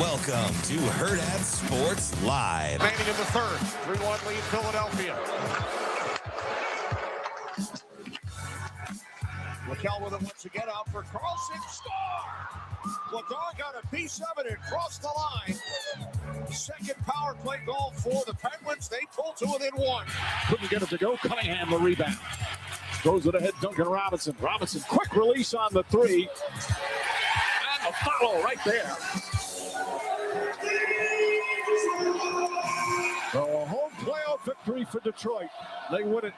Welcome to Hurrdat Sports Live. Remaining in the third, 3-1 lead Philadelphia. Raquel with it once again out for Carlson. Score! Ladar got a piece of it and crossed the line. Second power play goal for the Penguins. They pull to within one. Couldn't get it to go. Cunningham the rebound. Throws it ahead, Duncan Robinson. Robinson, quick release on the three. And a follow right there. So a home playoff victory for Detroit. They win it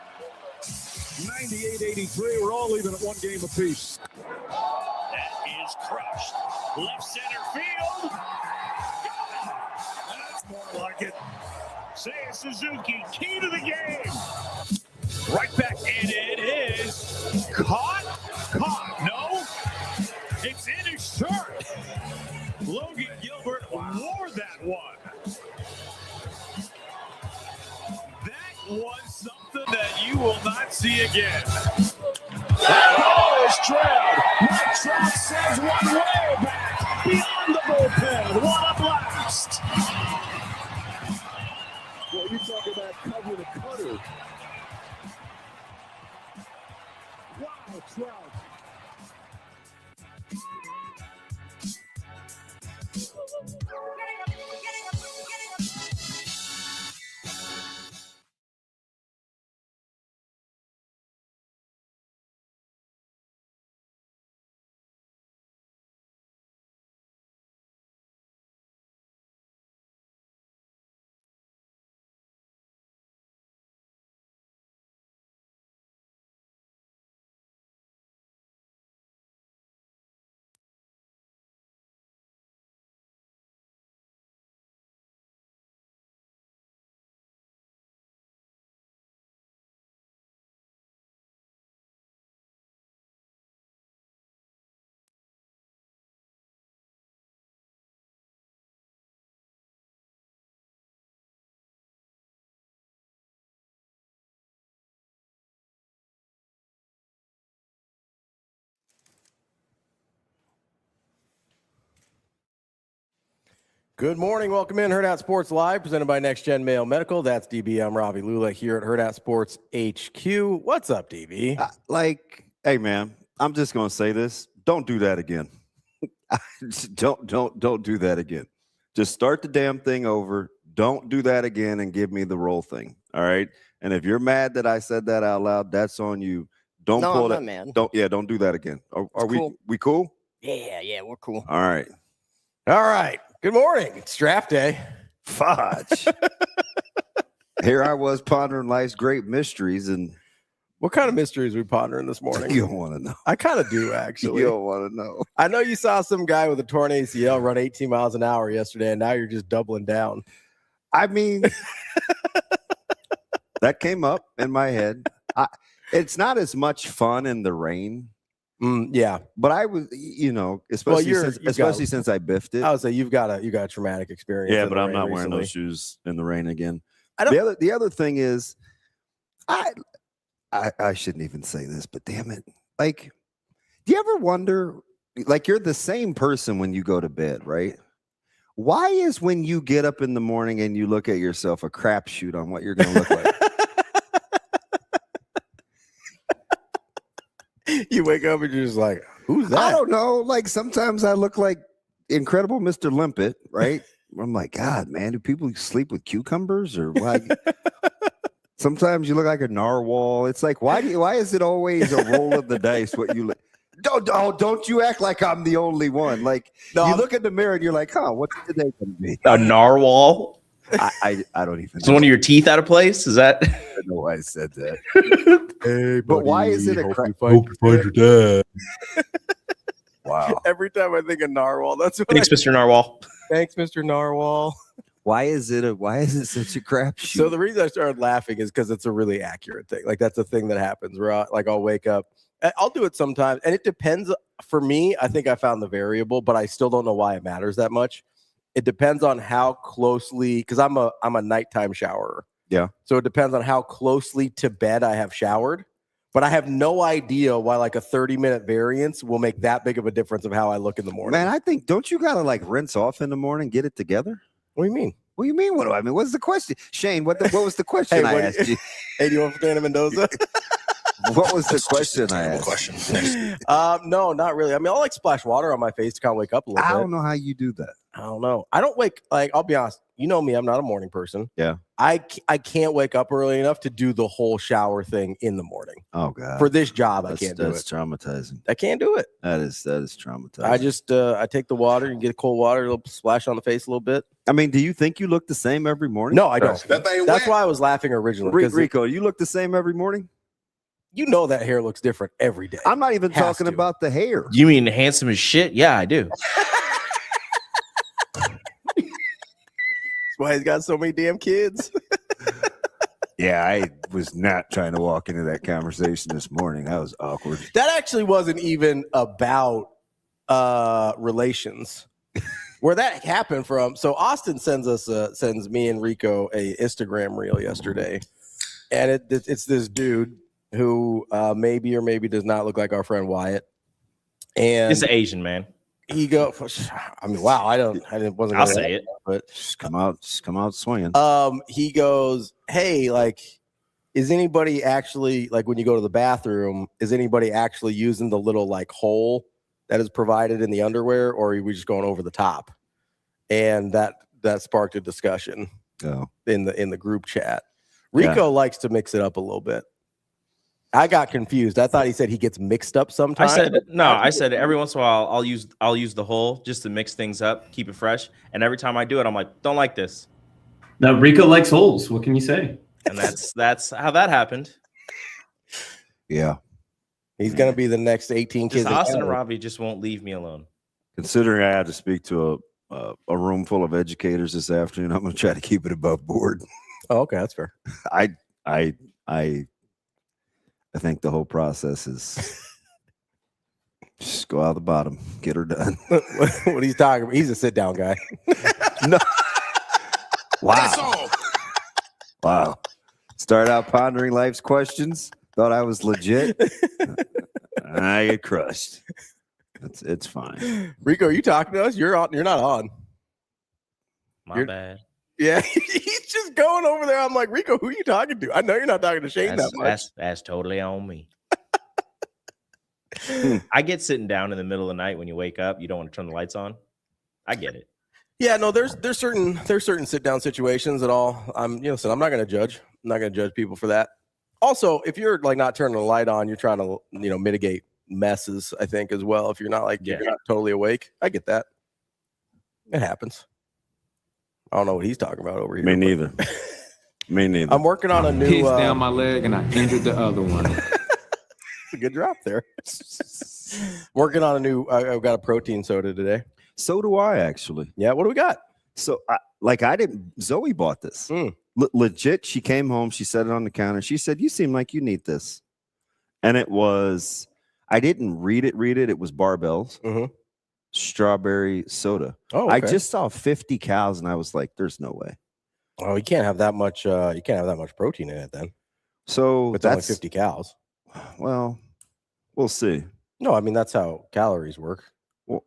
98-83. We're all even at one game apiece. That is crushed. Left center field. That's more like it. Seiya Suzuki, key to the game. Right back, and it is caught. No, it's in his shirt. Logan Gilbert wore that one. That was something that you will not see again. That ball is trailed. Mike Trout sends one way back beyond the bullpen. What a blast. Well, you talk about cover the cutter. Wow, Trout. Good morning. Welcome in Hurrdat Sports Live, presented by Next Gen Mail Medical. That's DB. I'm Ravi Lulla here at Hurrdat Sports HQ. What's up, DB? Hey, man, I'm just going to say this. Don't do that again. Don't do that again. Just start the damn thing over. Don't do that again and give me the roll thing. All right. And if you're mad that I said that out loud, that's on you. Don't pull that, man. Don't do that again. Are cool. we cool? Yeah, we're cool. All right. Good morning. It's draft day. Fudge. Here I was pondering life's great mysteries, and what kind of mysteries are we pondering this morning? You don't want to know. I kind of do, actually. You don't want to know. I know you saw some guy with a torn ACL run 18 miles an hour yesterday, and now you're just doubling down. I mean, that came up in my head. It's not as much fun in the rain. Yeah, but I was, especially since I biffed it. I would say you've got a traumatic experience. Yeah, but I'm not wearing those shoes in the rain again. The other thing is, I shouldn't even say this, but damn it, like, do you ever wonder, like, you're the same person when you go to bed, right? Why is when you get up in the morning and you look at yourself a crapshoot on what you're going to look like? You wake up and you're just like, who's that? I don't know. Like, sometimes I look like Incredible Mr. Limpet, right? I'm like, God, man, do people sleep with cucumbers or what? Sometimes you look like a narwhal. It's like, why is it always a roll of the dice what you look? Don't you act like I'm the only one. Like, you look in the mirror and you're like, what's today going to be? A narwhal? I don't even know. Is one of your teeth out of place? Is that? I don't know why I said that. Hey, but buddy, why is it a crap? Hope you find your dad. Wow. Every time I think of narwhal, that's what Thanks, Mr. Narwhal. Thanks, Mr. Narwhal. Why is it such a crap shoot? So the reason I started laughing is because it's a really accurate thing. Like, that's a thing that happens where I'll wake up. I'll do it sometimes, and it depends. For me, I think I found the variable, but I still don't know why it matters that much. It depends on how closely, because I'm a nighttime showerer. Yeah. So it depends on how closely to bed I have showered. But I have no idea why like a 30-minute variance will make that big of a difference of how I look in the morning. Man, I think, don't you got to like rinse off in the morning, get it together? What do you mean? What do you mean? What do I mean? What's the question? Shane, what was the question I asked you? Hey, do you want Fernando Mendoza? What was the question I asked? No, not really. I mean, I'll like splash water on my face to kind of wake up a little bit. I don't know how you do that. I don't know. I don't wake, like, I'll be honest. You know me, I'm not a morning person. Yeah. I can't wake up early enough to do the whole shower thing in the morning. Oh, God. For this job, I can't do it. That's traumatizing. I can't do it. That is traumatizing. I just, I take the water and get cold water, a little splash on the face a little bit. I mean, do you think you look the same every morning? No, I don't. That's why I was laughing originally. Rico, you look the same every morning? You know that hair looks different every day. I'm not even talking about the hair. You mean handsome as shit? Yeah, I do. That's why he's got so many damn kids. Yeah, I was not trying to walk into that conversation this morning. That was awkward. That actually wasn't even about relations. Where that happened from. So Austin sends me and Rico a Instagram reel yesterday, and it's this dude who maybe or maybe does not look like our friend Wyatt. And It's an Asian man. he I mean, wow, wasn't. I'll say it, but Just come out swinging. he goes, hey, like, is anybody actually, like, when you go to the bathroom, is anybody actually using the little like hole that is provided in the underwear, or are we just going over the top? And that sparked a discussion in the group chat. Rico likes to mix it up a little bit. I got confused. I thought he said he gets mixed up sometimes. I said every once in a while I'll use the hole just to mix things up, keep it fresh. And every time I do it, I'm like, don't like this. Now Rico likes holes. What can you say? And that's how that happened. Yeah. He's gonna be the next 18 kids. Austin and Ravi just won't leave me alone. Considering I had to speak to a room full of educators this afternoon, I'm going to try to keep it above board. Oh, okay, that's fair. I think the whole process is just go out the bottom, get her done. What are you talking about? He's a sit down guy. No. Wow. Start out pondering life's questions. Thought I was legit. I get crushed. It's fine. Rico, are you talking to us? You're on. You're not on. My bad. Yeah, he's just going over there. I'm like, Rico, who are you talking to? I know you're not talking to Shane that much. That's totally on me. I get sitting down in the middle of the night when you wake up. You don't want to turn the lights on. I get it. Yeah, no, there's certain sit down situations that all. I'm not going to judge. I'm not going to judge people for that. Also, if you're like not turning the light on, you're trying to mitigate messes. I think as well. If you're not if you're not totally awake, I get that. It happens. I don't know what he's talking about over here. Me neither. Me neither. I'm working on a new piece down my leg and I injured the other one. A good drop there. Working on a new. I've got a protein soda today. So do I, actually. Yeah. What do we got? So, Zoe bought this. Legit. She came home. She set it on the counter. She said, "You seem like you need this." And it was. I didn't read it. It was Barbell's. Strawberry soda. Oh, okay. I just saw 50 calories and I was like, "There's no way." Oh, you can't have that much. You can't have that much protein in it then. So it's only 50 calories. Well, we'll see. No, I mean that's how calories work. Well,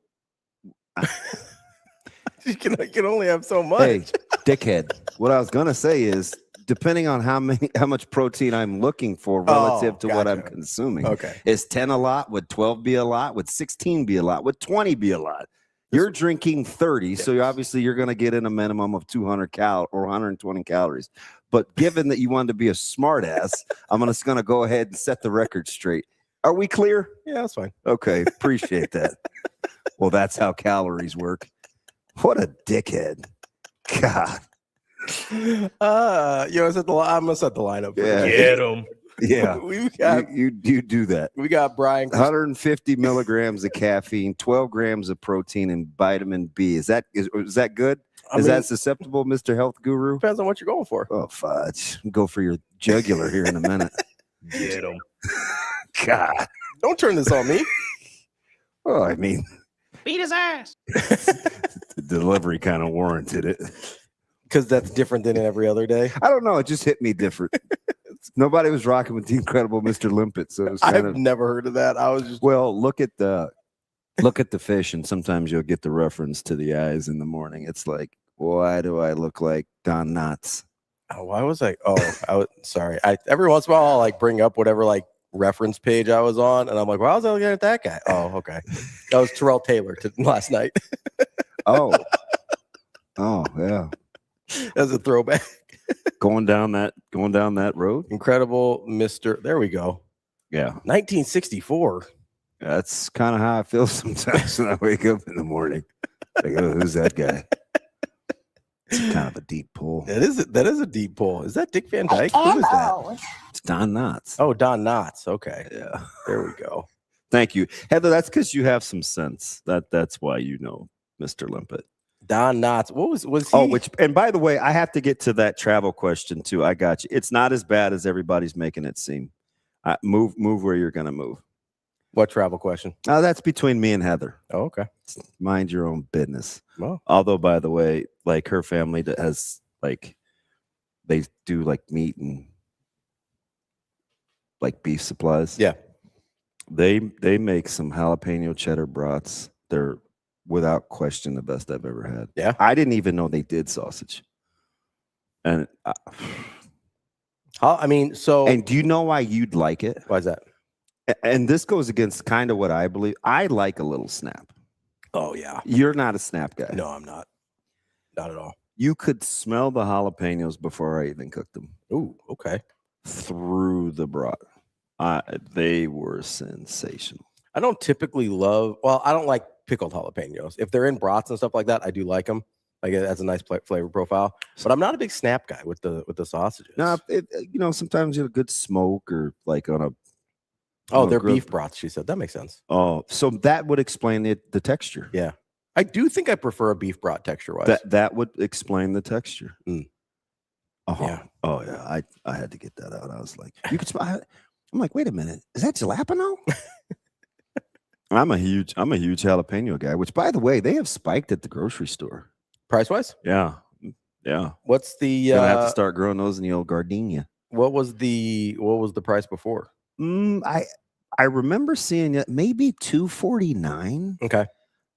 you can only have so much. Hey, dickhead. What I was gonna say is, depending on how much protein I'm looking for relative to what I'm consuming. Okay. Is 10 a lot? Would 12 be a lot? Would 16 be a lot? Would 20 be a lot? You're drinking 30, so obviously you're going to get in a minimum of 200 or 120 calories. But given that you wanted to be a smartass, I'm just going to go ahead and set the record straight. Are we clear? Yeah, that's fine. Okay, appreciate that. Well, that's how calories work. What a dickhead. God. I'm gonna set the lineup. Yeah. Get them. Yeah, you do that. We got Brian. 150 milligrams of caffeine, 12 grams of protein, and vitamin B. Is that good? Is that susceptible, Mr. Health Guru? Depends on what you're going for. Oh, fudge. Go for your jugular here in a minute. Get them. God. Don't turn this on me. Oh, I mean. Beat his ass. The delivery kind of warranted it. Because that's different than every other day. I don't know. It just hit me different. Nobody was rocking with the incredible Mr. Limpet. So it was kind I've never heard of that. I was just look at the fish, and sometimes you'll get the reference to the eyes in the morning. It's like, why do I look like Don Knotts? Oh, why was I? Oh, I was sorry. Every once in a while I'll like bring up whatever like reference page I was on, and I'm like, why was I looking at that guy? Oh, okay. That was Terrell Taylor last night. Oh yeah. That's a throwback. going down that road. Incredible Mr. There we go. Yeah. 1964. That's kind of how I feel sometimes when I wake up in the morning. Like, oh, who's that guy? It's kind of a deep pull. That is a deep pull. Is that Dick Van Dyke? Who is that? It's Don Knotts. Oh, Don Knotts. Okay. Yeah. There we go. Thank you, Heather. That's because you have some sense. That's why you know Mr. Limpet. Don Knotts. What was he? Oh, and by the way, I have to get to that travel question too. I got you. It's not as bad as everybody's making it seem. Move where you're gonna move. What travel question? Oh, that's between me and Heather. Oh, okay. Mind your own business. Well, although, by the way, like her family has like they do like meat and like beef supplies. Yeah. They make some jalapeno cheddar brats. They're without question the best I've ever had. Yeah. I didn't even know they did sausage. And and do you know why you'd like it? Why is that? And this goes against kind of what I believe. I like a little snap. Oh, yeah. You're not a snap guy. No, I'm not. Not at all. You could smell the jalapenos before I even cooked them. Ooh, okay. Through the brat. They were sensational. I don't typically I don't like pickled jalapenos. If they're in brats and stuff like that, I do like them. Like it has a nice flavor profile. But I'm not a big snap guy with the sausages. No, sometimes you have a good smoke or like on a they're beef brats, she said. That makes sense. Oh, so that would explain the texture. Yeah. I do think I prefer a beef brat texture-wise. That would explain the texture. Mm. Yeah. Oh, yeah. I had to get that out. I was like, you could smell. I'm like, wait a minute. Is that jalapeno? I'm a huge jalapeno guy, which, by the way, they have spiked at the grocery store. Price-wise? Yeah. Yeah. What's the Gonna have to start growing those in the old gardenia. What was the price before? I remember seeing it maybe $2.49. Okay. It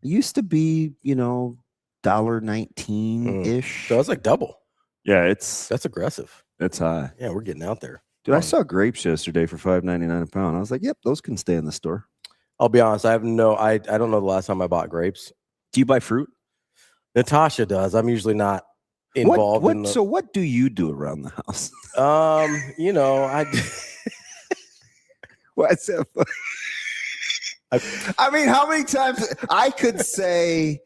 used to be, $1.19 ish. So it's like double. Yeah, that's aggressive. It's high. Yeah, we're getting out there. Dude, I saw grapes yesterday for $5.99 a pound. I was like, yep, those can stay in the store. I'll be honest, I don't know the last time I bought grapes. Do you buy fruit? Natasha does. I'm usually not involved. So what do you do around the house? What's that? I mean, how many times I could say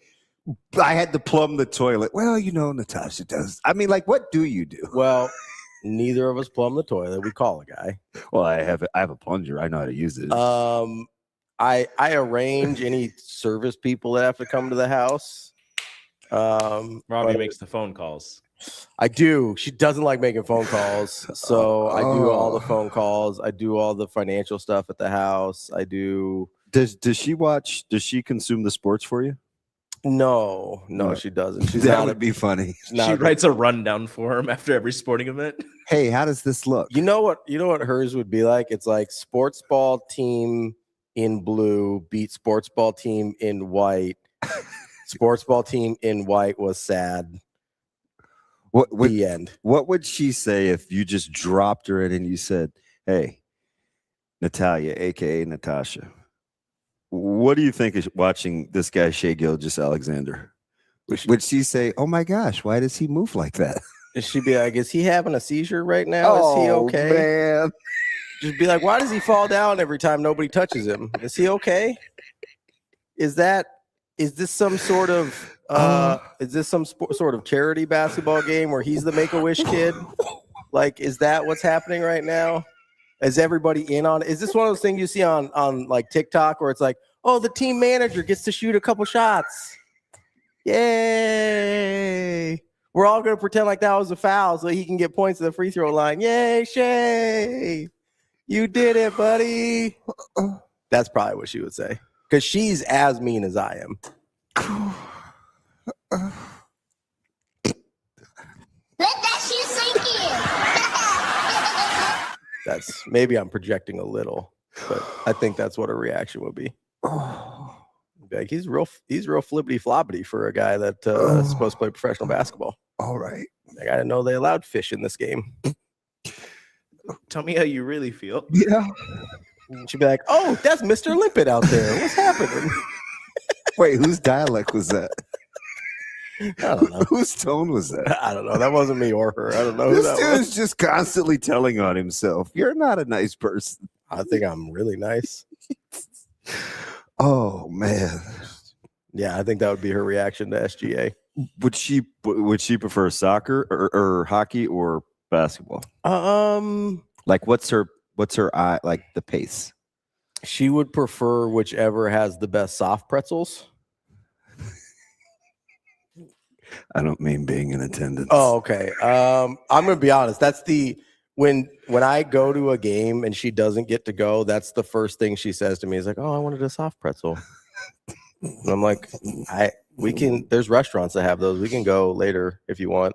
I had to plumb the toilet? Well, Natasha does. I mean, like, what do you do? Well, neither of us plumb the toilet. We call a guy. Well, I have a plunger. I know how to use it. I arrange any service people that have to come to the house. Ravi makes the phone calls. I do. She doesn't like making phone calls. So I do all the phone calls. I do all the financial stuff at the house. I do. Does she consume the sports for you? No, she doesn't. That would be funny. She writes a rundown for him after every sporting event. Hey, how does this look? You know what hers would be like? It's like sports ball team in blue beat sports ball team in white. Sports ball team in white was sad. The end. What would she say if you just dropped her in and you said, "Hey, Natalia, aka Natasha, what do you think is watching this guy Shea Gilgeous-Alexander?" Would she say, "Oh my gosh, why does he move like that?" She'd be like, "Is he having a seizure right now? Is he okay?" Man. Just be like, "Why does he fall down every time nobody touches him? Is he okay? Is this some sort of sort of charity basketball game where he's the Make-A-Wish kid? Like, is that what's happening right now? Is everybody in on it? Is this one of those things you see on like TikTok where it's like, oh, the team manager gets to shoot a couple shots. Yay. We're all going to pretend like that was a foul so he can get points at the free throw line. Yay, Shay. You did it, buddy. That's probably what she would say. Because she's as mean as I am. Let that shit sink in. That's maybe I'm projecting a little, but I think that's what her reaction would be. Like he's real flippity floppity for a guy that is supposed to play professional basketball. All right. I gotta know they allowed fish in this game. Tell me how you really feel. Yeah. She'd be like, "Oh, that's Mr. Limpet out there. What's happening?" Wait, whose dialect was that? I don't know. Whose tone was that? I don't know. That wasn't me or her. I don't know who This that dude was. is just constantly telling on himself. You're not a nice person. I think I'm really nice. Oh man. Yeah, I think that would be her reaction to SGA. Would she prefer soccer or hockey or basketball? Like what's her eye like the pace? She would prefer whichever has the best soft pretzels. I don't mean being in attendance. Oh, okay. I'm gonna be honest. That's when I go to a game and she doesn't get to go, that's the first thing she says to me is like, "Oh, I wanted a soft pretzel." And I'm like, there's restaurants that have those. We can go later if you want.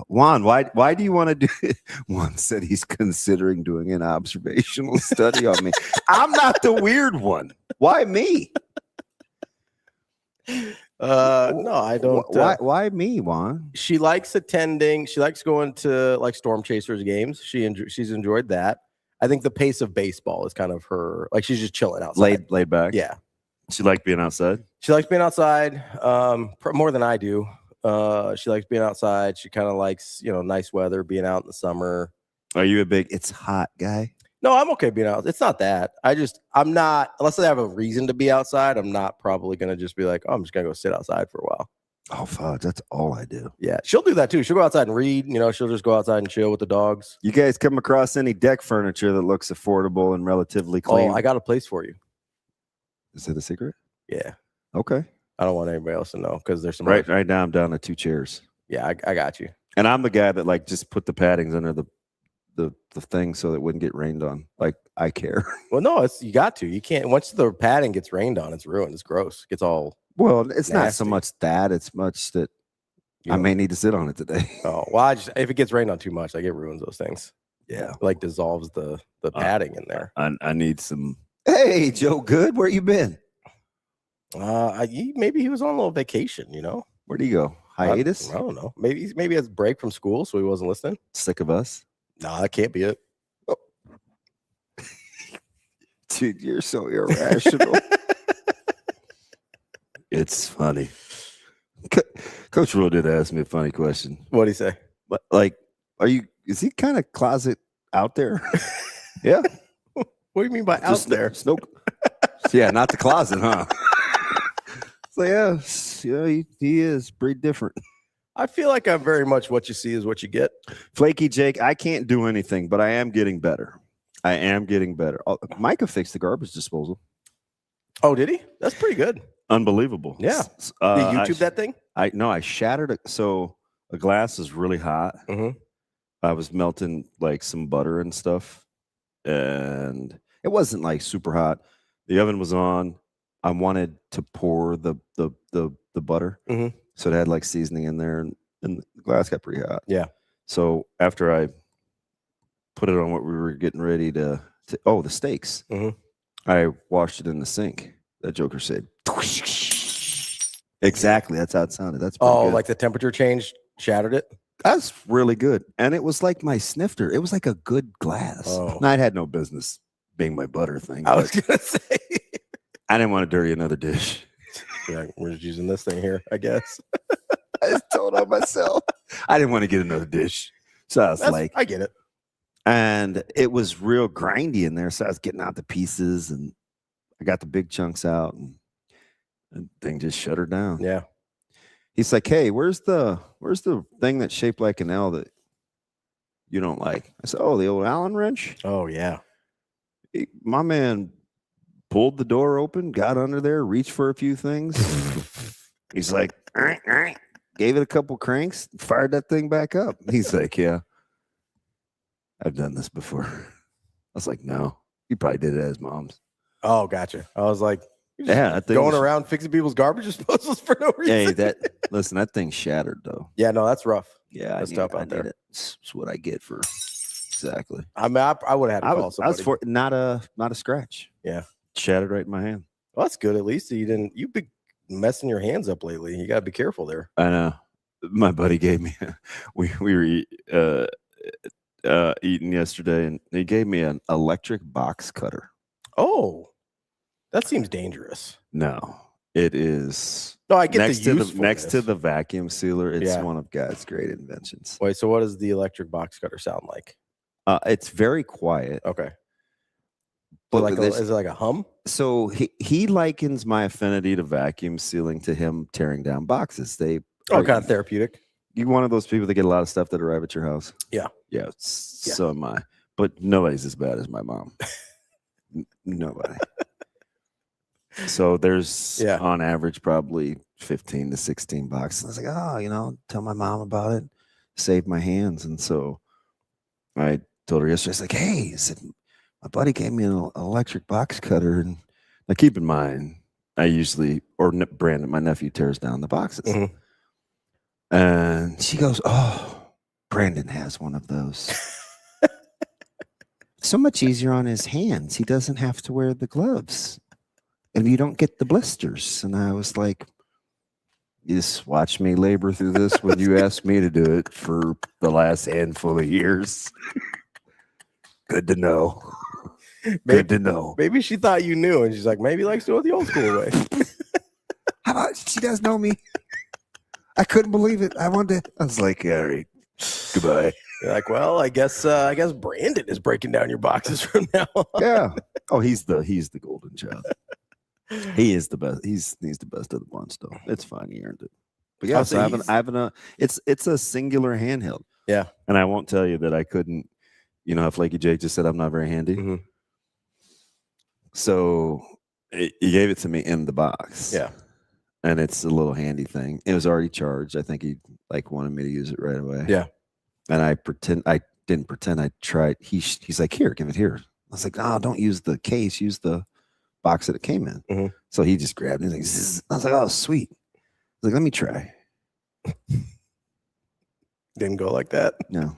Juan, why do you want to do it? Juan said he's considering doing an observational study on me. I'm not the weird one. Why me? No, I don't. Why me, Juan? She likes attending. She likes going to like Storm Chasers games. She's enjoyed that. I think the pace of baseball is kind of her. Like she's just chilling outside, laid back. Yeah, She liked being outside. she likes being outside more than I do. She likes being outside. She kind of likes nice weather, being out in the summer. Are you a big "it's hot" guy? No, I'm okay being out. It's not that. I'm not, unless I have a reason to be outside, I'm not probably going to just be like, "Oh, I'm just going to go sit outside for a while." Oh, fudge. That's all I do. Yeah. She'll do that too. She'll go outside and read, she'll just go outside and chill with the dogs. You guys come across any deck furniture that looks affordable and relatively clean? Oh, I got a place for you. Is it a secret? Yeah. Okay. I don't want anybody else to know because there's some Right now I'm down to 2 chairs. Yeah, I got you. And I'm the guy that like just put the paddings under the thing so that it wouldn't get rained on. Like I care. Well, no, you got to. You can't. Once the padding gets rained on, it's ruined. It's gross. It gets all. Well, it's not so nasty. much that. It's much that I may need to sit on it today. Oh, well, if it gets rained on too much, like it ruins those things. Yeah. It, like dissolves the padding in there. I need some. Hey, Joe Good, where you been? Maybe he was on a little vacation, Where'd he go? Hiatus? I don't know. Maybe he has a break from school, so he wasn't listening. Sick of us? No, that can't be it. Oh. Dude, you're so irrational. It's funny. Coach Rhule did ask me a funny question. What'd he say? But like, is he kind of closet out there? Yeah. What do you mean by out there? Yeah, not the closet, huh? So yeah, he is pretty different. I feel like I'm very much what you see is what you get. Flaky Jake, I can't do anything, but I am getting better. Micah fixed the garbage disposal. Oh, did he? That's pretty good. Unbelievable. Yeah. Did you YouTube that thing? I shattered it. So a glass is really hot. Mm-hmm. I was melting like some butter and stuff, and it wasn't like super hot. The oven was on. I wanted to pour the butter, so it had like seasoning in there, and the glass got pretty hot. Yeah. So after I put it on what we were getting ready to the steaks, I washed it in the sink. That joker said, exactly. That's how it sounded. That's pretty good. Like the temperature change shattered it. That's really good, and it was like my snifter. It was like a good glass. Oh. Now, it had no business being my butter thing. I was gonna say. I didn't want to dirty another dish. Yeah, we're just using this thing here, I guess. I just told on myself. I didn't want to get another dish. So I was like, I get it. And it was real grindy in there. So I was getting out the pieces, and I got the big chunks out, and the thing just shut her down. Yeah. He's like, hey, where's the thing that's shaped like an L that you don't like? I said, oh, the old Allen wrench. Oh, yeah. My man pulled the door open, got under there, reached for a few things. He's like, gave it a couple cranks, fired that thing back up. He's like, yeah, I've done this before. I was like, no, he probably did it at his mom's. Oh, gotcha. I was like, yeah, going around fixing people's garbage disposals for no reason. Hey, listen, that thing shattered though. Yeah, no, that's rough. Yeah, that's tough out there. It's what I get for Exactly. I mean, I would have had to call I somebody. was for not a scratch. Yeah. Shattered right in my hand. Well, that's good. At least you've been messing your hands up lately. You got to be careful there. I know. My buddy gave me. We were eating yesterday, and he gave me an electric box cutter. Oh, that seems dangerous. No, it is. No, I get next the next to the vacuum sealer. It's Yeah. one of God's great inventions. Wait, so what does the electric box cutter sound like? It's very quiet. Okay. But is it like a hum? So he likens my affinity to vacuum sealing to him tearing down boxes. They kind of therapeutic. You one of those people that get a lot of stuff that arrive at your house? Yeah. Yeah. So am I. But nobody's as bad as my mom. Nobody. So there's on average probably 15 to 16 boxes. I was like, tell my mom about it, save my hands. And so I told her yesterday, I was like, hey, I said, my buddy gave me an electric box cutter. And now keep in mind, I usually, or Brandon, my nephew, tears down the boxes. Mm-hmm. And she goes, oh, Brandon has one of those. So much easier on his hands. He doesn't have to wear the gloves. And you don't get the blisters. And I was like, you just watch me labor through this when you asked me to do it for the last handful of years. Good to know. Good to know. Maybe she thought you knew, and she's like, maybe he likes to do it the old school way. How about she does know me? I couldn't believe it. I was like, all right, goodbye. You're like, well, I guess Brandon is breaking down your boxes from now on. Yeah. Oh, he's the golden child. He is the best. He's the best of the bunch, though. It's fine. He earned it. But yeah, so it's a singular handheld. Yeah. And I won't tell you that I couldn't, how Flaky Jake just said I'm not very handy. Mm-hmm. So he gave it to me in the box. Yeah. And it's a little handy thing. It was already charged. I think he wanted me to use it right away. Yeah. And I didn't pretend. I tried. He's like, here, give it here. I was like, oh, don't use the case. Use the box that it came in. Mm-hmm. So he just grabbed it. He's like, I was like, oh, sweet. I was like, let me try. Didn't go like that. No.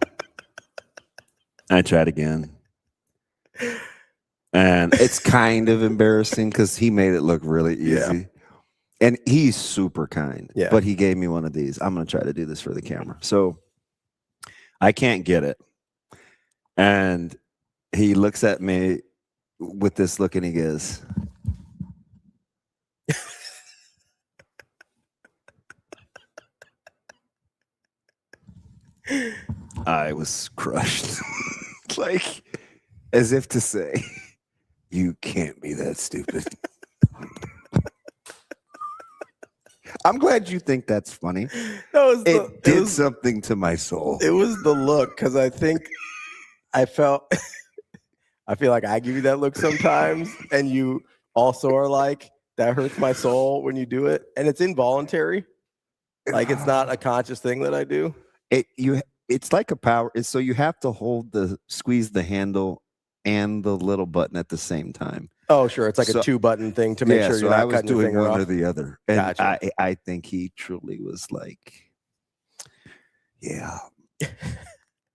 I tried again. And it's kind of embarrassing because he made it look really easy. Yeah. And he's super kind. Yeah. But he gave me one of these. I'm going to try to do this for the camera. So I can't get it. And he looks at me with this look and he goes, I was crushed. Like, as if to say, you can't be that stupid. I'm glad you think that's funny. It did something to my soul. It was the look, because I think I feel like I give you that look sometimes, and you also are like, that hurts my soul when you do it, and it's involuntary. Like, it's not a conscious thing that I do. It's like a power. So you have to squeeze the handle and the little button at the same time. Oh, sure. It's like a 2-button thing to make sure you're not cutting your finger off. I was doing one or the other. And gotcha. I think he truly was like, yeah.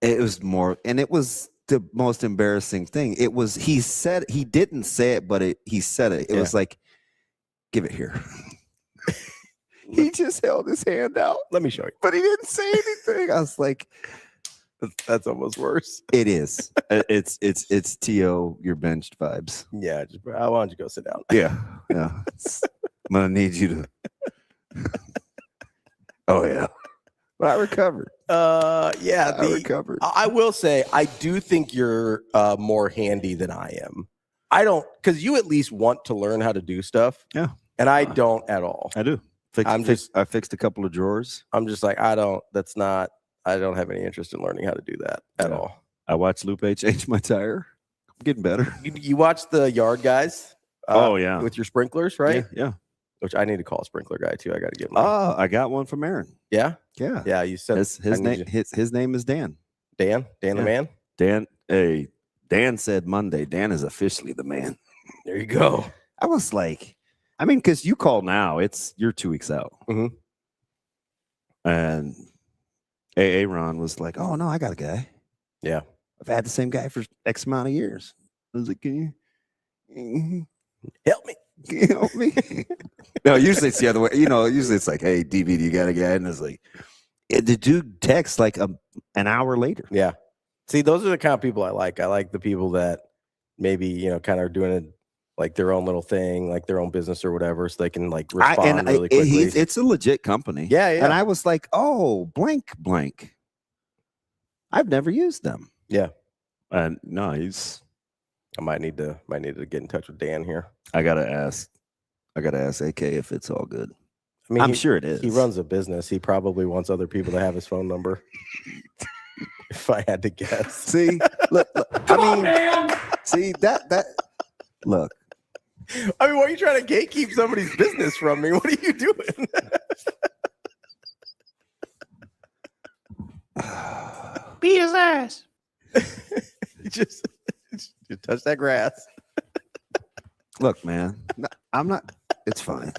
It was more, and it was the most embarrassing thing. It was, he didn't say it, but he said it. It was like, give it here. He just held his hand out. Let me show you. But he didn't say anything. I was like, that's almost worse. It is. It's T.O. your benched vibes. Yeah. Why don't you go sit down? Yeah. I'm gonna need you to. Oh yeah. But I recovered. Yeah. I recovered. I will say, I do think you're more handy than I am. I don't, because you at least want to learn how to do stuff. Yeah. And I don't at all. I do. I fixed a couple of drawers. I'm just like, I don't have any interest in learning how to do that at all. I watched Lupe change my tire. I'm getting better. You watch the yard guys? Yeah. With your sprinklers, right? Yeah. Which I need to call a sprinkler guy too. I got to get. I got one from Aaron. Yeah. Yeah. Yeah. You said his name. His name is Dan. Dan the man. Dan. Hey, Dan said Monday. Dan is officially the man. There you go. I was like, I mean, because you call now, you're 2 weeks out. Mm-hmm. And Aaron was like, oh, no, I got a guy. Yeah. I've had the same guy for X amount of years. I was like, can you Help me. Can you help me? No, usually it's the other way. Usually it's like, hey, DV, you got a guy? And it's like, the dude texts like an hour later. Yeah. See, those are the kind of people I like. I like the people that maybe, kind of are doing it like their own little thing, like their own business or whatever, so they can like respond really quickly. It's a legit company. Yeah. And I was like, oh, blank. I've never used them. Yeah. And no, I might need to get in touch with Dan here. I gotta ask AK if it's all good. I mean, I'm sure it is. He runs a business. He probably wants other people to have his phone number. If I had to guess. See, look see that. Look. I mean, why are you trying to gatekeep somebody's business from me? What are you doing? Beat his ass. Just touch that grass. Look, man, I'm not. It's fine.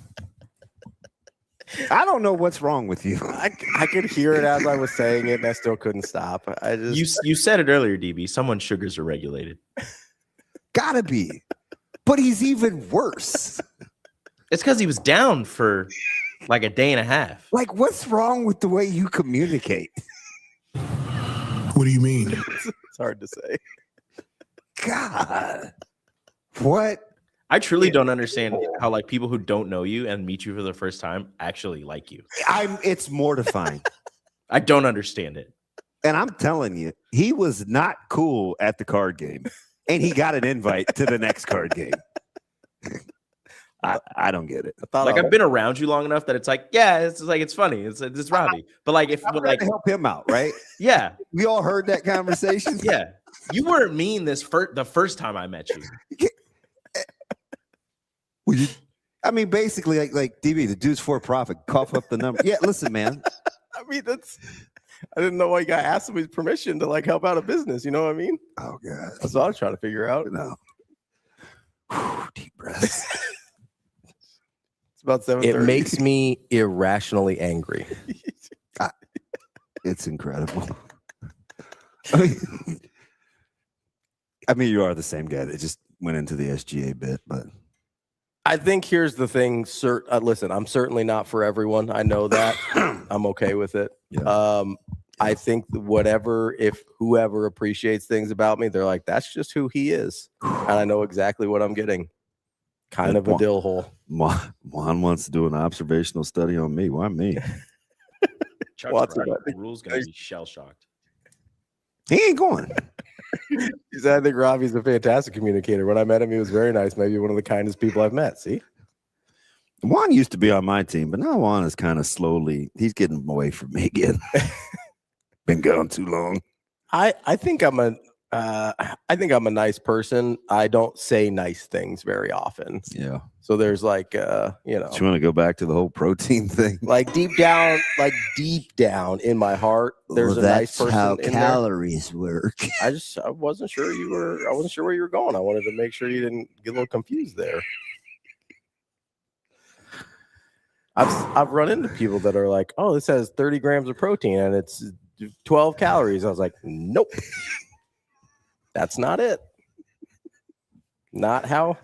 I don't know what's wrong with you. I could hear it as I was saying it, and I still couldn't stop. You said it earlier, DB. Someone's sugars are regulated. Gotta be, but he's even worse. It's because he was down for like a day and a half. Like, what's wrong with the way you communicate? What do you mean? It's hard to say. God, what? I truly don't understand how like people who don't know you and meet you for the first time actually like you. It's mortifying. I don't understand it. And I'm telling you, he was not cool at the card game, and he got an invite to the next card game. I don't get it. I've been around you long enough that it's like, yeah, it's funny. It's Ravi. But like if I'm to help him out, right? Yeah. We all heard that conversation. Yeah. You weren't mean the first time I met you. I mean, basically, like DB, the dude's for profit. Cough up the number. Yeah, listen, man. I mean, I didn't know why you got to ask somebody's permission to like help out a business. You know what I mean? Oh God, that's what I was trying to figure out. No. Deep breaths. It's about 7:30. It makes me irrationally angry. It's incredible. I mean, you are the same guy that just went into the SGA bit, but I think here's the thing. Listen, I'm certainly not for everyone. I know that. I'm okay with it. Yeah. I think whoever appreciates things about me, they're like, that's just who he is. And I know exactly what I'm getting. Kind of a dill hole. Juan wants to do an observational study on me. Why me? Rhule's going to be shell-shocked. He ain't going. He said, I think Ravi's a fantastic communicator. When I met him, he was very nice. Maybe one of the kindest people I've met. See? Juan used to be on my team, but now Juan is kind of he's getting away from me again. Been gone too long. I think I'm a nice person. I don't say nice things very often. Yeah. So there's like, Do you want to go back to the whole protein thing? Like deep down in my heart, there's a nice person. That's how in calories work. I wasn't sure I wasn't sure where you were going. I wanted to make sure you didn't get a little confused there. I've run into people that are like, oh, this has 30 grams of protein and it's 12 calories. I was like, nope. That's not it. Not how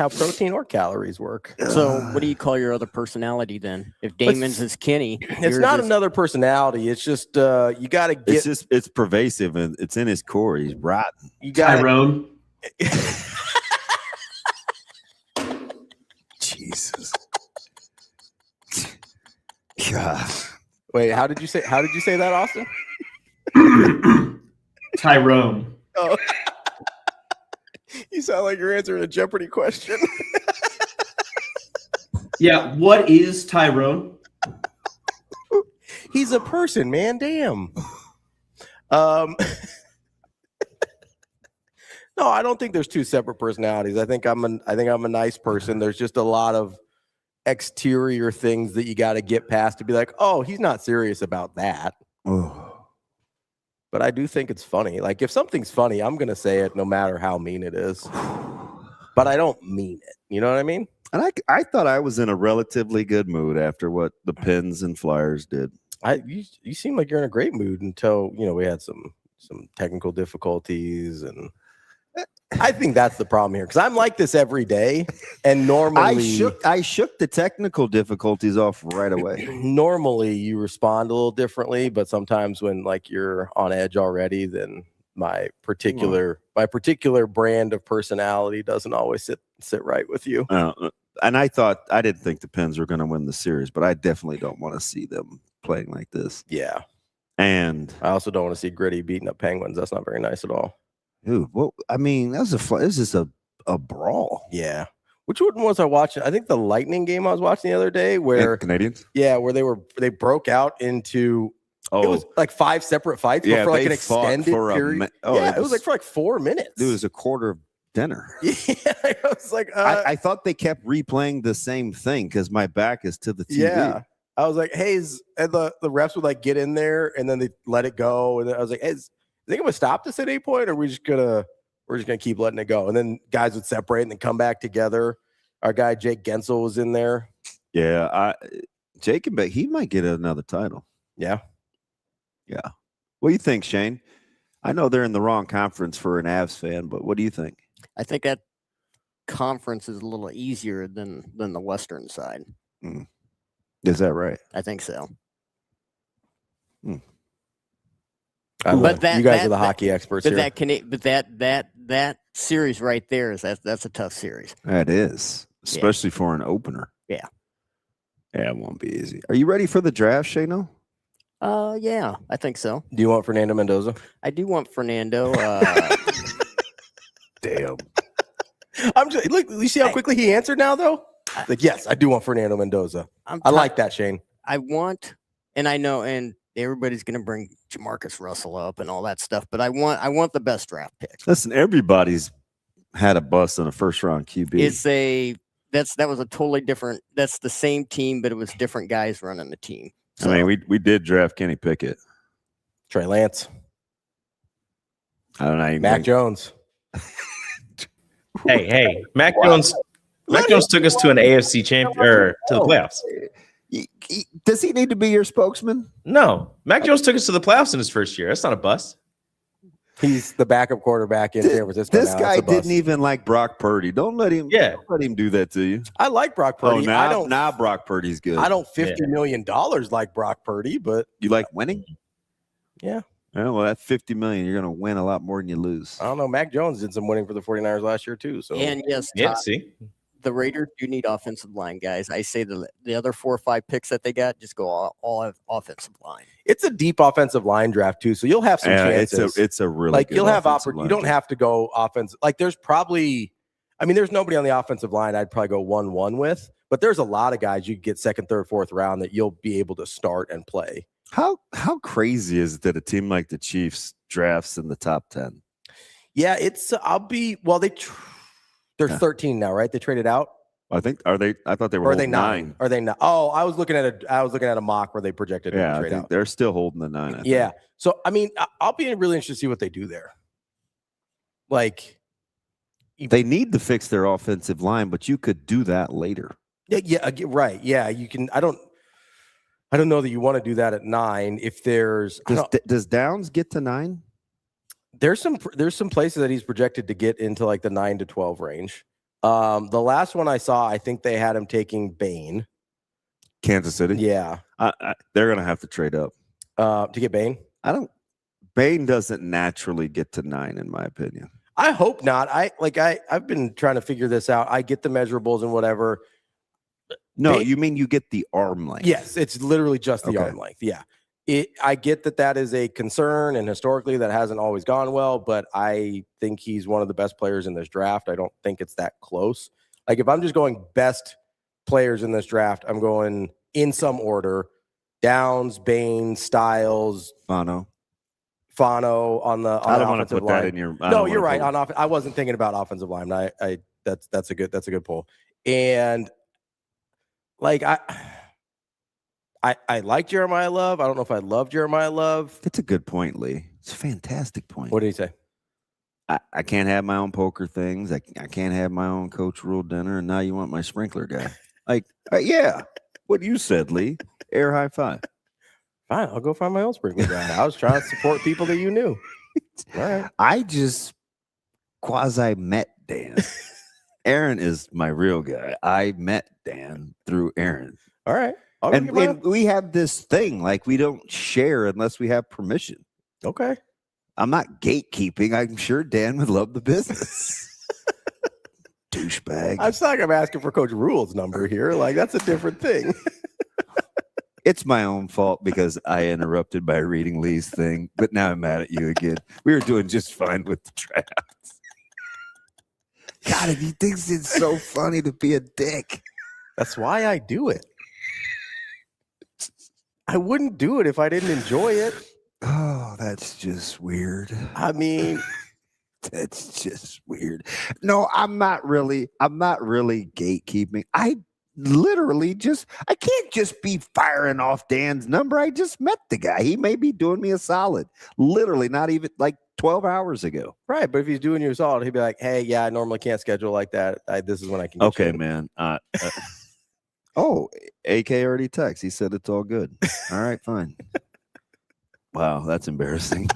protein or calories work. So what do you call your other personality then? If Damon's is Kenny. It's not another personality. It's just you got to get. It's pervasive and it's in his core. He's rotten. You got Tyrone. Jesus. God. Wait, how did you say that, Austin? Tyrone. Oh. You sound like you're answering a Jeopardy question. Yeah, what is Tyrone? He's a person, man. Damn. No, I don't think there's two separate personalities. I think I'm a nice person. There's just a lot of exterior things that you got to get past to be like, oh, he's not serious about that. But I do think it's funny. Like if something's funny, I'm going to say it no matter how mean it is. But I don't mean it. You know what I mean? And I thought I was in a relatively good mood after what the Pens and Flyers did. You seem like you're in a great mood until, we had some some technical difficulties, and I think that's the problem here because I'm like this every day, and normally I shook the technical difficulties off right away. Normally you respond a little differently, but sometimes when like you're on edge already, then my particular brand of personality doesn't always sit right with you. And I didn't think the Pens were going to win the series, but I definitely don't want to see them playing like this. Yeah. And I also don't want to see Gritty beating up Penguins. That's not very nice at all. Dude, well, I mean, this is a brawl. Yeah. Which one was I watching? I think the Lightning game I was watching the other day where Canadians? Yeah, where they broke out into it was like 5 separate fights for like an extended period. It was like for like 4 minutes. It was a quarter of dinner. Yeah, I was like, I thought they kept replaying the same thing because my back is to the TV. Yeah, I was like, hey, and the refs would like get in there and then they let it go, and then I was like, hey, is they gonna stop this at any point, or we're just gonna keep letting it go? And then guys would separate and then come back together. Our guy Jake Gensel was in there. Yeah, Jake and Beck, he might get another title. Yeah. What do you think, Shane? I know they're in the wrong conference for an Avs fan, but what do you think? I think that conference is a little easier than the Western side. Is that right? I think so. But you guys are the hockey experts but here. That series right there that's a tough series. That is, especially for an opener. Yeah, it won't be easy. Are you ready for the draft, Shano? Yeah, I think so. Do you want Fernando Mendoza? I do want Fernando. Damn. I'm just look. You see how quickly he answered now, though. Like, yes, I do want Fernando Mendoza. I like that, Shane. I want, and I know, and everybody's going to bring Jamarcus Russell up and all that stuff, but I want the best draft pick. Listen, everybody's had a bust on a first round QB. That was a totally different. That's the same team, but it was different guys running the team. So, I mean, we did draft Kenny Pickett, Trey Lance. I don't know. Mac Jones. Hey, Mac Jones. Mac Jones took us to an AFC champion or to the playoffs. Does he need to be your spokesman? No, Mac Jones took us to the playoffs in his first year. That's not a bust. He's the backup quarterback in San Francisco. This guy didn't even like Brock Purdy. Don't let him do that to you. I like Brock Purdy. Now Brock Purdy's good. I don't $50 million like Brock Purdy, but you like winning? Yeah. Well, that $50 million, you're going to win a lot more than you lose. I don't know. Mac Jones did some winning for the 49ers last year too. So and yes, see. The Raiders do need offensive line guys. I say the other 4 or 5 picks that they got just go all offensive line. It's a deep offensive line draft too, so you'll have some chances. It's a really like good you'll have opportunity. You don't have to go offense. Like there's probably, there's nobody on the offensive line I'd probably go 1-1 with, but there's a lot of guys you could get second, third, fourth round that you'll be able to start and play. How crazy is it that a team like the Chiefs drafts in the top 10? Yeah, they're 13 now, right? They traded out. I think I thought they were. Or are they 9? Are they 9? Oh, I was looking at a mock where they projected. Yeah, trade out. They're still holding the 9. Yeah. So I'll be really interested to see what they do there. Like, they need to fix their offensive line, but you could do that later. Yeah, right. Yeah, you can. I don't know that you want to do that at 9. If does Downs get to 9? There's some places that he's projected to get into like the 9 to 12 range. The last one I saw, I think they had him taking Bain. Kansas City. Yeah, they're gonna have to trade up to get Bain. Bain doesn't naturally get to 9, in my opinion. I hope not. I've been trying to figure this out. I get the measurables and whatever. No, you mean you get the arm length? Yes, it's literally just the arm length. Yeah. I get that is a concern, and historically that hasn't always gone well, but I think he's one of the best players in this draft. I don't think it's that close. Like if I'm just going best players in this draft, I'm going in some order: Downs, Bain, Styles, Fano on the I don't want to offensive put line. that in your. No, you're right. I wasn't thinking about offensive line. That's a good pull. And like I like Jeremiah Love. I don't know if I love Jeremiah Love. It's a good point, Lee. It's a fantastic point. What did he say? I can't have my own poker things. I can't have my own Coach Rhule dinner. And now you want my sprinkler guy. Yeah. What you said, Lee. Air high five. Fine. I'll go find my own sprinkler guy. I was trying to support people that you knew. All right. I just quasi met Dan. Aaron is my real guy. I met Dan through Aaron. All right. And we have this thing, like we don't share unless we have permission. Okay. I'm not gatekeeping. I'm sure Dan would love the business. Douchebag. I'm not I'm asking for Coach Rhule's number here. Like, that's a different thing. It's my own fault because I interrupted by reading Lee's thing, but now I'm mad at you again. We were doing just fine with the drafts. God, if he thinks it's so funny to be a dick. That's why I do it. I wouldn't do it if I didn't enjoy it. Oh, that's just weird. I mean, that's just weird. No, I'm not really gatekeeping. I can't just be firing off Dan's number. I just met the guy. He may be doing me a solid. Literally, not even like 12 hours ago. Right, but if he's doing you a solid, he'd be like, "Hey, yeah, I normally can't schedule like that. This is when I can." Okay, man. Oh, AK already texted. He said it's all good. All right, fine. Wow, that's embarrassing.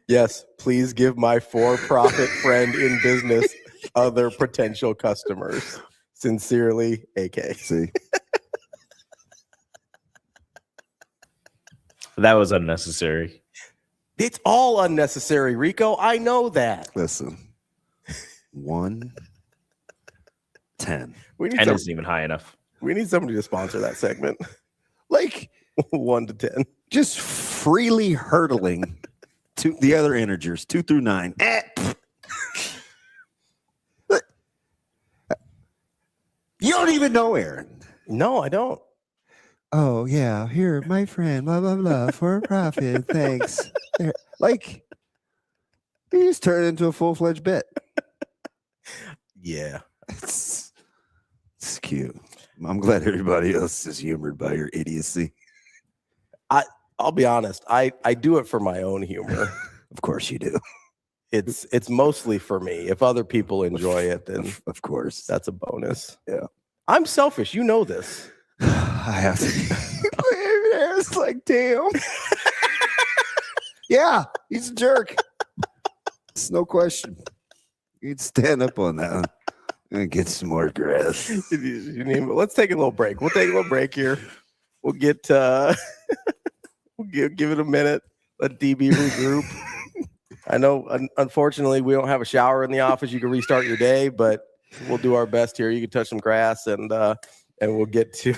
Yes, please give my for-profit friend in business other potential customers. Sincerely, AK. See. That was unnecessary. It's all unnecessary, Rico. I know that. Listen. 1 10. We need 10 isn't even high enough. We need somebody to sponsor that segment. Like 1 to 10. Just freely hurtling to the other integers, 2 through 9. You don't even know Aaron. No, I don't. Oh, yeah. Here, my friend, blah, blah, blah, for a profit. Thanks. There. Like, you just turn it into a full-fledged bit. Yeah. It's cute. I'm glad everybody else is humored by your idiocy. I'll be honest. I do it for my own humor. Of course you do. It's mostly for me. If other people enjoy it, then of course that's a bonus. Yeah. I'm selfish. You know this. I have to. It's like, damn. Yeah, he's a jerk. It's no question. You'd stand up on that one and get some more grass. Let's take a little break. We'll take a little break here. We'll get we'll give it a minute. Let DB regroup. I know, unfortunately, we don't have a shower in the office. You can restart your day, but we'll do our best here. You can touch some grass, and we'll get to.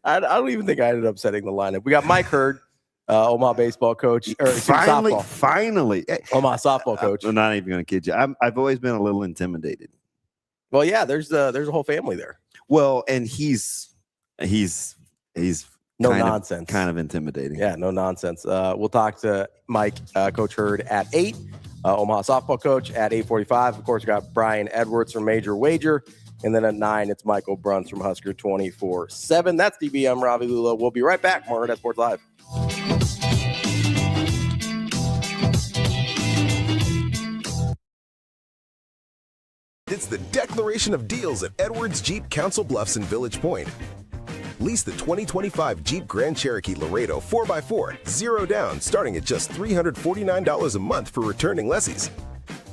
I don't even think I ended up setting the lineup. We got Mike Hurd, Omaha baseball coach, or finally, Omaha softball coach. I'm not even going to kid you. I've always been a little intimidated. Well, yeah, there's a whole family there. Well, and he's no nonsense. Kind of intimidating. Yeah, no nonsense. We'll talk to Mike, Coach Hurd at 8, Omaha softball coach at 8:45. Of course, we got Brian Edwards from Major Wager. And then at 9, it's Michael Bruntz from Husker 24/7. That's DB. I'm Ravi Lulla. We'll be right back. More Hurrdat Sports Live. It's the declaration of deals at Edwards Jeep Council Bluffs in Village Point. Lease the 2025 Jeep Grand Cherokee Laredo 4x4, 0 down, starting at just $349 a month for returning lessees.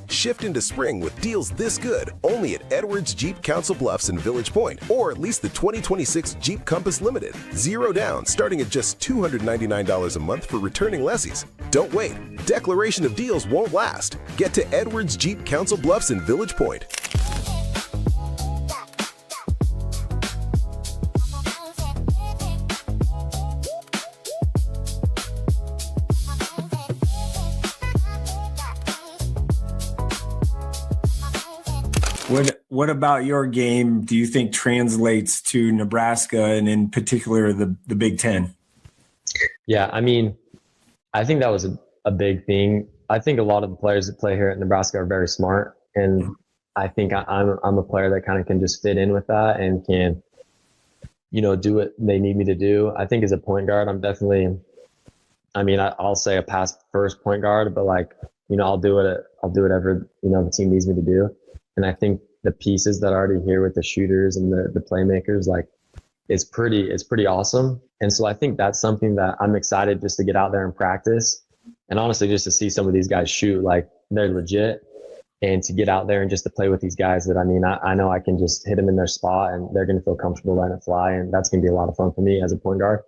Shift into spring with deals this good only at Edwards Jeep Council Bluffs in Village Point, or lease the 2026 Jeep Compass Limited, 0 down, starting at just $299 a month for returning lessees. Don't wait. Declaration of deals won't last. Get to Edwards Jeep Council Bluffs in Village Point. What about your game do you think translates to Nebraska and in particular the Big Ten? Yeah, I mean, I think that was a big thing. I think a lot of the players that play here at Nebraska are very smart, and I think I'm a player that kind of can just fit in with that and can, do what they need me to do. I think as a point guard, I'm definitely, I'll say a pass first point guard, but I'll do whatever the team needs me to do. And I think the pieces that are already here with the shooters and the playmakers, it's pretty awesome. And so I think that's something that I'm excited just to get out there and practice. And honestly, just to see some of these guys shoot, like they're legit, and to get out there and just to play with these guys that, I mean, I know I can just hit them in their spot and they're going to feel comfortable letting it fly. And that's going to be a lot of fun for me as a point guard.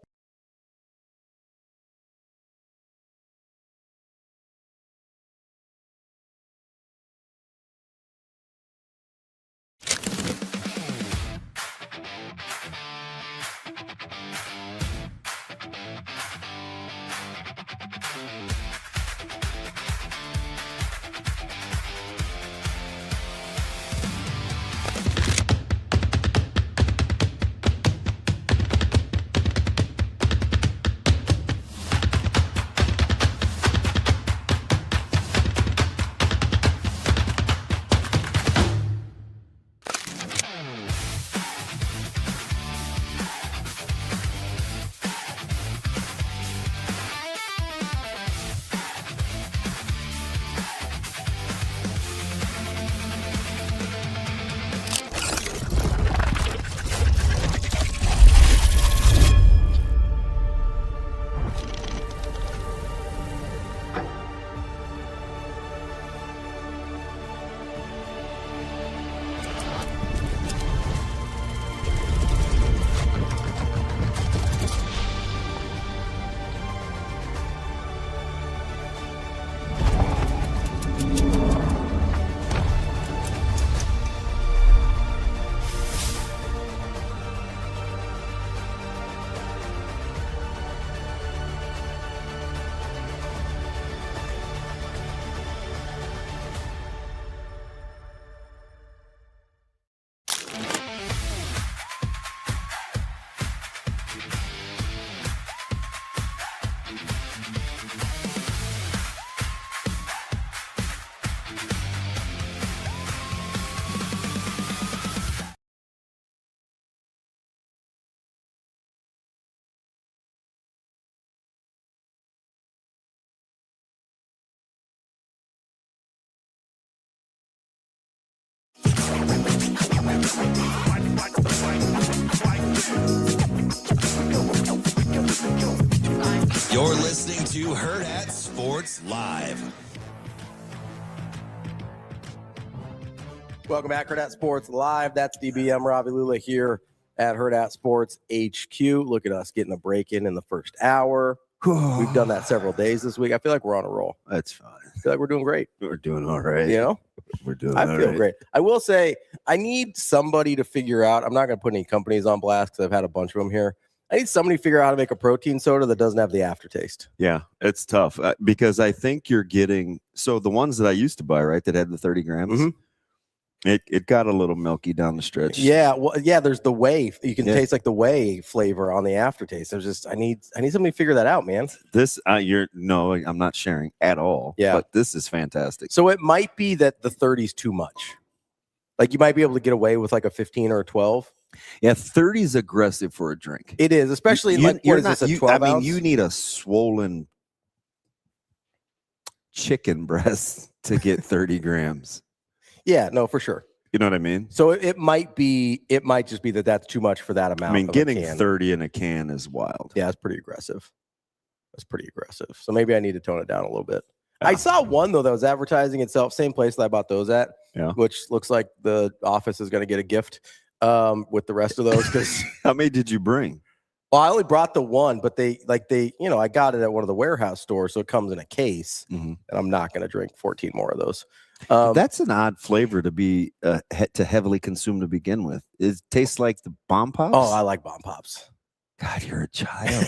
You're listening to Hurrdat Sports Live. Welcome back, Hurrdat Sports Live. That's DBM Ravi Lulla here at Hurrdat Sports HQ. Look at us getting a break in the first hour. We've done that several days this week. I feel like we're on a roll. That's fine. I feel like we're doing great. We're doing all right. You know? We're doing I all feel right. great. I will say I need somebody to figure out. I'm not going to put any companies on blast because I've had a bunch of them here. I need somebody to figure out how to make a protein soda that doesn't have the aftertaste. Yeah, it's tough because I think you're getting – so the ones that I used to buy, right, that had the 30 grams, it got a little milky down the stretch. Yeah, well, yeah, there's the whey. You can taste like the whey flavor on the aftertaste. There's just I need somebody to figure that out, man. This I'm not sharing at all. Yeah. But this is fantastic. So it might be that the 30 is too much. Like you might be able to get away with like a 15 or a 12. Yeah, 30 is aggressive for a drink. It is, especially in like what is this, a 12 ounce? You need a swollen chicken breast to get 30 grams. Yeah, no, for sure. You know what I mean? So it might just be that that's too much for that amount. I mean, getting 30 in a can is wild. Yeah, it's pretty aggressive. That's pretty aggressive. So maybe I need to tone it down a little bit. Yeah. I saw one though that was advertising itself, same place that I bought those at, which looks like the office is going to get a gift with the rest of those. Because how many did you bring? Well, I only brought the one, but they I got it at one of the warehouse stores, so it comes in a case, and I'm not going to drink 14 more of those. That's an odd flavor to be to heavily consume to begin with. It tastes like the Bomb Pops. Oh, I like Bomb Pops. God, you're a child.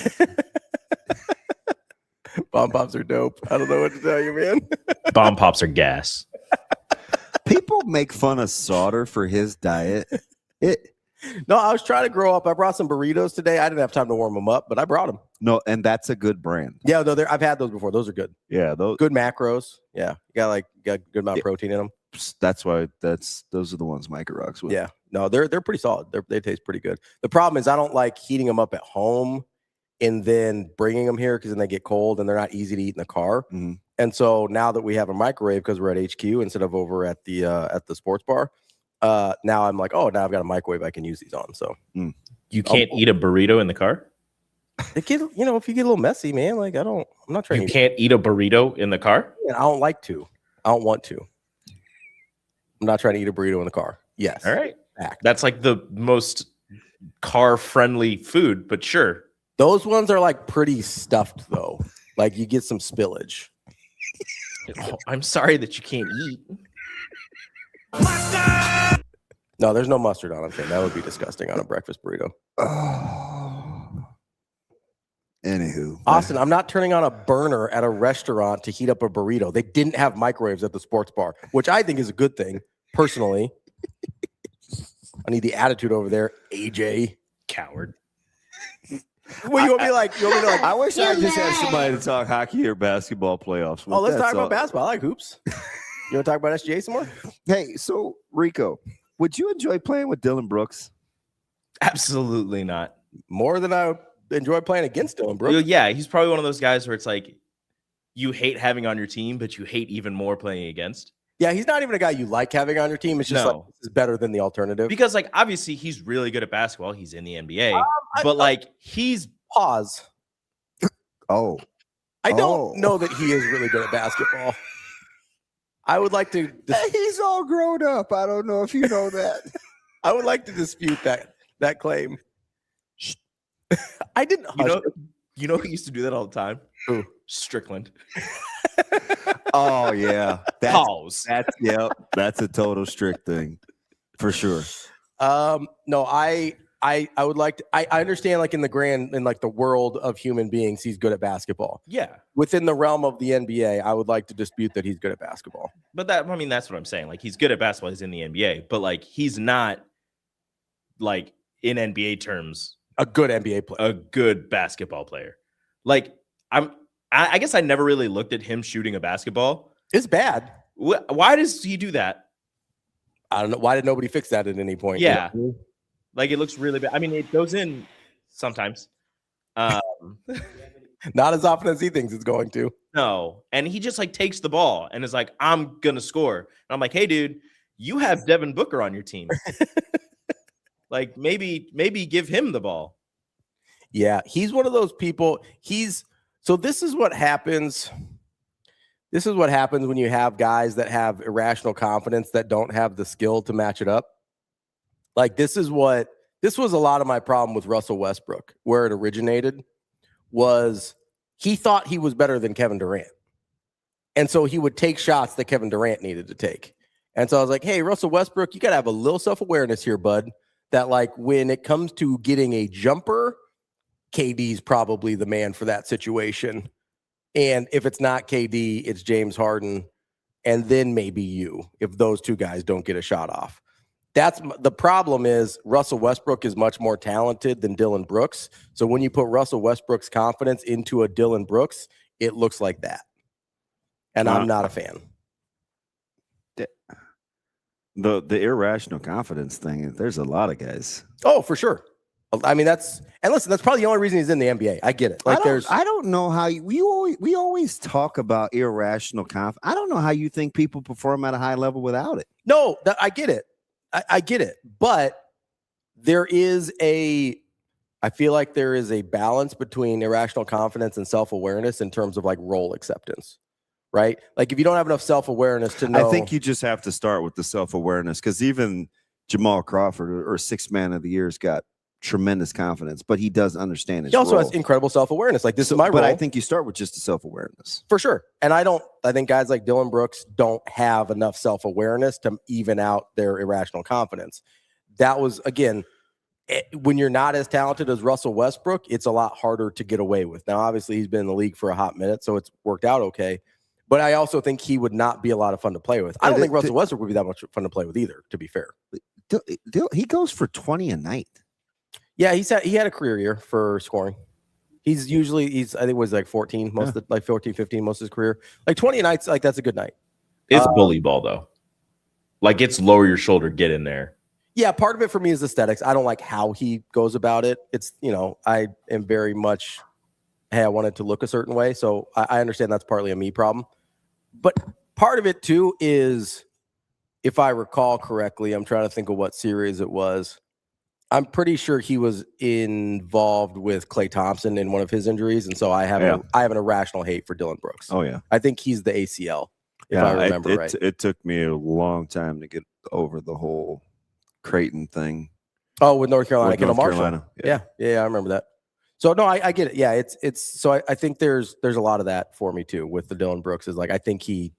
Bomb Pops are dope. I don't know what to tell you, man. Bomb Pops are gas. People make fun of Sauter for his diet. No, I was trying to grow up. I brought some burritos today. I didn't have time to warm them up, but I brought them. No, and that's a good brand. Yeah, no, I've had those before. Those are good. Yeah, those good macros. Yeah, you got a good amount of protein in them. That's why those are the ones Micah rocks with. Yeah, no, they're pretty solid. They taste pretty good. The problem is I don't like heating them up at home and then bringing them here because then they get cold and they're not easy to eat in the car. Mm-hmm. And so now that we have a microwave because we're at HQ instead of over at the sports bar. Now I'm like, oh, now I've got a microwave I can use these on. So You can't eat a burrito in the car? If you get a little messy, man, like I'm not trying. You can't eat a burrito in the car? I don't like to. I don't want to. I'm not trying to eat a burrito in the car. Yes. All right. That's like the most car-friendly food, but sure. Those ones are like pretty stuffed though. Like you get some spillage. I'm sorry that you can't eat. No, there's no mustard on it. That would be disgusting on a breakfast burrito. Anywho, Austin, I'm not turning on a burner at a restaurant to heat up a burrito. They didn't have microwaves at the sports bar, which I think is a good thing, personally. I need the attitude over there, AJ. Coward. Well, you want me like? I wish I just had somebody to talk hockey or basketball playoffs with. Oh, let's talk about basketball. I like hoops. You want to talk about SGA some more? Hey, so Rico, would you enjoy playing with Dillon Brooks? Absolutely not. More than I enjoy playing against Dillon Brooks. Yeah, he's probably one of those guys where it's like you hate having on your team, but you hate even more playing against. Yeah, he's not even a guy you like having on your team. It's just like this is better than the alternative. Because like obviously he's really good at basketball. He's in the NBA, but like he's pause. Oh, I don't know that he is really good at basketball. I would like to. He's all grown up. I don't know if you know that. I would like to dispute that claim. I didn't. You know who used to do that all the time? Who? Strickland. Oh yeah, Pause. That's a total strict thing, for sure. No, I would like to. I understand, like in the world of human beings, he's good at basketball. Yeah. Within the realm of the NBA, I would like to dispute that he's good at basketball. But that's what I'm saying. Like he's good at basketball. He's in the NBA, but like he's not like in NBA terms a good NBA player, a good basketball player. Like I guess I never really looked at him shooting a basketball. It's bad. Why does he do that? I don't know. Why did nobody fix that at any point? Yeah. Like it looks really bad. I mean, it goes in sometimes. Not as often as he thinks it's going to. No. And he just like takes the ball and is like, I'm going to score. And I'm like, hey, dude, you have Devin Booker on your team. Like maybe give him the ball. Yeah. He's one of those people. So this is what happens. This is what happens when you have guys that have irrational confidence that don't have the skill to match it up. Like this was a lot of my problem with Russell Westbrook, where it originated was he thought he was better than Kevin Durant. And so he would take shots that Kevin Durant needed to take. And so I was like, hey, Russell Westbrook, you got to have a little self-awareness here, bud, that like when it comes to getting a jumper, KD's probably the man for that situation. And if it's not KD, it's James Harden. And then maybe you, if those two guys don't get a shot off. That's the problem is Russell Westbrook is much more talented than Dillon Brooks. So when you put Russell Westbrook's confidence into a Dillon Brooks, it looks like that. And I'm not a fan. The irrational confidence thing, there's a lot of guys. Oh, for sure. I mean, that's probably the only reason he's in the NBA. I get it. Like I don't know how we always talk about irrational confidence. I don't know how you think people perform at a high level without it. No, I get it. I get it. But I feel like there is a balance between irrational confidence and self-awareness in terms of like role acceptance, right? Like if you don't have enough self-awareness to know. I think you just have to start with the self-awareness because even Jamal Crawford or Sixth Man of the Year has got tremendous confidence, but he does understand his He also role. has incredible self-awareness. Like this is my role. But I think you start with just the self-awareness. For sure. And I think guys like Dillon Brooks don't have enough self-awareness to even out their irrational confidence. That was, again, when you're not as talented as Russell Westbrook, it's a lot harder to get away with. Now, obviously, he's been in the league for a hot minute, so it's worked out okay. But I also think he would not be a lot of fun to play with. I don't think Russell Westbrook would be that much fun to play with either, to be fair. He goes for 20 a night. Yeah, he had a career year for scoring. I think it was like 14 14, 15 most of his career. Like 20 nights, like that's a good night. It's bully ball though. Like it's lower your shoulder, get in there. Yeah, part of it for me is aesthetics. I don't like how he goes about it. It's, I am very much, hey, I want it to look a certain way. So I understand that's partly a me problem. But part of it too is, if I recall correctly, I'm trying to think of what series it was. I'm pretty sure he was involved with Klay Thompson in one of his injuries, and so I have an irrational hate for Dillon Brooks. Oh yeah, I think he's the ACL. If I remember right, it took me a long time to get over the whole Creighton thing. Oh, with North Carolina, North Marshall. Yeah, I remember that. So no, I get it. Yeah, it's so I think there's a lot of that for me too with the Dillon Brooks. Is like I think he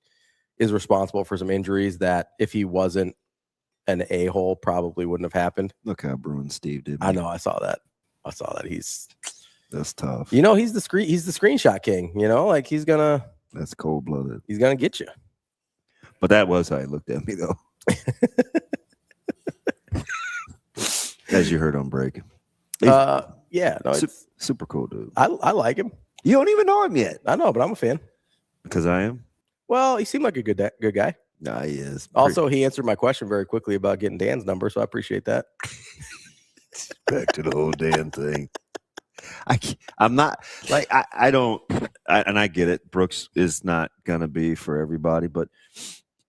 is responsible for some injuries that if he wasn't an a-hole probably wouldn't have happened. Look how Bruin Steve did. I know. I saw that. That's tough. You know, he's the screenshot king. You know, like that's cold blooded. He's gonna get you. But that was how he looked at me though. As you heard on break. Yeah, no, it's super cool dude. I like him. You don't even know him yet. I know, but I'm a fan. Because I am. Well, he seemed like a good guy. Nah, he is. Also, he answered my question very quickly about getting Dan's number, so I appreciate that. Back to the whole Dan thing. I'm not like I don't, and I get it. Brooks is not gonna be for everybody, but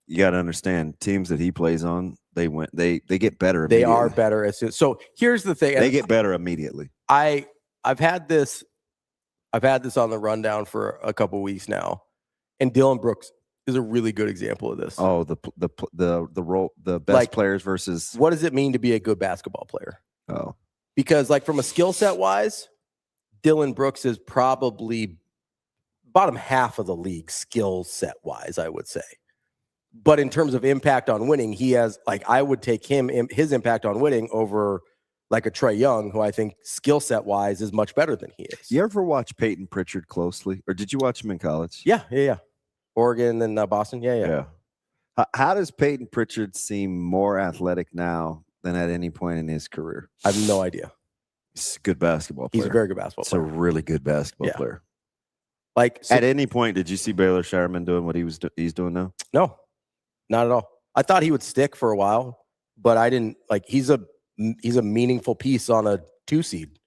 you got to understand teams that he plays on. They get better. They are better as soon. So here's the thing: they get better immediately. I've had this on the rundown for a couple weeks now, and Dillon Brooks is a really good example of this. Oh, the best players versus what does it mean to be a good basketball player? Oh, because like from a skill set wise, Dillon Brooks is probably bottom half of the league skill set wise, I would say. But in terms of impact on winning, he has I would take his impact on winning over like a Trae Young, who I think skill set wise is much better than he is. You ever watch Peyton Pritchard closely, or did you watch him in college? Yeah. Oregon and Boston. Yeah. How does Peyton Pritchard seem more athletic now than at any point in his career? I have no idea. He's a good basketball player. He's a very good basketball player. He's a really good basketball player. At any point, did you see Baylor Shireman doing what he's doing now? No, not at all. I thought he would stick for a while, but I didn't. He's a meaningful piece on a 2 seed.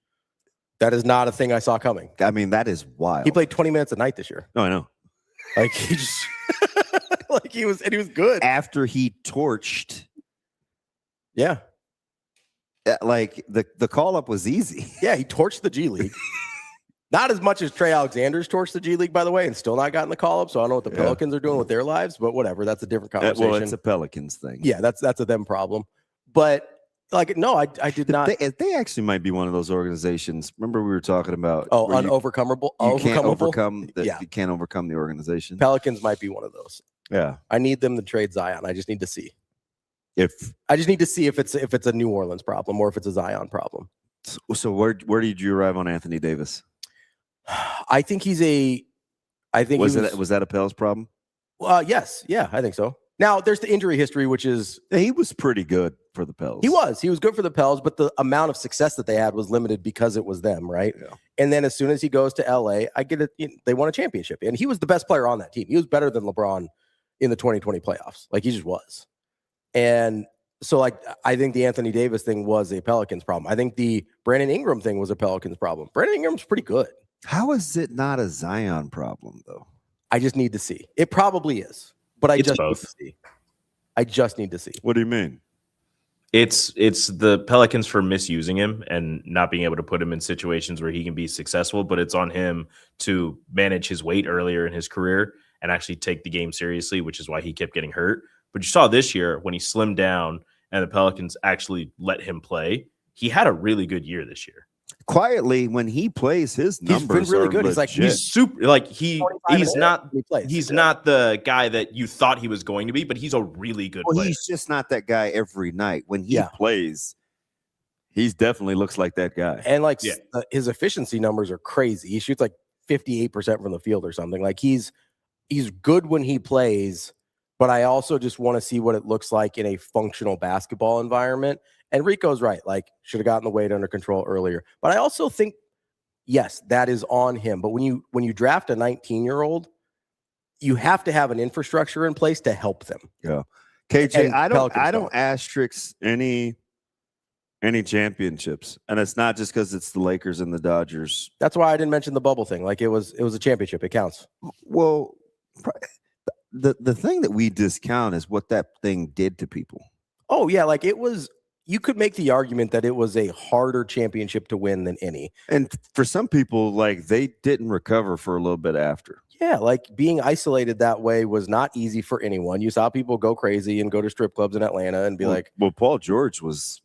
That is not a thing I saw coming. I mean, that is wild. He played 20 minutes a night this year. No, I know. He just he was good after he torched. Yeah. The call up was easy. Yeah, he torched the G League. Not as much as Trey Alexander's torched the G League, by the way, and still not gotten the call up. So I don't know what the Pelicans are doing with their lives, but whatever. That's a different conversation. Well, it's a Pelicans thing. Yeah, that's a them problem. But no, I did not. They actually might be one of those organizations. Remember we were talking about unovercomable. You can't overcome the organization. Pelicans might be one of those. Yeah, I need them to trade Zion. I just need to see if it's a New Orleans problem or if it's a Zion problem. So where did you arrive on Anthony Davis? I think was that a Pels problem? Yes, yeah, I think so. Now there's the injury history, which is he was pretty good for the Pels. He was good for the Pels, but the amount of success that they had was limited because it was them, right? Yeah. And then as soon as he goes to LA, I get it. They won a championship, and he was the best player on that team. He was better than LeBron in the 2020 playoffs. He just was. And so, I think the Anthony Davis thing was a Pelicans problem. I think the Brandon Ingram thing was a Pelicans problem. Brandon Ingram's pretty good. How is it not a Zion problem, though? I just need to see. It probably is, but I just need to see. I just need to see. What do you mean? It's the Pelicans for misusing him and not being able to put him in situations where he can be successful, but it's on him to manage his weight earlier in his career and actually take the game seriously, which is why he kept getting hurt. But you saw this year when he slimmed down and the Pelicans actually let him play, he had a really good year this year. Quietly, when he plays, his numbers he's been really are good. Legit. He's super. He's not the guy that you thought he was going to be, but he's a really good player. He's just not that guy every night. When he plays, he definitely looks like that guy. And his efficiency numbers are crazy. He shoots 58% from the field or something. He's good when he plays, but I also just want to see what it looks like in a functional basketball environment. And Rico's right. Should have gotten the weight under control earlier. But I also think, yes, that is on him. But when you draft a 19-year-old, you have to have an infrastructure in place to help them. Yeah. KJ, I don't asterisk any championships. And it's not just because it's the Lakers and the Dodgers. That's why I didn't mention the bubble thing. It was a championship. It counts. Well, the thing that we discount is what that thing did to people. Oh, yeah. It was you could make the argument that it was a harder championship to win than any. And for some people, like, they didn't recover for a little bit after. Yeah, like being isolated that way was not easy for anyone. You saw people go crazy and go to strip clubs in Atlanta and be like, well, Paul George was,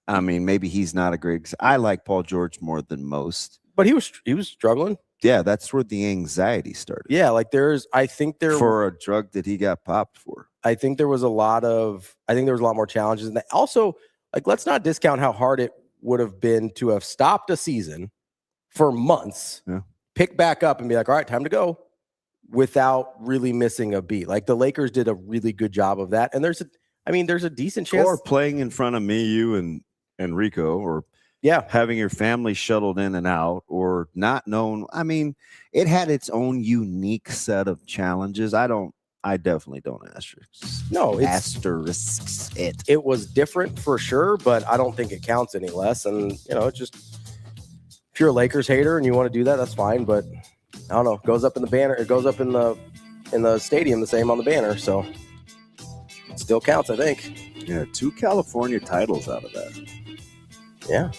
I mean, maybe he's not a great, I like Paul George more than most. But he was struggling. Yeah, that's where the anxiety started. Yeah, like I think for a drug that he got popped for. I think there was a lot more challenges. And also, like, let's not discount how hard it would have been to have stopped a season for months, pick back up and be like, all right, time to go, without really missing a beat. Like, the Lakers did a really good job of that. And there's a decent chance. Or playing in front of me, you, and Rico, or having your family shuttled in and out, or not known. I mean, it had its own unique set of challenges. I definitely don't asterisk it. It was different for sure, but I don't think it counts any less. And, it's just, if you're a Lakers hater and you want to do that, that's fine. But I don't know, it goes up in the banner. It goes up in the stadium the same on the banner. So it still counts, I think. Yeah, 2 California titles out of that. Yeah.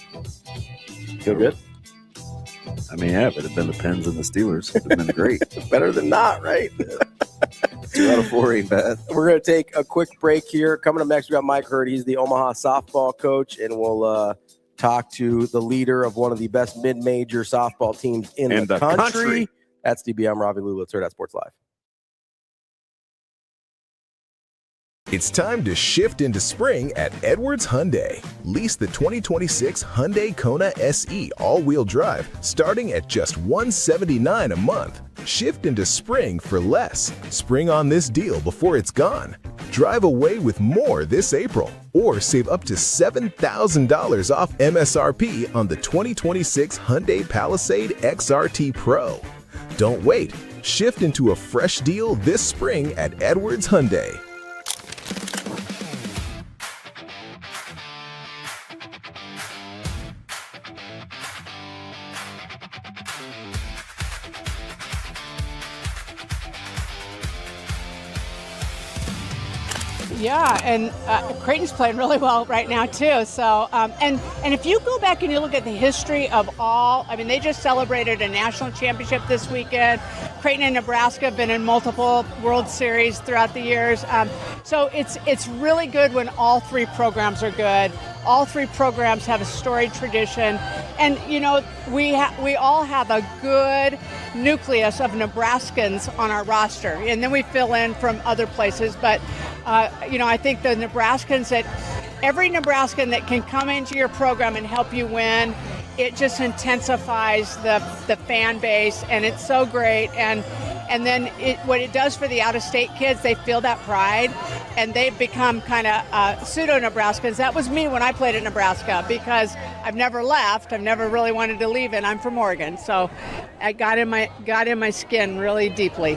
Feel good? I mean, yeah, if it had been the Pens and the Steelers, it would have been great. Better than not, right? 2 out of 4 ain't bad. We're going to take a quick break here. Coming up next, we got Mike Hurd. He's the Omaha Softball coach, and we'll talk to the leader of one of the best mid-major softball teams in the country. That's DB. I'm Ravi Lulla. It's Hurrdat Sports Live. It's time to shift into spring at Edwards Hyundai. Lease the 2026 Hyundai Kona SE all-wheel drive starting at just $179 a month. Shift into spring for less. Spring on this deal before it's gone. Drive away with more this April, or save up to $7,000 off MSRP on the 2026 Hyundai Palisade XRT Pro. Don't wait. Shift into a fresh deal this spring at Edwards Hyundai. Yeah, and Creighton's playing really well right now too. So, and if you go back and you look at the history of they just celebrated a national championship this weekend. Creighton and Nebraska have been in multiple World Series throughout the years. So it's really good when all 3 programs are good. All 3 programs have a storied tradition, and we all have a good nucleus of Nebraskans on our roster, and then we fill in from other places. But I think the Nebraskans, that every Nebraskan that can come into your program and help you win, it just intensifies the fan base, and it's so great. And then what it does for the out-of-state kids, they feel that pride, and they become kind of pseudo-Nebraskans. That was me when I played at Nebraska, because I've never left. I've never really wanted to leave, and I'm from Oregon. So I got in my skin really deeply.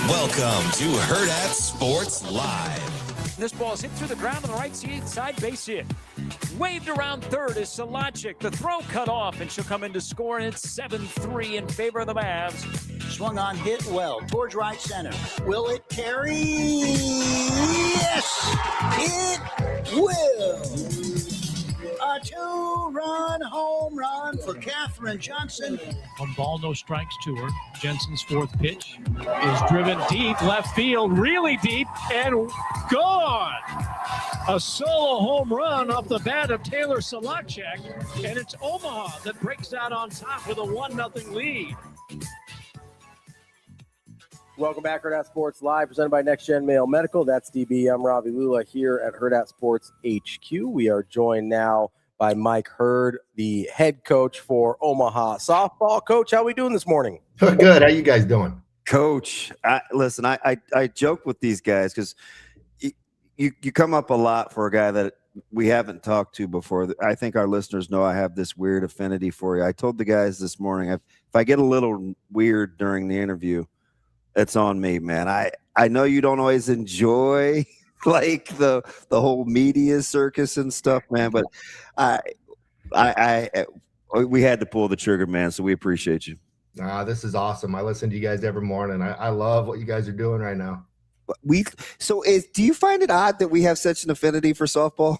Welcome to Hurrdat Sports Live. This ball is hit through the ground on the right side, base hit. Waved around third is Solachik. The throw cut off, and she'll come in to score, and it's 7-3 in favor of the Mavs. Swung on, hit well, towards right center. Will it carry? Yes, it will. A 2-run home run for Katherine Johnson. One ball, no strikes to her. Jensen's 4th pitch is driven deep, left field, really deep, and gone. A solo home run off the bat of Taylor Solachik, and it's Omaha that breaks out on top with a 1-0 lead. Welcome back, Hurrdat Sports Live, presented by Next Gen Mail Medical. That's DB. I'm Ravi Lulla here at Hurrdat Sports HQ. We are joined now by Mike Hurd, the head coach for Omaha Softball. Coach, how are we doing this morning? Good. How you guys doing? Coach, listen, I joke with these guys because you come up a lot for a guy that we haven't talked to before. I think our listeners know I have this weird affinity for you. I told the guys this morning, if I get a little weird during the interview, it's on me, man. I know you don't always enjoy like the whole media circus and stuff, man, but we had to pull the trigger, man, so we appreciate you. This is awesome. I listen to you guys every morning. I love what you guys are doing right now. Do you find it odd that we have such an affinity for softball?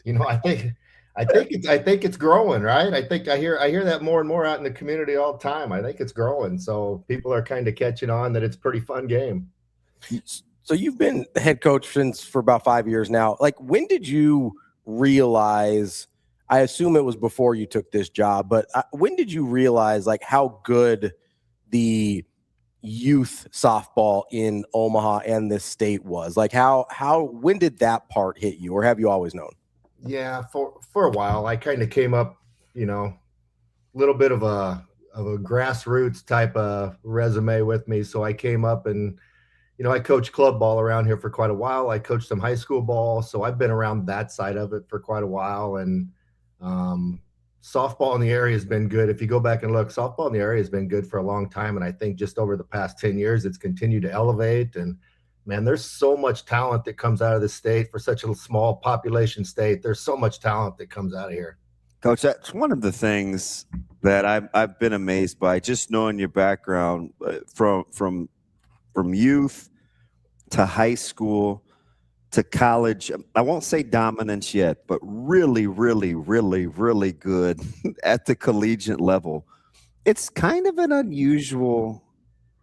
I think it's growing, right? I hear that more and more out in the community all the time. I think it's growing. So people are kind of catching on that it's a pretty fun game. So you've been head coach for about 5 years now. Like, when did you realize, I assume it was before you took this job, but when did you realize like how good the youth softball in Omaha and this state was? Like when did that part hit you, or have you always known? Yeah, for a while I kind of came up, a little bit of a grassroots type of resume with me. So I came up and, I coached club ball around here for quite a while. I coached some high school ball. So I've been around that side of it for quite a while. And softball in the area has been good. If you go back and look, softball in the area has been good for a long time. And I think just over the past 10 years, it's continued to elevate. And man, there's so much talent that comes out of this state for such a small population state. There's so much talent that comes out of here. Coach, that's one of the things that I've been amazed by, just knowing your background from youth to high school to college. I won't say dominance yet, but really, really, really, really good at the collegiate level. It's kind of an unusual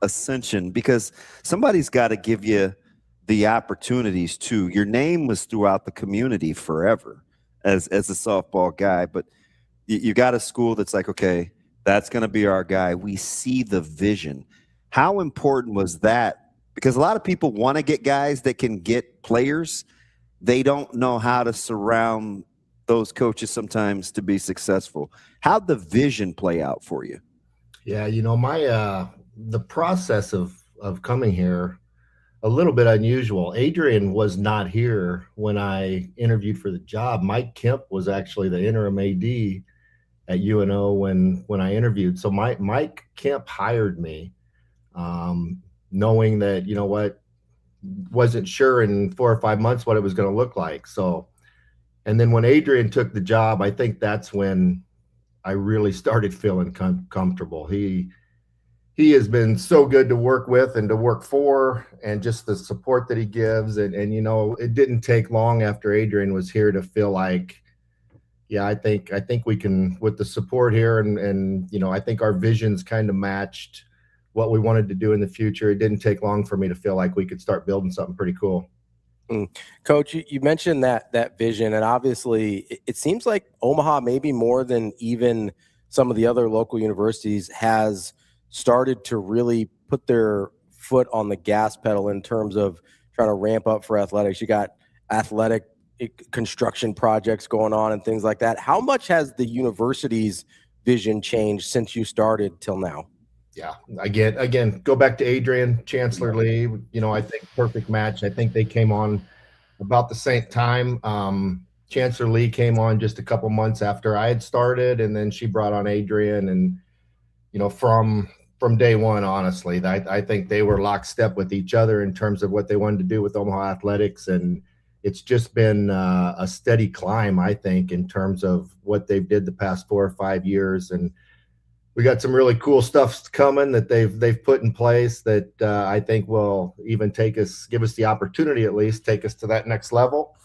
ascension because somebody's got to give you the opportunities too. Your name was throughout the community forever as a softball guy, but you got a school that's like, okay, that's going to be our guy. We see the vision. How important was that? Because a lot of people want to get guys that can get players. They don't know how to surround those coaches sometimes to be successful. How'd the vision play out for you? Yeah, the process of coming here, a little bit unusual. Adrian was not here when I interviewed for the job. Mike Kemp was actually the interim AD at UNO when I interviewed. So Mike Kemp hired me, knowing that, wasn't sure in 4 or 5 months what it was going to look like. So, and then when Adrian took the job, I think that's when I really started feeling comfortable. He has been so good to work with and to work for, and just the support that he gives. And it didn't take long after Adrian was here to feel like, yeah, I think we can, with the support here, and I think our visions kind of matched what we wanted to do in the future. It didn't take long for me to feel like we could start building something pretty cool. Coach, you mentioned that vision, and obviously it seems like Omaha, maybe more than even some of the other local universities, has started to really put their foot on the gas pedal in terms of trying to ramp up for athletics. You got athletic construction projects going on and things like that. How much has the university's vision changed since you started till now? Yeah, again, go back to Adrian, Chancellor Lee, I think perfect match. I think they came on about the same time. Chancellor Lee came on just a couple months after I had started, and then she brought on Adrian. And, from day one, honestly, I think they were lockstep with each other in terms of what they wanted to do with Omaha athletics. And it's just been a steady climb, I think, in terms of what they've did the past 4 or 5 years. And we got some really cool stuff coming that they've put in place that I think will even give us the opportunity, at least take us to that next level.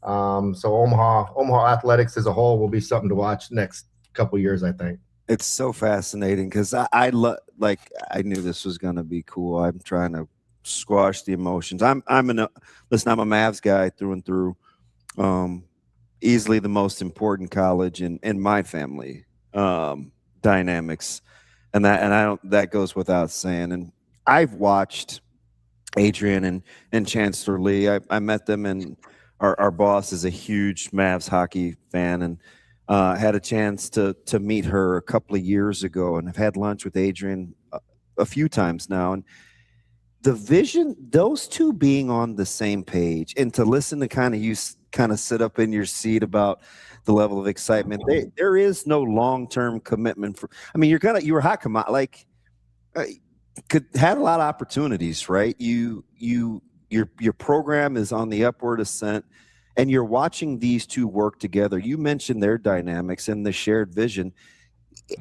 So Omaha athletics as a whole will be something to watch next couple years, I think. It's so fascinating because I knew this was going to be cool. I'm trying to squash the emotions. I'm a Mavs guy through and through. Easily the most important college in my family. Dynamics, and that goes without saying. And I've watched Adrian and Chancellor Lee. I met them, and our boss is a huge Mavs hockey fan, and had a chance to meet her a couple of years ago, and I've had lunch with Adrian a few times now, and the vision, those two being on the same page, and to listen to kind of sit up in your seat about the level of excitement. There is no long-term commitment for. I mean, you were hot commodity, like had a lot of opportunities, right? Your program is on the upward ascent, and you're watching these two work together. You mentioned their dynamics and the shared vision.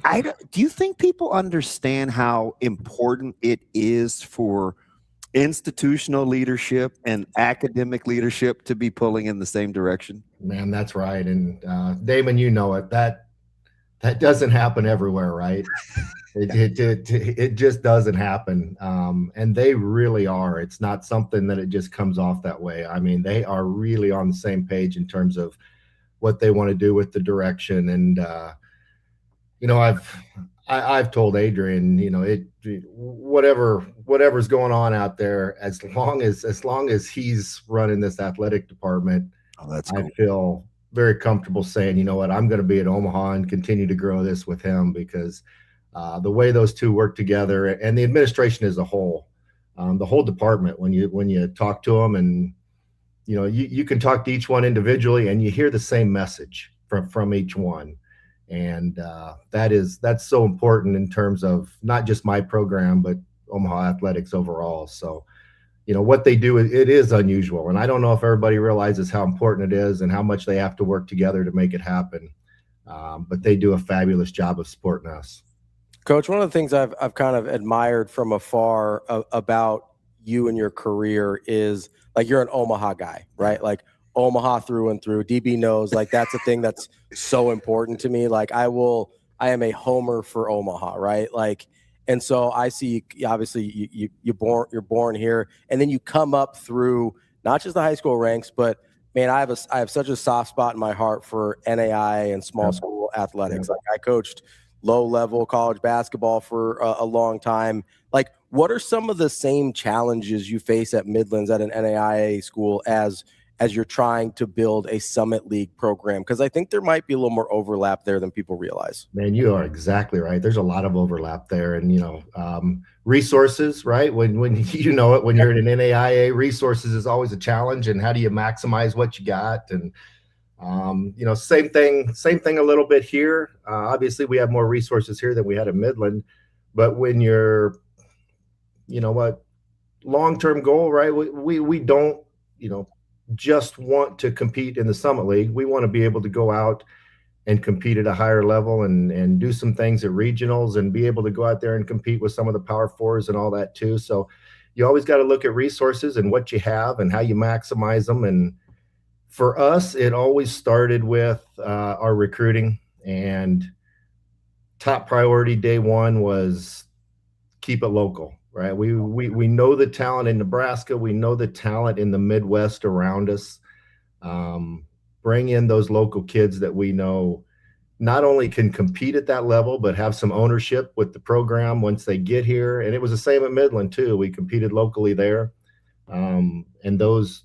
Do you think people understand how important it is for institutional leadership and academic leadership to be pulling in the same direction? Man, that's right. And Damon, you know it. That doesn't happen everywhere, right? It just doesn't happen. And they really are. It's not something that it just comes off that way. I mean, they are really on the same page in terms of what they want to do with the direction. And I've told Adrian, whatever's going on out there, as long as he's running this athletic department, that's cool. I feel very comfortable saying, you know what, I'm going to be at Omaha and continue to grow this with him, because the way those two work together, and the administration as a whole, the whole department, when you talk to them, and you can talk to each one individually and you hear the same message from each one. And that's so important in terms of not just my program, but Omaha athletics overall. So, what they do, it is unusual. And I don't know if everybody realizes how important it is and how much they have to work together to make it happen. But they do a fabulous job of supporting us. Coach, one of the things I've kind of admired from afar about you and your career is, like, you're an Omaha guy, right? Like, Omaha through and through. DB knows, like, that's a thing that's so important to me. Like, I am a homer for Omaha, right? Like, and so I see, obviously you're born here, and then you come up through not just the high school ranks, but man, I have such a soft spot in my heart for NAIA and small school athletics. Like, I coached low level college basketball for a long time. Like, what are some of the same challenges you face at Midlands at an NAIA school as you're trying to build a Summit League program? Because I think there might be a little more overlap there than people realize. Man, you are exactly right. There's a lot of overlap there. And, resources, right? When when you're in an NAIA, resources is always a challenge. And how do you maximize what you got? And, same thing a little bit here. Obviously, we have more resources here than we had at Midland. But when you're, long-term goal, right? We don't, just want to compete in the Summit League. We want to be able to go out and compete at a higher level and do some things at regionals and be able to go out there and compete with some of the Power Fours and all that too. So you always got to look at resources and what you have and how you maximize them. And for us, it always started with our recruiting, and top priority day one was keep it local. Right. We know the talent in Nebraska. We know the talent in the Midwest around us. Bring in those local kids that we know not only can compete at that level, but have some ownership with the program once they get here. And it was the same at Midland too. We competed locally there. And those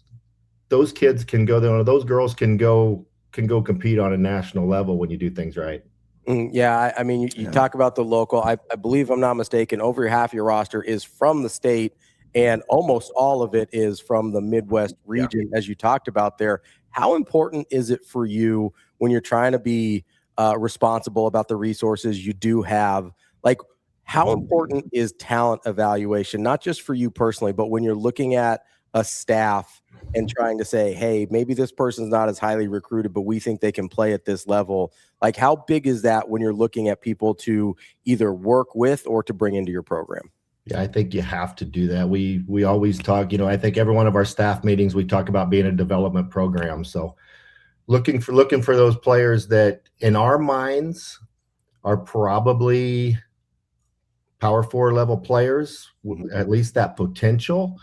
kids can go there. Those girls can go compete on a national level when you do things right. Yeah, I mean, you talk about the local. I believe, I'm not mistaken, over half your roster is from the state, and almost all of it is from the Midwest region, as you talked about there. How important is it for you when you're trying to be responsible about the resources you do have? Like, how important is talent evaluation, not just for you personally, but when you're looking at a staff and trying to say, hey, maybe this person's not as highly recruited, but we think they can play at this level? Like, how big is that when you're looking at people to either work with or to bring into your program? Yeah, I think you have to do that. We always talk, I think every one of our staff meetings, we talk about being a development program. So looking for those players that in our minds are probably Power Four level players, at least that potential.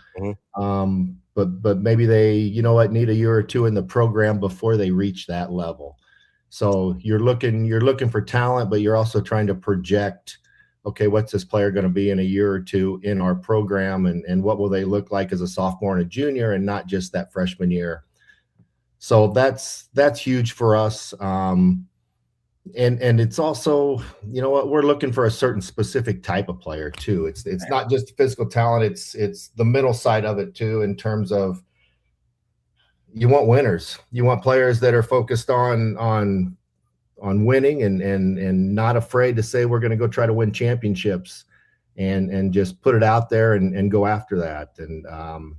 But maybe they, need a year or two in the program before they reach that level. So you're looking for talent, but you're also trying to project, okay, what's this player going to be in a year or two in our program, and what will they look like as a sophomore and a junior, and not just that freshman year. So that's huge for us. And it's also, you know what, we're looking for a certain specific type of player too. It's not just physical talent, it's the mental side of it too, in terms of you want winners. You want players that are focused on winning and not afraid to say we're going to go try to win championships and just put it out there and go after that. And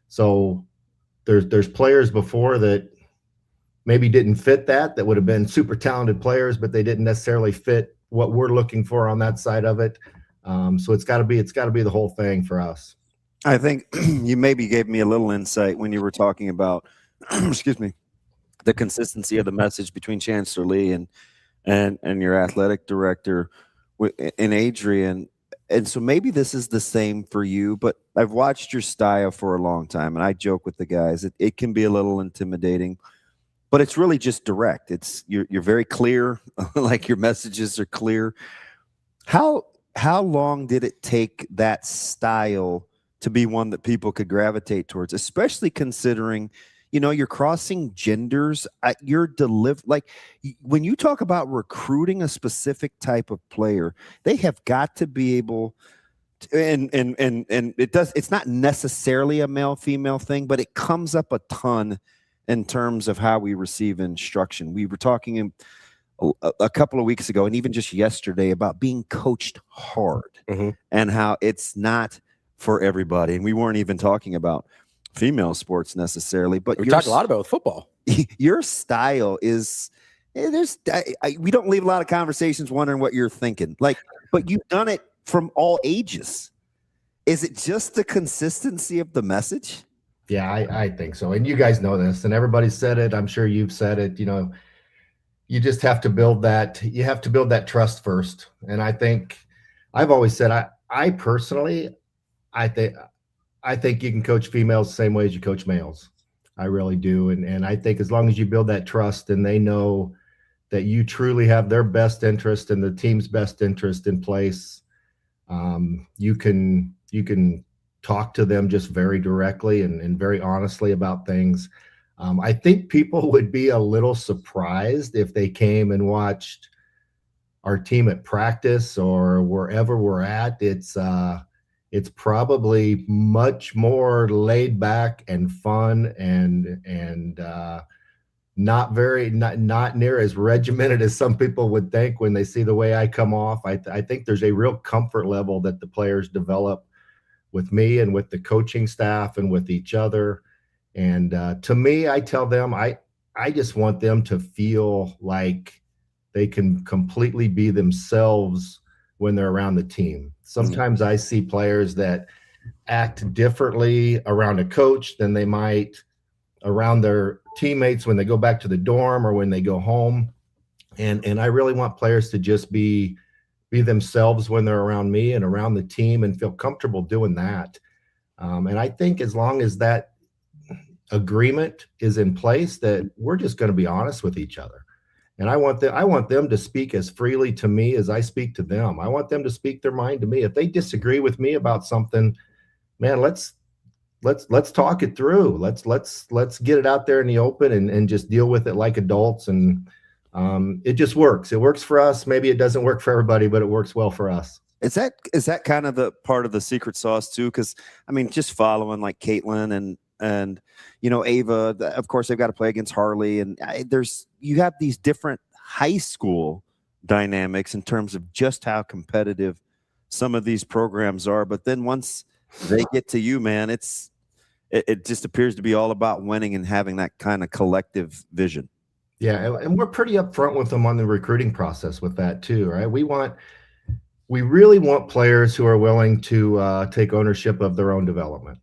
so there's players before that maybe didn't fit that would have been super talented players, but they didn't necessarily fit what we're looking for on that side of it. So it's got to be the whole thing for us. I think you maybe gave me a little insight when you were talking about, excuse me, the consistency of the message between Chancellor Lee and your athletic director and Adrian. And so maybe this is the same for you, but I've watched your style for a long time, and I joke with the guys. It can be a little intimidating, but it's really just direct. You're very clear, like your messages are clear. How long did it take that style to be one that people could gravitate towards, especially considering, you're crossing genders? Like when you talk about recruiting a specific type of player, they have got to be able to, and it's not necessarily a male female thing, but it comes up a ton in terms of how we receive instruction. We were talking a couple of weeks ago, and even just yesterday, about being coached hard and how it's not for everybody. And we weren't even talking about female sports necessarily, but we talked a lot about football. Your style is we don't leave a lot of conversations wondering what you're thinking. But you've done it from all ages. Is it just the consistency of the message? Yeah, I think so. And you guys know this, and everybody said it. I'm sure you've said it. You just have to build that. You have to build that trust first. And I think I've always said, I personally, I think you can coach females the same way as you coach males. I really do. And I think as long as you build that trust and they know that you truly have their best interest and the team's best interest in place, you can talk to them just very directly and very honestly about things. I think people would be a little surprised if they came and watched our team at practice or wherever we're at. It's probably much more laid back and fun and not near as regimented as some people would think when they see the way I come off. I think there's a real comfort level that the players develop with me and with the coaching staff and with each other. And to me, I tell them, I just want them to feel like they can completely be themselves when they're around the team. Sometimes I see players that act differently around a coach than they might around their teammates when they go back to the dorm or when they go home. And I really want players to just be themselves when they're around me and around the team and feel comfortable doing that. And I think as long as that agreement is in place, that we're just going to be honest with each other. And I want them to speak as freely to me as I speak to them. I want them to speak their mind to me. If they disagree with me about something, man, let's talk it through. Let's get it out there in the open and just deal with it like adults. And it just works. It works for us. Maybe it doesn't work for everybody, but it works well for us. Is that kind of the part of the secret sauce too? Because I mean, just following like Caitlin and Ava, of course they've got to play against Harley, and you have these different high school dynamics in terms of just how competitive some of these programs are. But then once they get to you, man, it just appears to be all about winning and having that kind of collective vision. Yeah, and we're pretty upfront with them on the recruiting process with that too, right? We really want players who are willing to take ownership of their own development.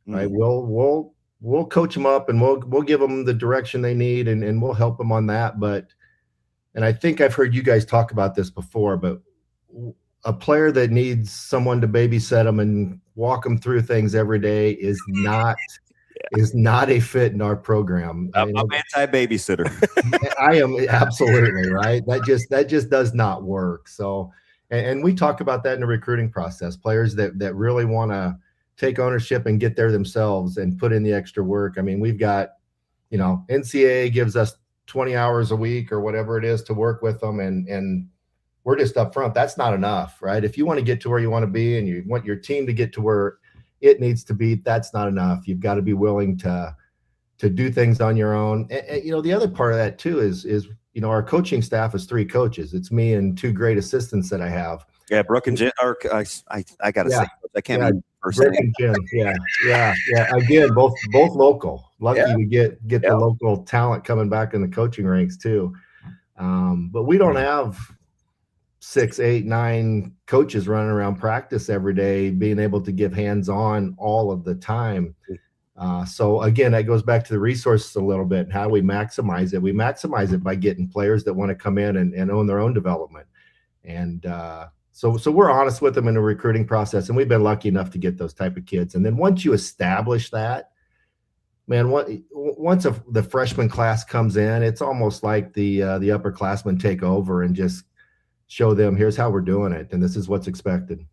Right. We'll coach them up and we'll give them the direction they need and we'll help them on that. And I think I've heard you guys talk about this before, but a player that needs someone to babysit them and walk them through things every day is not a fit in our program. I'm anti-babysitter. I am absolutely right. That just does not work. So, and we talk about that in the recruiting process. Players that really want to take ownership and get there themselves and put in the extra work. I mean, we've got, NCAA gives us 20 hours a week or whatever it is to work with them, and we're just up front. That's not enough, right? If you want to get to where you want to be and you want your team to get to where it needs to be, that's not enough. You've got to be willing to do things on your own. And the other part of that too is our coaching staff is 3 coaches. It's me and 2 great assistants that I have. Yeah, Brooke and Jen. I gotta say, I can't be Brooke and Jen. Yeah. Again, both local. Lucky we get the local talent coming back in the coaching ranks too. But we don't have 6, 8, 9 coaches running around practice every day, being able to give hands-on all of the time. So again, that goes back to the resources a little bit. How we maximize it? We maximize it by getting players that want to come in and own their own development. And so we're honest with them in the recruiting process, and we've been lucky enough to get those type of kids. And then once you establish that, man, once the freshman class comes in, it's almost like the upperclassmen take over and just show them, here's how we're doing it, and this is what's expected.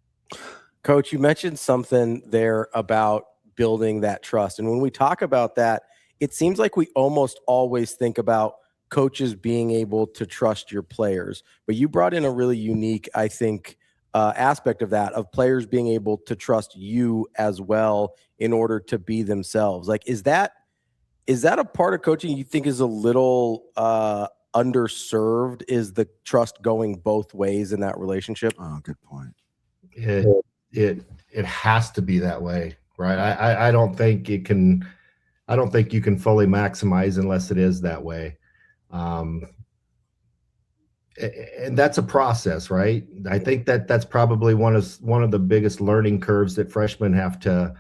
Coach, you mentioned something there about building that trust. And when we talk about that, it seems like we almost always think about coaches being able to trust your players. But you brought in a really unique, I think, aspect of that, of players being able to trust you as well in order to be themselves. Like, is that a part of coaching you think is a little underserved? Is the trust going both ways in that relationship? Oh, good point. It has to be that way, right? I don't think you can fully maximize unless it is that way. And that's a process, right? I think that's probably one of the biggest learning curves that freshmen have to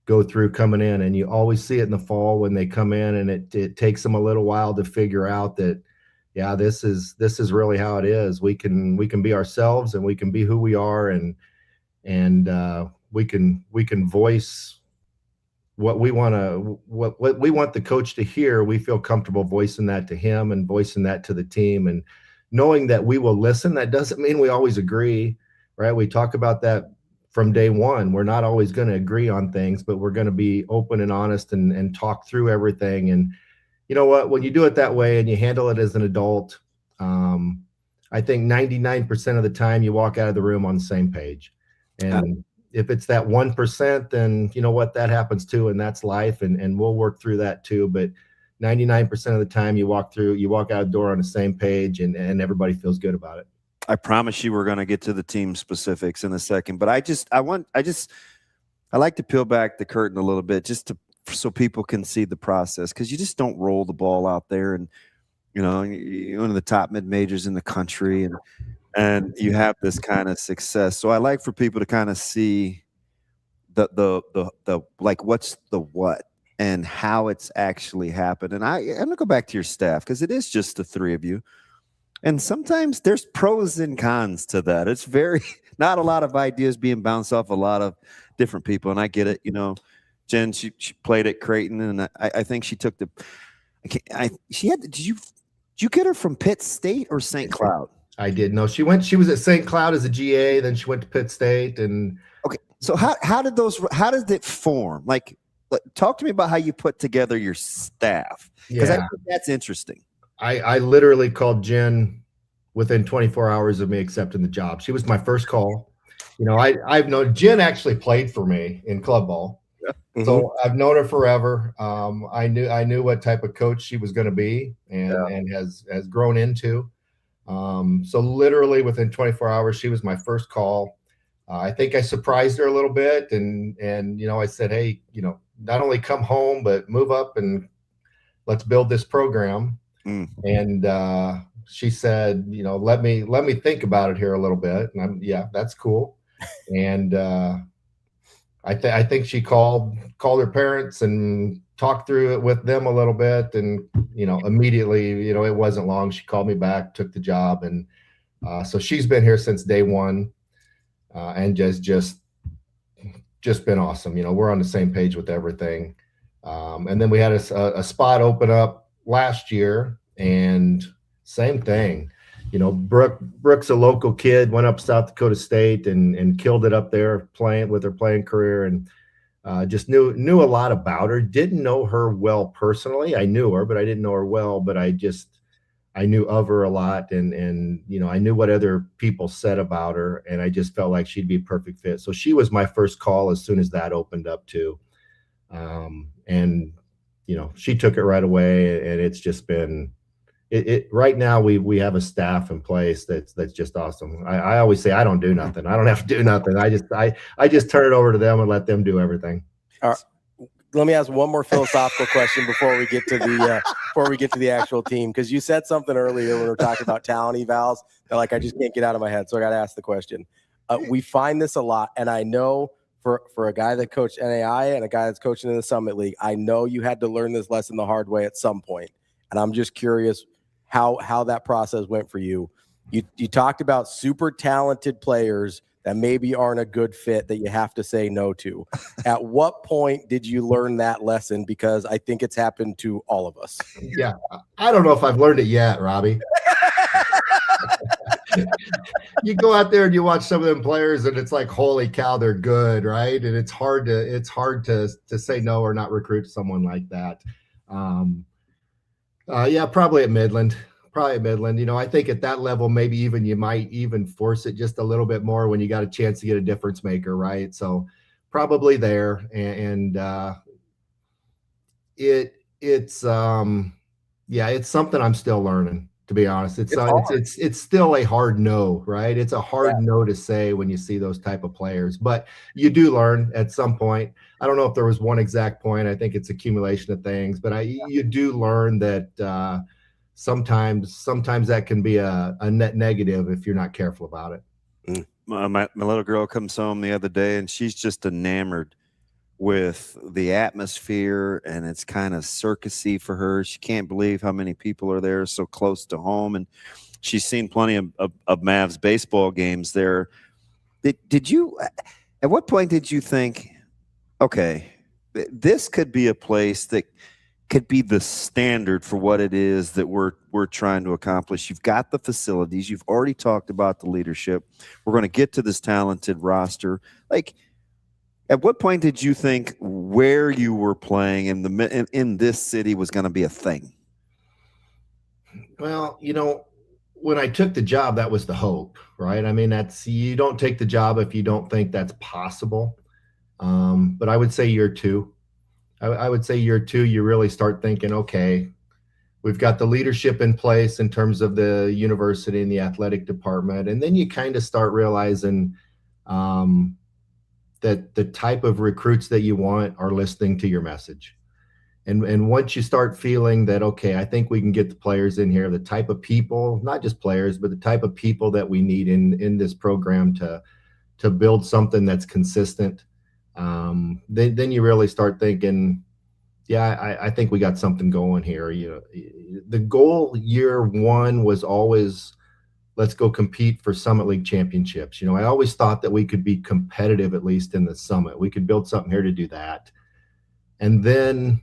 go through coming in. And you always see it in the fall when they come in, and it takes them a little while to figure out that, yeah, this is really how it is. We can be ourselves, and we can be who we are, and we can voice what we want the coach to hear. We feel comfortable voicing that to him and voicing that to the team, and knowing that we will listen. That doesn't mean we always agree, right? We talk about that from day one. We're not always going to agree on things, but we're going to be open and honest and talk through everything. And you know what? When you do it that way and you handle it as an adult, I think 99% of the time you walk out of the room on the same page. And if it's that 1%, then you know what, that happens too, and that's life, and we'll work through that too. But 99% of the time you walk out the door on the same page, and everybody feels good about it. I promise you we're going to get to the team specifics in a second, but I like to peel back the curtain a little bit so people can see the process, because you just don't roll the ball out there, and you're one of the top mid majors in the country, and you have this kind of success. So I like for people to kind of see the like, what's the what and how it's actually happened. And I'm gonna go back to your staff, because it is just the 3 of you, and sometimes there's pros and cons to that. It's not a lot of ideas being bounced off a lot of different people, and I get it. Jen, she played at Creighton, and I think she took did you get her from Pitt State or St. Cloud? I did. No, she was at St. Cloud as a GA, then she went to Pitt State. And okay, so how did it form? Like, talk to me about how you put together your staff, because I think that's interesting. I literally called Jen within 24 hours of me accepting the job. She was my first call. I've known Jen actually played for me in club ball. Mm-hmm. So I've known her forever. I knew what type of coach she was going to be, and has grown into. So literally within 24 hours, she was my first call. I think I surprised her a little bit, and I said, hey, not only come home, but move up and let's build this program. And she said, let me think about it here a little bit. And that's cool. And I think she called her parents and talked through it with them a little bit, and immediately, it wasn't long, she called me back, took the job, and so she's been here since day one, and just been awesome. We're on the same page with everything, and then we had a spot open up last year, and same thing. Brooks, a local kid, went up South Dakota State and killed it up there with her playing career, and just knew a lot about her. Didn't know her well personally. I knew her, but I didn't know her well. But I just I knew of her a lot, and I knew what other people said about her, and I just felt like she'd be a perfect fit. So she was my first call as soon as that opened up too. And she took it right away, and it's just been it right now we have a staff in place that's just awesome. I always say I don't do nothing. I don't have to do nothing. I just turn it over to them and let them do everything. All right. Let me ask one more philosophical question before we get to the actual team, because you said something earlier when we were talking about talent evals that I just can't get out of my head, so I got to ask the question. We find this a lot, and I know for a guy that coached NAIA and a guy that's coaching in the Summit League, I know you had to learn this lesson the hard way at some point, and I'm just curious how that process went for you. You talked about super talented players that maybe aren't a good fit that you have to say no to. At what point did you learn that lesson? Because I think it's happened to all of us. Yeah. I don't know if I've learned it yet, Ravi. You go out there and you watch some of them players and it's like, holy cow, they're good, right? And it's hard to say no or not recruit someone like that. Yeah, probably at Midland. I think at that level, maybe even you might even force it just a little bit more when you got a chance to get a difference maker, right? So probably there. And it's something I'm still learning, to be honest. It's still a hard no, right? It's a hard no to say when you see those type of players, but you do learn at some point. I don't know if there was one exact point. I think it's accumulation of things, but you do learn that sometimes that can be a net negative if you're not careful about it. My little girl comes home the other day and she's just enamored with the atmosphere, and it's kind of circusy for her. She can't believe how many people are there so close to home, and she's seen plenty of Mavs baseball games there. Did you, at what point did you think, okay, this could be a place that could be the standard for what it is that we're trying to accomplish? You've got the facilities. You've already talked about the leadership. We're going to get to this talented roster. At what point did you think where you were playing in this city was going to be a thing? Well, when I took the job, that was the hope, right? I mean, you don't take the job if you don't think that's possible. But I would say year two. I would say year two, you really start thinking, okay, we've got the leadership in place in terms of the university and the athletic department. And then you kind of start realizing that the type of recruits that you want are listening to your message. And once you start feeling that, okay, I think we can get the players in here, the type of people, not just players, but the type of people that we need in this program to build something that's consistent, then you really start thinking, yeah, I think we got something going here. The goal year one was always, let's go compete for Summit League championships. I always thought that we could be competitive, at least in the Summit. We could build something here to do that. And then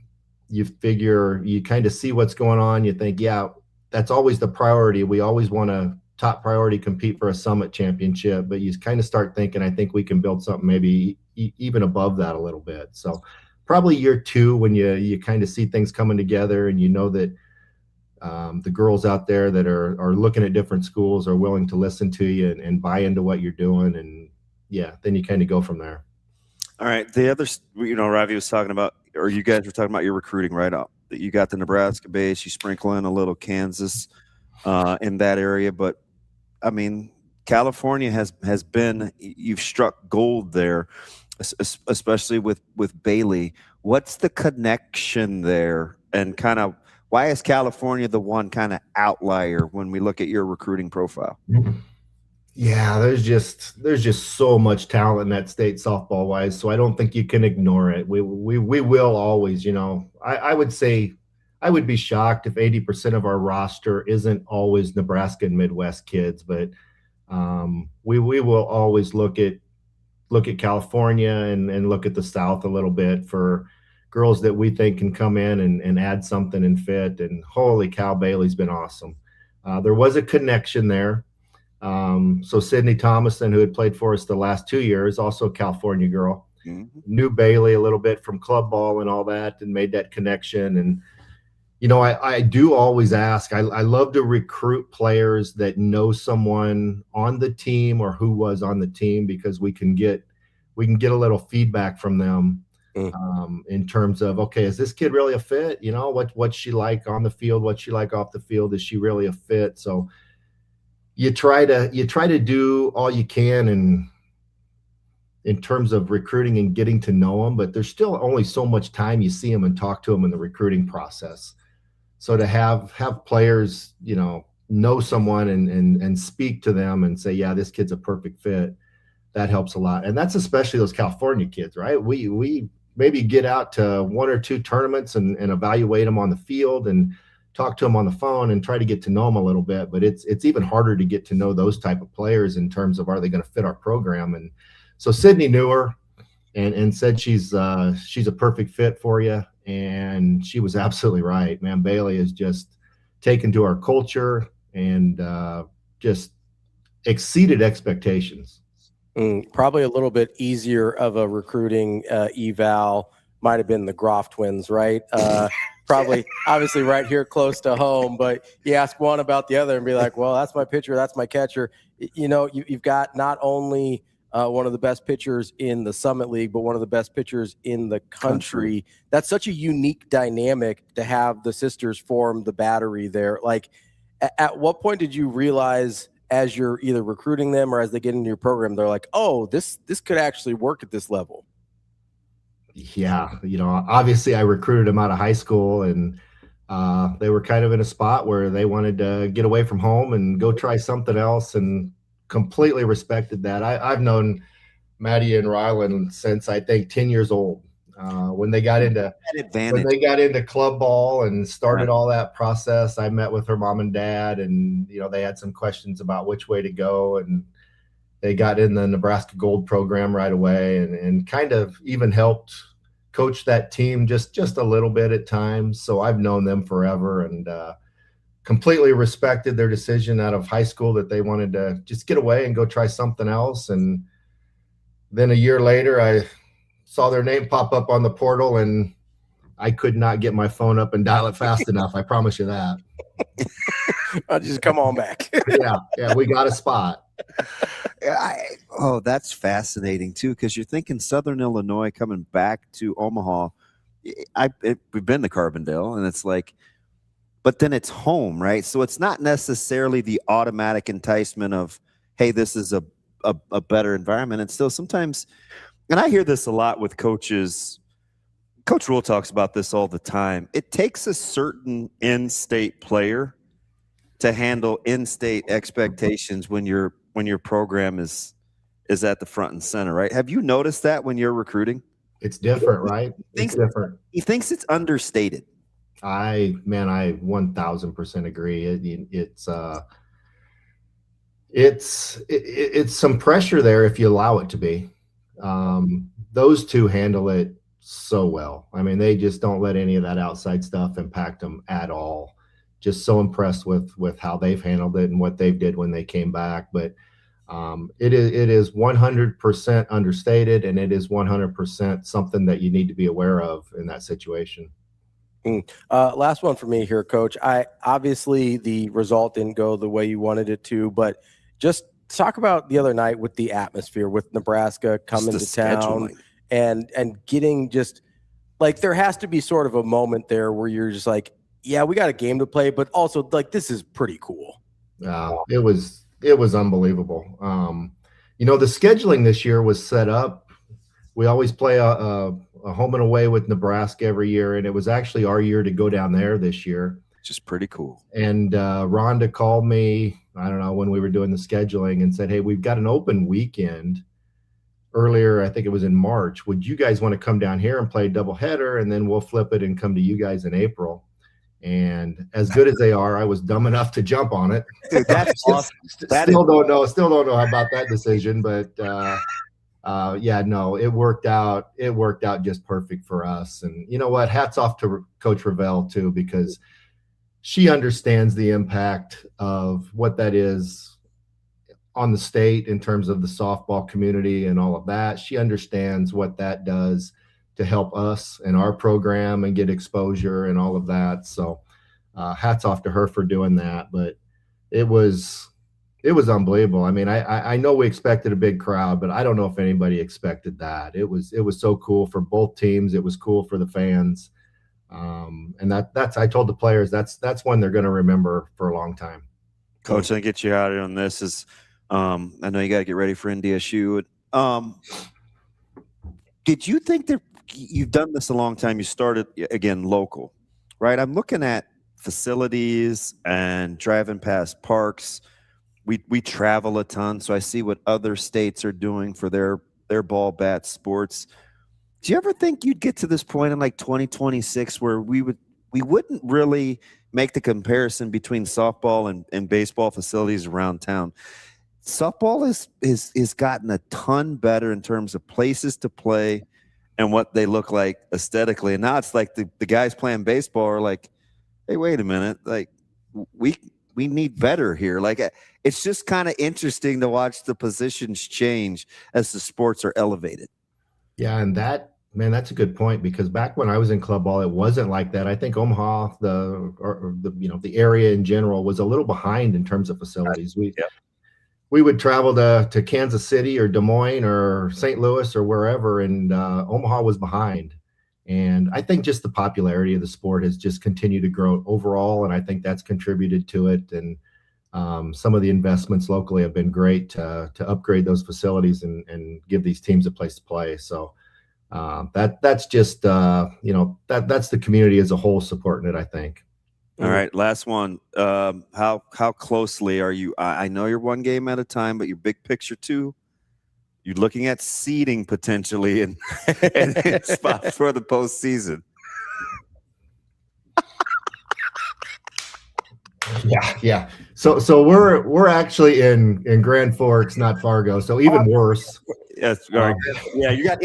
you kind of see what's going on. You think, yeah, that's always the priority. We always want to top priority compete for a Summit championship, but you kind of start thinking, I think we can build something maybe even above that a little bit. So probably year two, when you kind of see things coming together and that the girls out there that are looking at different schools are willing to listen to you and buy into what you're doing. And yeah, then you kind of go from there. All right. The other, Ravi was talking about, or you guys were talking about your recruiting right up. That you got the Nebraska base, you sprinkle in a little Kansas in that area. But I mean, California has been, you've struck gold there, especially with Bailey. What's the connection there, and kind of why is California the one kind of outlier when we look at your recruiting profile? Yeah, there's just so much talent in that state softball wise. So I don't think you can ignore it. We will always, I would say I would be shocked if 80% of our roster isn't always Nebraska and Midwest kids, but we will always look at California and look at the South a little bit for girls that we think can come in and add something and fit. And holy cow, Bailey's been awesome. There was a connection there. So Sydney Thomason, who had played for us the last 2 years, also a California girl, knew Bailey a little bit from club ball and all that, and made that connection. And I do always ask. I love to recruit players that know someone on the team or who was on the team, because we can get a little feedback from them in terms of, okay, is this kid really a fit? What's she like on the field? What's she like off the field? Is she really a fit? So you try to do all you can in terms of recruiting and getting to know them, but there's still only so much time you see them and talk to them in the recruiting process. So to have players, know someone and speak to them and say, yeah, this kid's a perfect fit, that helps a lot. And that's especially those California kids, right? We maybe get out to 1 or 2 tournaments and evaluate them on the field and talk to them on the phone and try to get to know them a little bit. But it's even harder to get to know those type of players in terms of, are they going to fit our program? And so Sydney knew her and said she's a perfect fit for you. And she was absolutely right, man. Bailey is just taken to our culture and just exceeded expectations. Probably a little bit easier of a recruiting eval might have been the Groff twins, right? Probably, obviously, right here close to home. But you ask one about the other and be like, well, that's my pitcher, that's my catcher. You've got not only one of the best pitchers in the Summit League, but one of the best pitchers in the country. That's such a unique dynamic to have the sisters form the battery there. Like, at what point did you realize, as you're either recruiting them or as they get into your program, they're like, oh, this could actually work at this level? Yeah. Obviously I recruited them out of high school, and they were kind of in a spot where they wanted to get away from home and go try something else, and completely respected that. I've known Maddie and Rhule since, I think, 10 years old. When they got into club ball and started all that process, I met with her mom and dad, and they had some questions about which way to go, and they got in the Nebraska Gold program right away, and kind of even helped coach that team just a little bit at times. So I've known them forever, and completely respected their decision out of high school that they wanted to just get away and go try something else. And then a year later, I saw their name pop up on the portal, and I could not get my phone up and dial it fast enough. I promise you that. I'll just come on back. Yeah, we got a spot. That's fascinating too, because you're thinking Southern Illinois coming back to Omaha. We've been to Carbondale, and it's like, but then it's home, right? So it's not necessarily the automatic enticement of, hey, this is a better environment. And still sometimes, and I hear this a lot with coaches. Coach Rhule talks about this all the time. It takes a certain in-state player to handle in-state expectations when your program is at the front and center, right? Have you noticed that when you're recruiting? It's different, right? It's different. He thinks it's understated. I 1000% agree. It's some pressure there if you allow it to be. Those two handle it so well. I mean, they just don't let any of that outside stuff impact them at all. Just so impressed with how they've handled it and what they did when they came back. But it is 100% understated, and it is 100% something that you need to be aware of in that situation. Last one for me here, Coach. Obviously the result didn't go the way you wanted it to, but just talk about the other night with the atmosphere, with Nebraska coming to town and getting, just like, there has to be sort of a moment there where you're just like, yeah, we got a game to play, but also, like, this is pretty cool. It was unbelievable. The scheduling this year was set up. We always play a home and away with Nebraska every year, and it was actually our year to go down there this year. Just pretty cool. And Rhonda called me, I don't know, when we were doing the scheduling, and said, hey, we've got an open weekend earlier. I think it was in March. Would you guys want to come down here and play a doubleheader, and then we'll flip it and come to you guys in April? And as good as they are, I was dumb enough to jump on it. Dude, that's awesome. Still don't know about that decision, but it worked out. It worked out just perfect for us. And you know what? Hats off to Coach Revelle too, because she understands the impact of what that is on the state in terms of the softball community and all of that. She understands what that does to help us and our program and get exposure and all of that. So hats off to her for doing that. But it was unbelievable. I mean, I know we expected a big crowd, but I don't know if anybody expected that. It was so cool for both teams. It was cool for the fans. And that's I told the players that's one they're going to remember for a long time. Coach, I get you out of here on this. I know you got to get ready for NDSU. Did you think that you've done this a long time? You started again local, right? I'm looking at facilities and driving past parks. We travel a ton, so I see what other states are doing for their ball, bat, sports. Do you ever think you'd get to this point in like 2026 where we wouldn't really make the comparison between softball and baseball facilities around town? Softball is gotten a ton better in terms of places to play and what they look like aesthetically. And now it's like the guys playing baseball are like, hey, wait a minute, like we need better here. Like it's just kind of interesting to watch the positions change as the sports are elevated. Yeah, and that's a good point, because back when I was in club ball, it wasn't like that. I think Omaha, the area in general, was a little behind in terms of facilities. We would travel to Kansas City or Des Moines or St. Louis or wherever, and Omaha was behind. And I think just the popularity of the sport has just continued to grow overall, and I think that's contributed to it. And some of the investments locally have been great to upgrade those facilities and give these teams a place to play. So that's just that's the community as a whole supporting it, I think. All right, last one. How closely are you? I know you're one game at a time, but your big picture too. You're looking at seeding potentially and spots for the postseason. Yeah. So we're actually in Grand Forks, not Fargo. So even worse. Yes. All right. Yeah, you got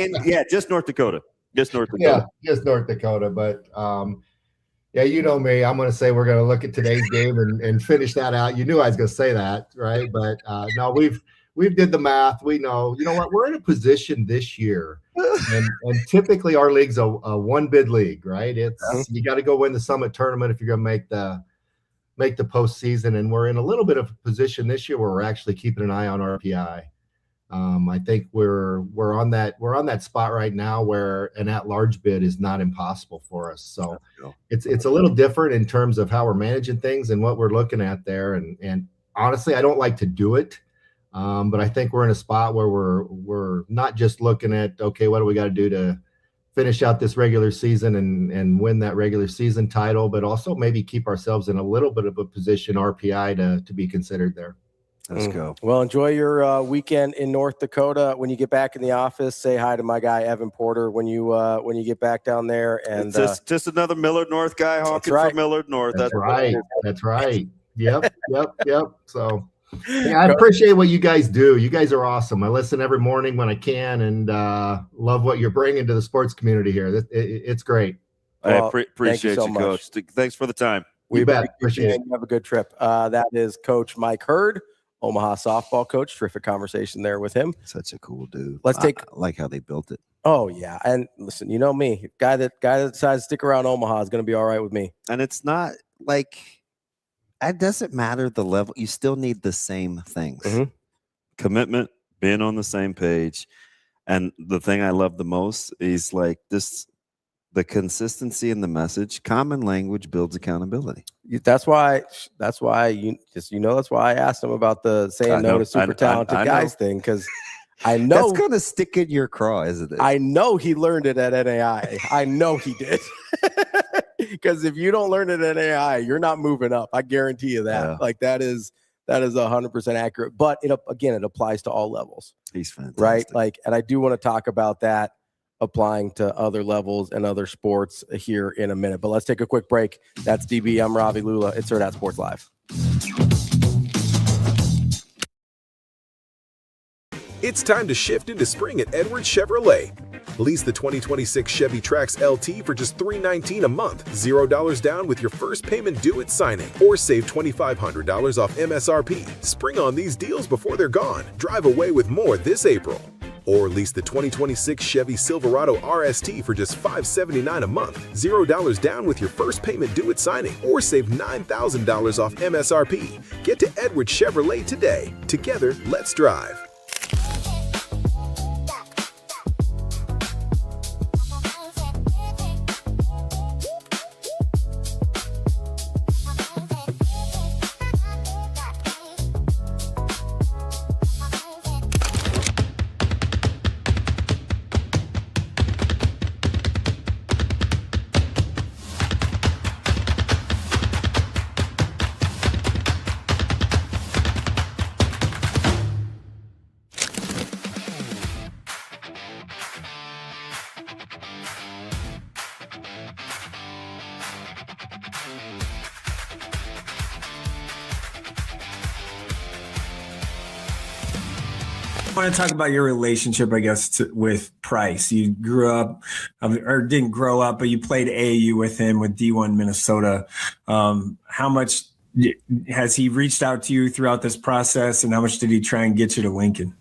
just North Dakota. Just North Dakota. Yeah, just North Dakota. But yeah, you know me. I'm going to say we're going to look at today's game and finish that out. You knew I was going to say that, right? But no, we've did the math. We know. You know what? We're in a position this year, and typically our league's a one bid league, right? You got to go win the Summit tournament if you're going to make the postseason, and we're in a little bit of a position this year where we're actually keeping an eye on RPI. I think we're on that spot right now where an at-large bid is not impossible for us. So it's a little different in terms of how we're managing things and what we're looking at there. And honestly, I don't like to do it, but I think we're in a spot where we're not just looking at, okay, what do we got to do to finish out this regular season and win that regular season title, but also maybe keep ourselves in a little bit of a position RPI to be considered there. Let's go. Well, enjoy your weekend in North Dakota. When you get back in the office, say hi to my guy Evan Porter when you get back down there. And just another Millard North guy honking for Millard North. That's right. That's right. Yep. So yeah, I appreciate what you guys do. You guys are awesome. I listen every morning when I can, and love what you're bringing to the sports community here. It's great. I appreciate you, Coach. Thanks for the time. We appreciate it. Have a good trip. That is Coach Mike Hurd, Omaha softball coach. Terrific conversation there with him. Such a cool dude. I like how they built it. Oh yeah, and listen, you know me, guy that decides to stick around Omaha is going to be all right with me. And it's not like it doesn't matter the level. You still need the same things: commitment, being on the same page. And the thing I love the most is like this. The consistency in the message, common language builds accountability. That's why I asked him about the saying no to super talented guys thing, because I know that's going to stick in your craw, isn't it? I know he learned it at NAIA. I know he did. Because if you don't learn it at NAIA, you're not moving up. I guarantee you that. Yeah. Like that is 100% accurate. But it applies to all levels. He's fantastic, right? Like, and I do want to talk about that applying to other levels and other sports here in a minute. But let's take a quick break. That's DB. I'm Ravi Lulla. It's Hurrdat Sports Live. It's time to shift into spring at Edwards Chevrolet. Lease the 2026 Chevy Trax LT for just $319 a month, $0 down with your first payment due at signing, or save $2,500 off MSRP. Spring on these deals before they're gone. Drive away with more this April. Or lease the 2026 Chevy Silverado RST for just $579 a month. $0 down with your first payment due at signing. Or save $9,000 off MSRP. Get to Edwards Chevrolet today. Together, let's drive. I want to talk about your relationship, I guess, with Price. You grew up, or didn't grow up, but you played AAU with him with D1 Minnesota. How much has he reached out to you throughout this process, and how much did he try and get you to Lincoln?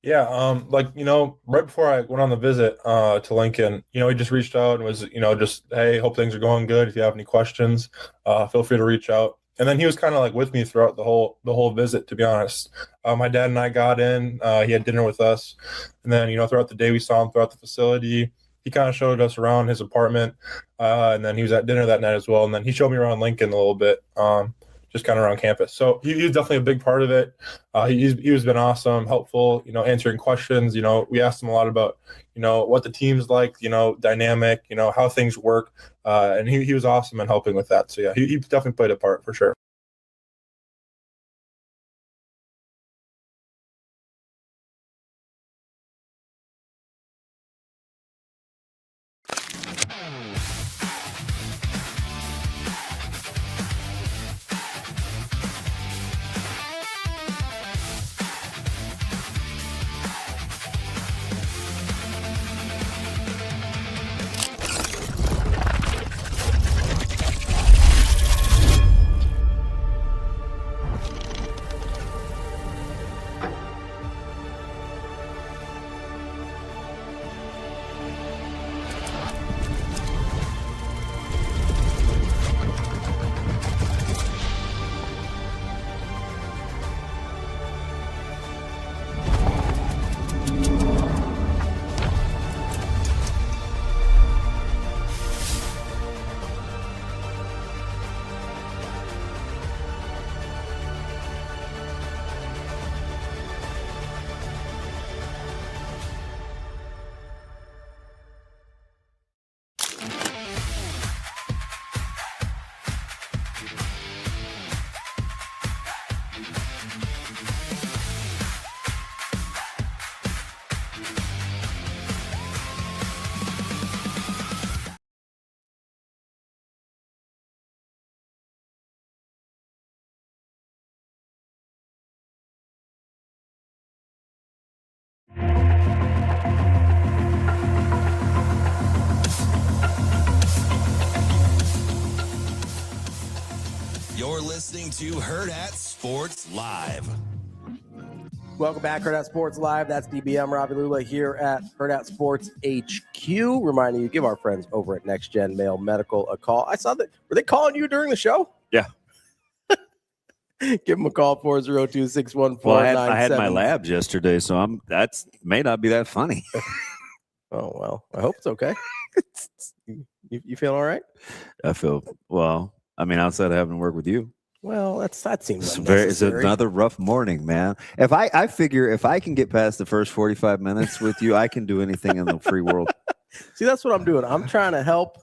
Yeah, right before I went on the visit to Lincoln, he just reached out and was, just, hey, hope things are going good. If you have any questions, feel free to reach out. And then he was kind of like with me throughout the whole visit, to be honest. My dad and I got in. He had dinner with us. And then, throughout the day, we saw him throughout the facility. He kind of showed us around his apartment. And then he was at dinner that night as well. And then he showed me around Lincoln a little bit, just kind of around campus. So he was definitely a big part of it. He was been awesome, helpful, answering questions. We asked him a lot about, what the team's like, dynamic, how things work. And he was awesome in helping with that. So, yeah, he definitely played a part for sure. You're listening to Hurrdat Sports Live. Welcome back, Hurrdat Sports Live. That's DBM Ravi Lulla here at Hurrdat Sports HQ. Reminding you, give our friends over at Next Gen Male Medical a call. I saw that. Were they calling you during the show? Yeah. Give them a call, 402-614-97. Well, I had my labs yesterday, so that's may not be that funny. Oh, well, I hope it's okay. You feel all right? I feel, well, I mean, outside of having to work with you. Well, that seems it's another rough morning, man. If I figure if I can get past the first 45 minutes with you, I can do anything in the free world. See, that's what I'm doing. I'm trying to help,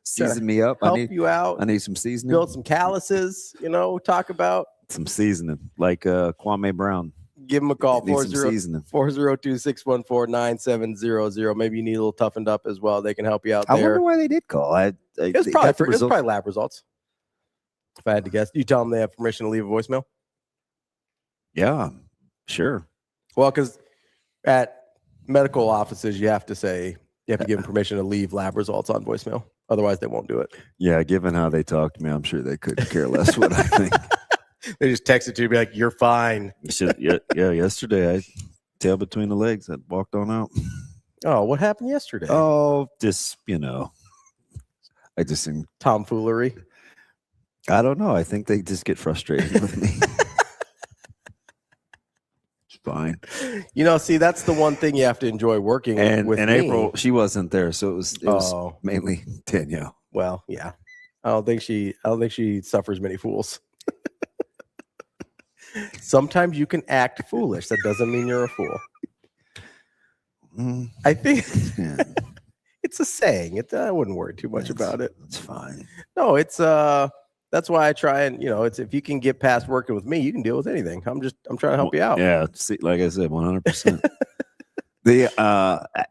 season me up. Help you out. I need some seasoning. Build some calluses, talk about some seasoning, like Kwame Brown. Give him a call, 402-614-9700. Maybe you need a little toughened up as well. They can help you out there. I wonder why they did call. It's probably lab results. If I had to guess. You tell them they have permission to leave a voicemail? Yeah, sure. Well, because at medical offices, you have to give them permission to leave lab results on voicemail. Otherwise, they won't do it. Yeah, given how they talk to me, I'm sure they couldn't care less what I think. They just text it to you, be like, "You're fine." Yeah. Yesterday, tail between the legs that walked on out. Oh, what happened yesterday? Oh, just, I just think tomfoolery. I don't know. I think they just get frustrated with me. It's fine. See, that's the one thing you have to enjoy working with and me. April, she wasn't there, so it was mainly Danielle. Well, yeah. I don't think she suffers many fools. Sometimes you can act foolish. That doesn't mean you're a fool. I think it's a saying. I wouldn't worry too much about it. It's fine. No, it's that's why I try and it's if you can get past working with me, you can deal with anything. I'm trying to help you out. Yeah, see, like I said, 100%.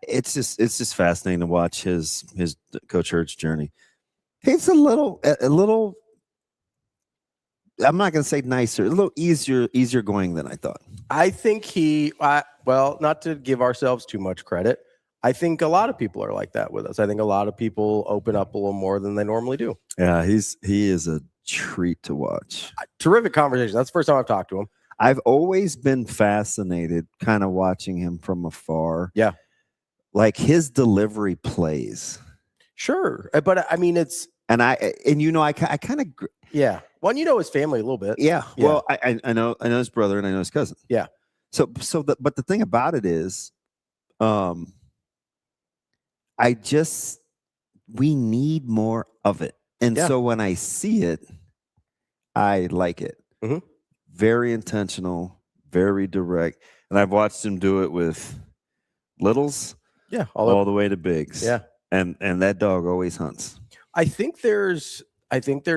It's just fascinating to watch his Coach Hurd's journey. It's a little. I'm not going to say nicer, a little easier going than I thought. I think not to give ourselves too much credit, I think a lot of people are like that with us. I think a lot of people open up a little more than they normally do. Yeah, he is a treat to watch. Terrific conversation. That's the first time I've talked to him. I've always been fascinated kind of watching him from afar. Yeah. Like his delivery plays. Sure. But I mean, it's. And I kind of. Yeah. Well, his family a little bit. Yeah. Well, I know his brother and I know his cousin. Yeah. But the thing about it is, we need more of it. And so when I see it, I like it. Mm-hmm. Very intentional, very direct. And I've watched him do it with littles. Yeah. All the way to bigs. Yeah. And that dog always hunts. I think there's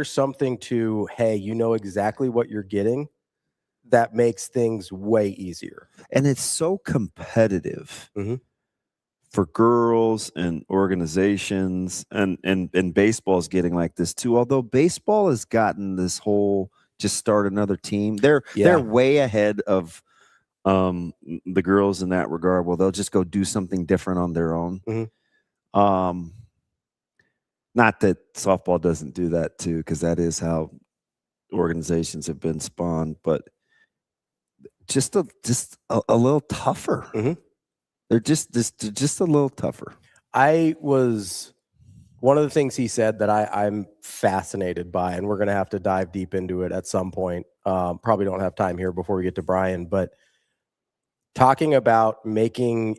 something to, hey, you know exactly what you're getting. That makes things way easier. And it's so competitive mm-hmm. for girls and organizations, and baseball is getting like this too. Although baseball has gotten this whole just start another team. They're way ahead of the girls in that regard. Well, they'll just go do something different on their own. Mm-hmm. Not that softball doesn't do that too, because that is how organizations have been spawned, but just a little tougher. Mm-hmm. They're just a little tougher. One of the things he said that I'm fascinated by, and we're going to have to dive deep into it at some point. Probably don't have time here before we get to Brian, but talking about making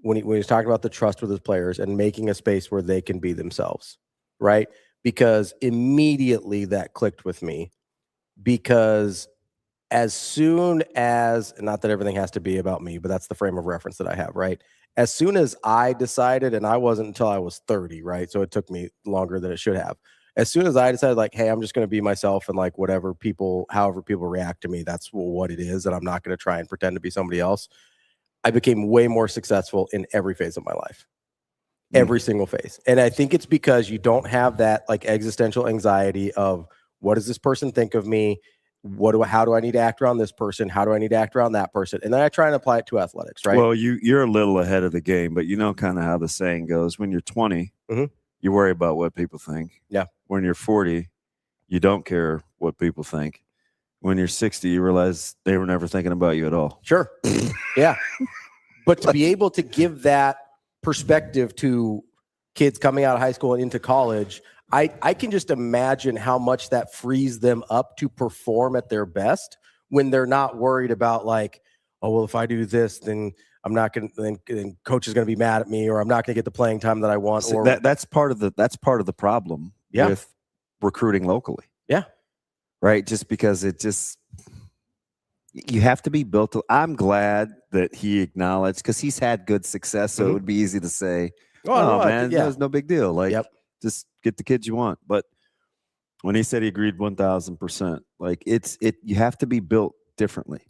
when he was talking about the trust with his players and making a space where they can be themselves, right? Because immediately that clicked with me, because as soon as, not that everything has to be about me, but that's the frame of reference that I have, right? As soon as I decided, and I wasn't until I was 30, right? So it took me longer than it should have. As soon as I decided, like, hey, I'm just going to be myself, and like however people react to me, that's what it is. And I'm not going to try and pretend to be somebody else. I became way more successful in every phase of my life, every single phase. And I think it's because you don't have that like existential anxiety of, what does this person think of me? How do I need to act around this person? How do I need to act around that person? And then I try and apply it to athletics, right? Well, you're a little ahead of the game, but you know kind of how the saying goes. When you're 20, mm-hmm. you worry about what people think. Yeah. When you're 40, you don't care what people think. When you're 60, you realize they were never thinking about you at all. Sure. Yeah. But to be able to give that perspective to kids coming out of high school and into college, I can just imagine how much that frees them up to perform at their best when they're not worried about like, oh, well, if I do this, then I'm not going to, then coach is going to be mad at me, or I'm not going to get the playing time that I want. So or that's part of the problem with recruiting locally. Yeah. Right. Just because you have to be built. I'm glad that he acknowledged, because he's had good success. So it would be easy to say, oh man, there's no big deal. Like, just get the kids you want. But when he said he agreed 1000%, like you have to be built differently.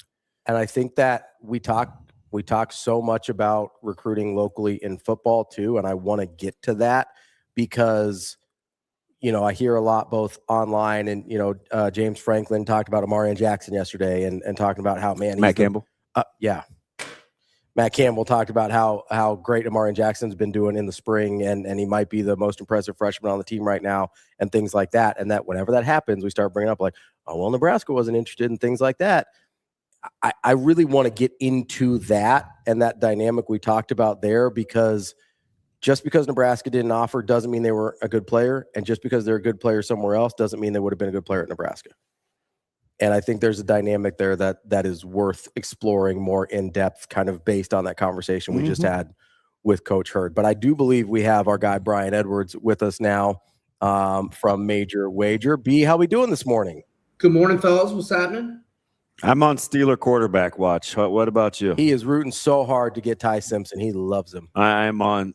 And I think that we talk so much about recruiting locally in football too. And I want to get to that because, I hear a lot both online and, James Franklin talked about Amarian Jackson yesterday and talking about how, man, Matt Campbell. Matt Campbell talked about how great Amarian Jackson's been doing in the spring, and he might be the most impressive freshman on the team right now, and things like that. And that whenever that happens, we start bringing up like, oh, well, Nebraska wasn't interested in things like that. I really want to get into that and that dynamic we talked about there, because just because Nebraska didn't offer doesn't mean they were a good player. And just because they're a good player somewhere else doesn't mean they would have been a good player at Nebraska. And I think there's a dynamic there that is worth exploring more in depth, kind of based on that conversation we just had with Coach Hurd. But I do believe we have our guy Brian Edwards with us now from Major Wager. B, how we doing this morning? Good morning, fellas. What's happening? I'm on Steeler quarterback watch. What about you? He is rooting so hard to get Ty Simpson. He loves him. I'm on.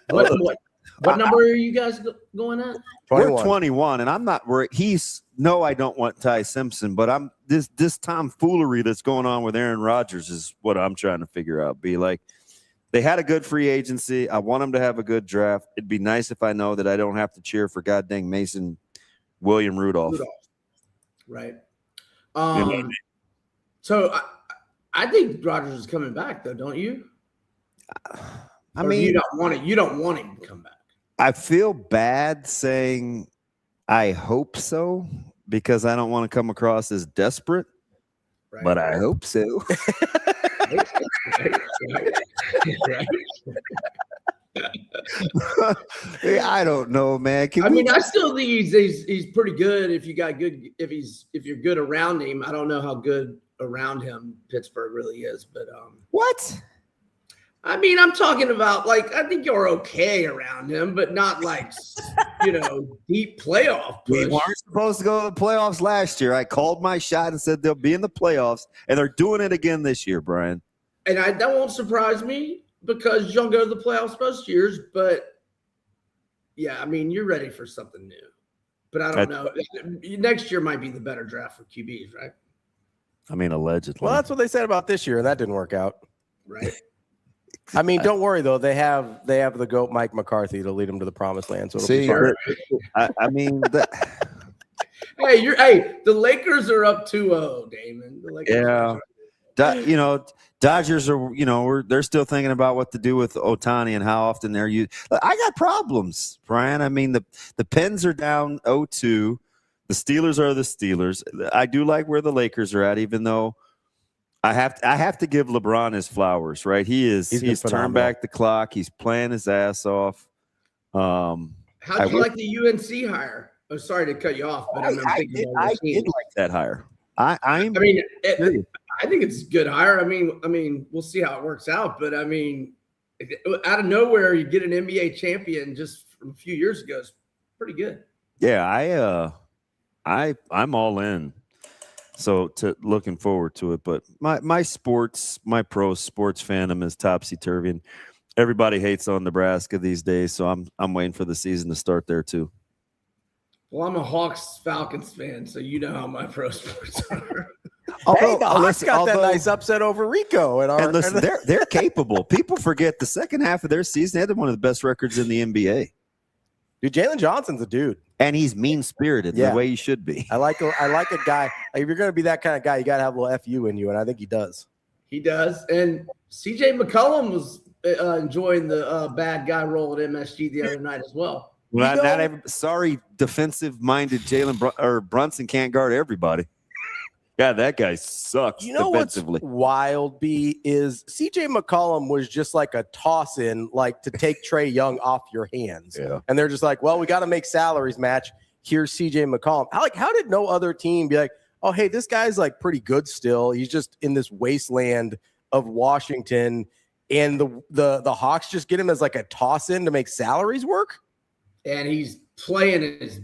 What number are you guys going at? 21. We're 21, and I'm not worried. I don't want Ty Simpson, but I'm this tomfoolery that's going on with Aaron Rodgers is what I'm trying to figure out. Be like, they had a good free agency. I want them to have a good draft. It'd be nice if I know that I don't have to cheer for goddamn Mason William Rudolph. Right. So I think Rodgers is coming back, though, don't you? I mean, you don't want him to come back. I feel bad saying I hope so, because I don't want to come across as desperate, but I hope so. I don't know, man. I still think he's pretty good if you're good around him. I don't know how good around him Pittsburgh really is, but what? I mean, I'm talking about, like, I think you're okay around him, but not like, deep playoff push. We weren't supposed to go to the playoffs last year. I called my shot and said they'll be in the playoffs, and they're doing it again this year, Brian. And that won't surprise me, because you don't go to the playoffs most years. But, yeah, I mean, you're ready for something new. But I don't know. Next year might be the better draft for QBs, right? I mean, allegedly. Well, that's what they said about this year, and that didn't work out. Right. I mean, don't worry though. They have the GOAT Mike McCarthy to lead them to the promised land. So see, I mean, the Lakers are up 2-0, Damon. The Lakers Dodgers are, they're still thinking about what to do with Ohtani and how often they're used. I got problems, Brian. I mean, the Pens are down 0-2. The Steelers are the Steelers. I do like where the Lakers are at, even though I have to give LeBron his flowers, right? He's turned back the clock. He's playing his ass off. How do you like the UNC hire? Oh, sorry to cut you off, but I did like that hire. I think it's a good hire. I mean, we'll see how it works out, but I mean, out of nowhere, you get an NBA champion just from a few years ago. It's pretty good. Yeah, I'm all in. So looking forward to it, but my pro sports fandom is topsy-turvy, and everybody hates on Nebraska these days. So I'm waiting for the season to start there too. Well, I'm a Hawks Falcons fan, so you know how my pro sports are. The Hawks got that nice upset over Rico, and listen, they're capable. People forget the second half of their season, they had one of the best records in the NBA. Dude, Jalen Johnson's a dude. And he's mean-spirited the way he should be. I like a guy. If you're going to be that kind of guy, you got to have a little FU in you, and I think he does. He does. And CJ McCollum was enjoying the bad guy role at MSG the other night as well. Well, sorry, defensive-minded Brunson can't guard everybody. Yeah, that guy sucks defensively. What's wild, B, is CJ McCollum was just like a toss-in, like to take Trey Young off your hands. Yeah. And they're just like, well, we got to make salaries match. Here's CJ McCollum. How did no other team be like, oh, hey, this guy's like pretty good still. He's just in this wasteland of Washington, and the Hawks just get him as like a toss-in to make salaries work? And he's playing his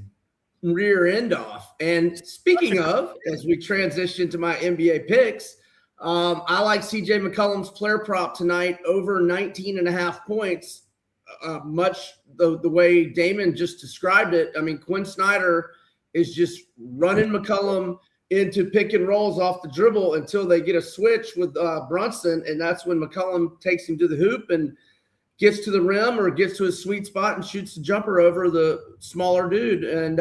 rear end off. And speaking of, as we transition to my NBA picks, I like CJ McCollum's player prop tonight over 19.5 points, much the way Damon just described it. I mean, Quinn Snyder is just running McCollum into pick and rolls off the dribble until they get a switch with Brunson, and that's when McCollum takes him to the hoop and gets to the rim or gets to his sweet spot and shoots the jumper over the smaller dude. And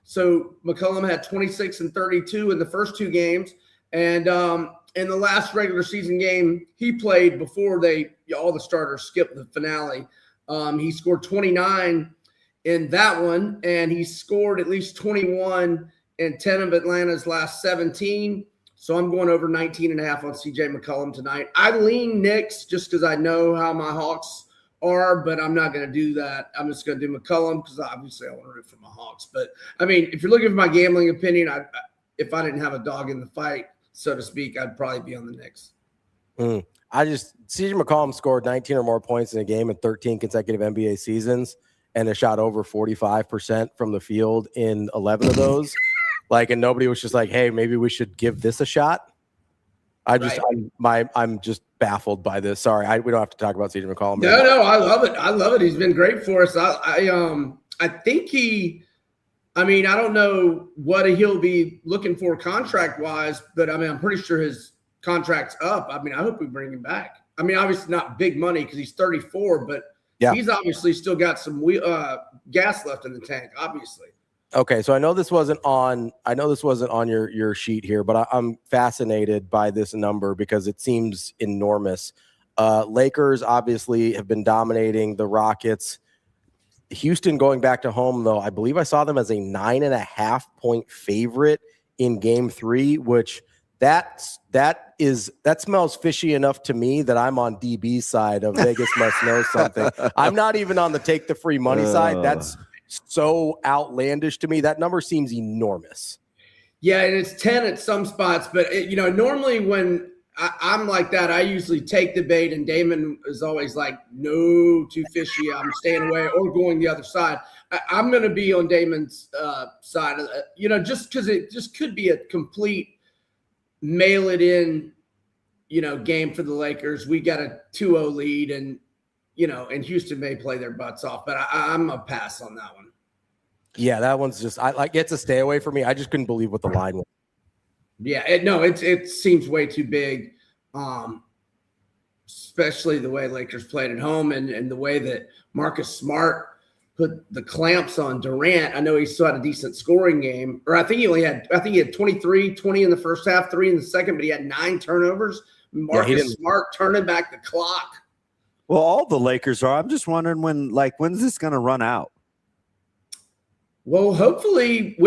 so McCollum had 26 and 32 in the first two games. And in the last regular season game he played before all the starters skipped the finale, he scored 29 in that one, and he scored at least 21 in 10 of Atlanta's last 17. So I'm going over 19.5 on CJ McCollum tonight. I lean Knicks just because I know how my Hawks are, but I'm not going to do that. I'm just going to do McCollum because obviously I want to root for my Hawks. But, I mean, if you're looking for my gambling opinion, if I didn't have a dog in the fight, so to speak, I'd probably be on the Knicks. CJ McCollum scored 19 or more points in a game in 13 consecutive NBA seasons and has shot over 45% from the field in 11 of those. And nobody was just like, hey, maybe we should give this a shot. I'm just baffled by this. Sorry, we don't have to talk about CJ McCollum. No, I love it. I love it. He's been great for us. I think I don't know what he'll be looking for contract wise, but I'm pretty sure his contract's up. I hope we bring him back. Obviously not big money because he's 34, but he's obviously still got some gas left in the tank, obviously. Okay, so I know this wasn't on your sheet here, but I'm fascinated by this number because it seems enormous. Lakers obviously have been dominating the Rockets. Houston going back to home, though, I believe I saw them as a 9.5-point favorite in Game 3, which that smells fishy enough to me that I'm on DB's side of Vegas must know something. I'm not even on the take the free money side. That's so outlandish to me. That number seems enormous. Yeah, and it's 10 at some spots, but normally when I'm like that, I usually take the bait, and Damon is always like, no, too fishy, I'm staying away or going the other side. I'm going to be on Damon's side, just because it just could be a complete mail it in, game for the Lakers. We got a 2-0 lead, and Houston may play their butts off, but I'm a pass on that one. Yeah, that one's just it's a stay away for me. I just couldn't believe what the line was. Yeah, it seems way too big, especially the way Lakers played at home and the way that Marcus Smart put the clamps on Durant. I know he still had a decent scoring game, or I think he had 23, 20 in the first half, 3 in the second, but he had 9 turnovers. Marcus Smart turning back the clock. Well, all the Lakers are. I'm just wondering when's this going to run out? Well, hopefully,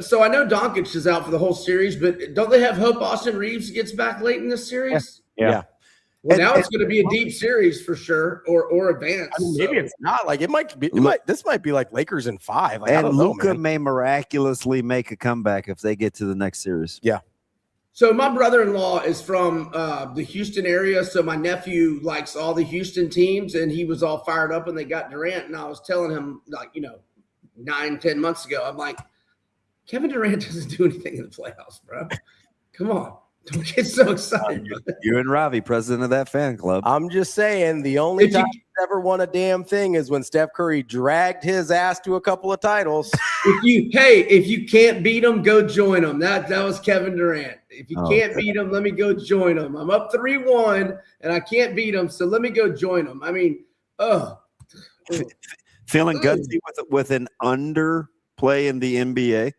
so I know Doncic is out for the whole series, but don't they have hope Austin Reeves gets back late in this series? Yeah. Well, now it's going to be a deep series for sure, or advanced. Maybe it's not. It might be. This might be like Lakers in 5. And Luka may miraculously make a comeback if they get to the next series. Yeah. So my brother-in-law is from the Houston area, so my nephew likes all the Houston teams, and he was all fired up when they got Durant, and I was telling him 9-10 months ago, I'm like, Kevin Durant doesn't do anything in the playoffs, bro. Come on. Don't get so excited. You and Ravi, president of that fan club. I'm just saying the only time he's ever won a damn thing is when Steph Curry dragged his ass to a couple of titles. If you can't beat them, go join them. That was Kevin Durant. If you can't beat them, let me go join them. I'm up 3-1 and I can't beat them, so let me go join them. Feeling gutsy with an underplay in the NBA.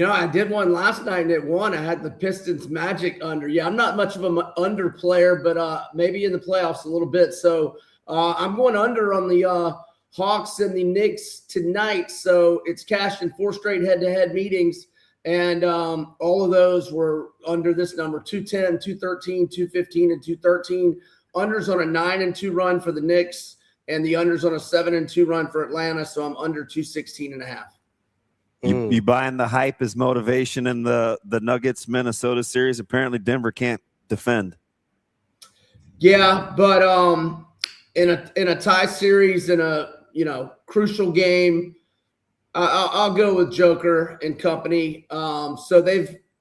I did one last night and it won. I had the Pistons Magic under. Yeah, I'm not much of an under player, but maybe in the playoffs a little bit. So I'm going under on the Hawks and the Knicks tonight. So it's cashed in 4 straight head-to-head meetings. And all of those were under this number, 210, 213, 215, and 213. Unders on a 9-2 run for the Knicks, and the unders on a 7-2 run for Atlanta. So I'm under 216.5. You buying the hype as motivation in the Nuggets Minnesota series? Apparently Denver can't defend. Yeah, but in a tie series, in a crucial game, I'll go with Joker and company. So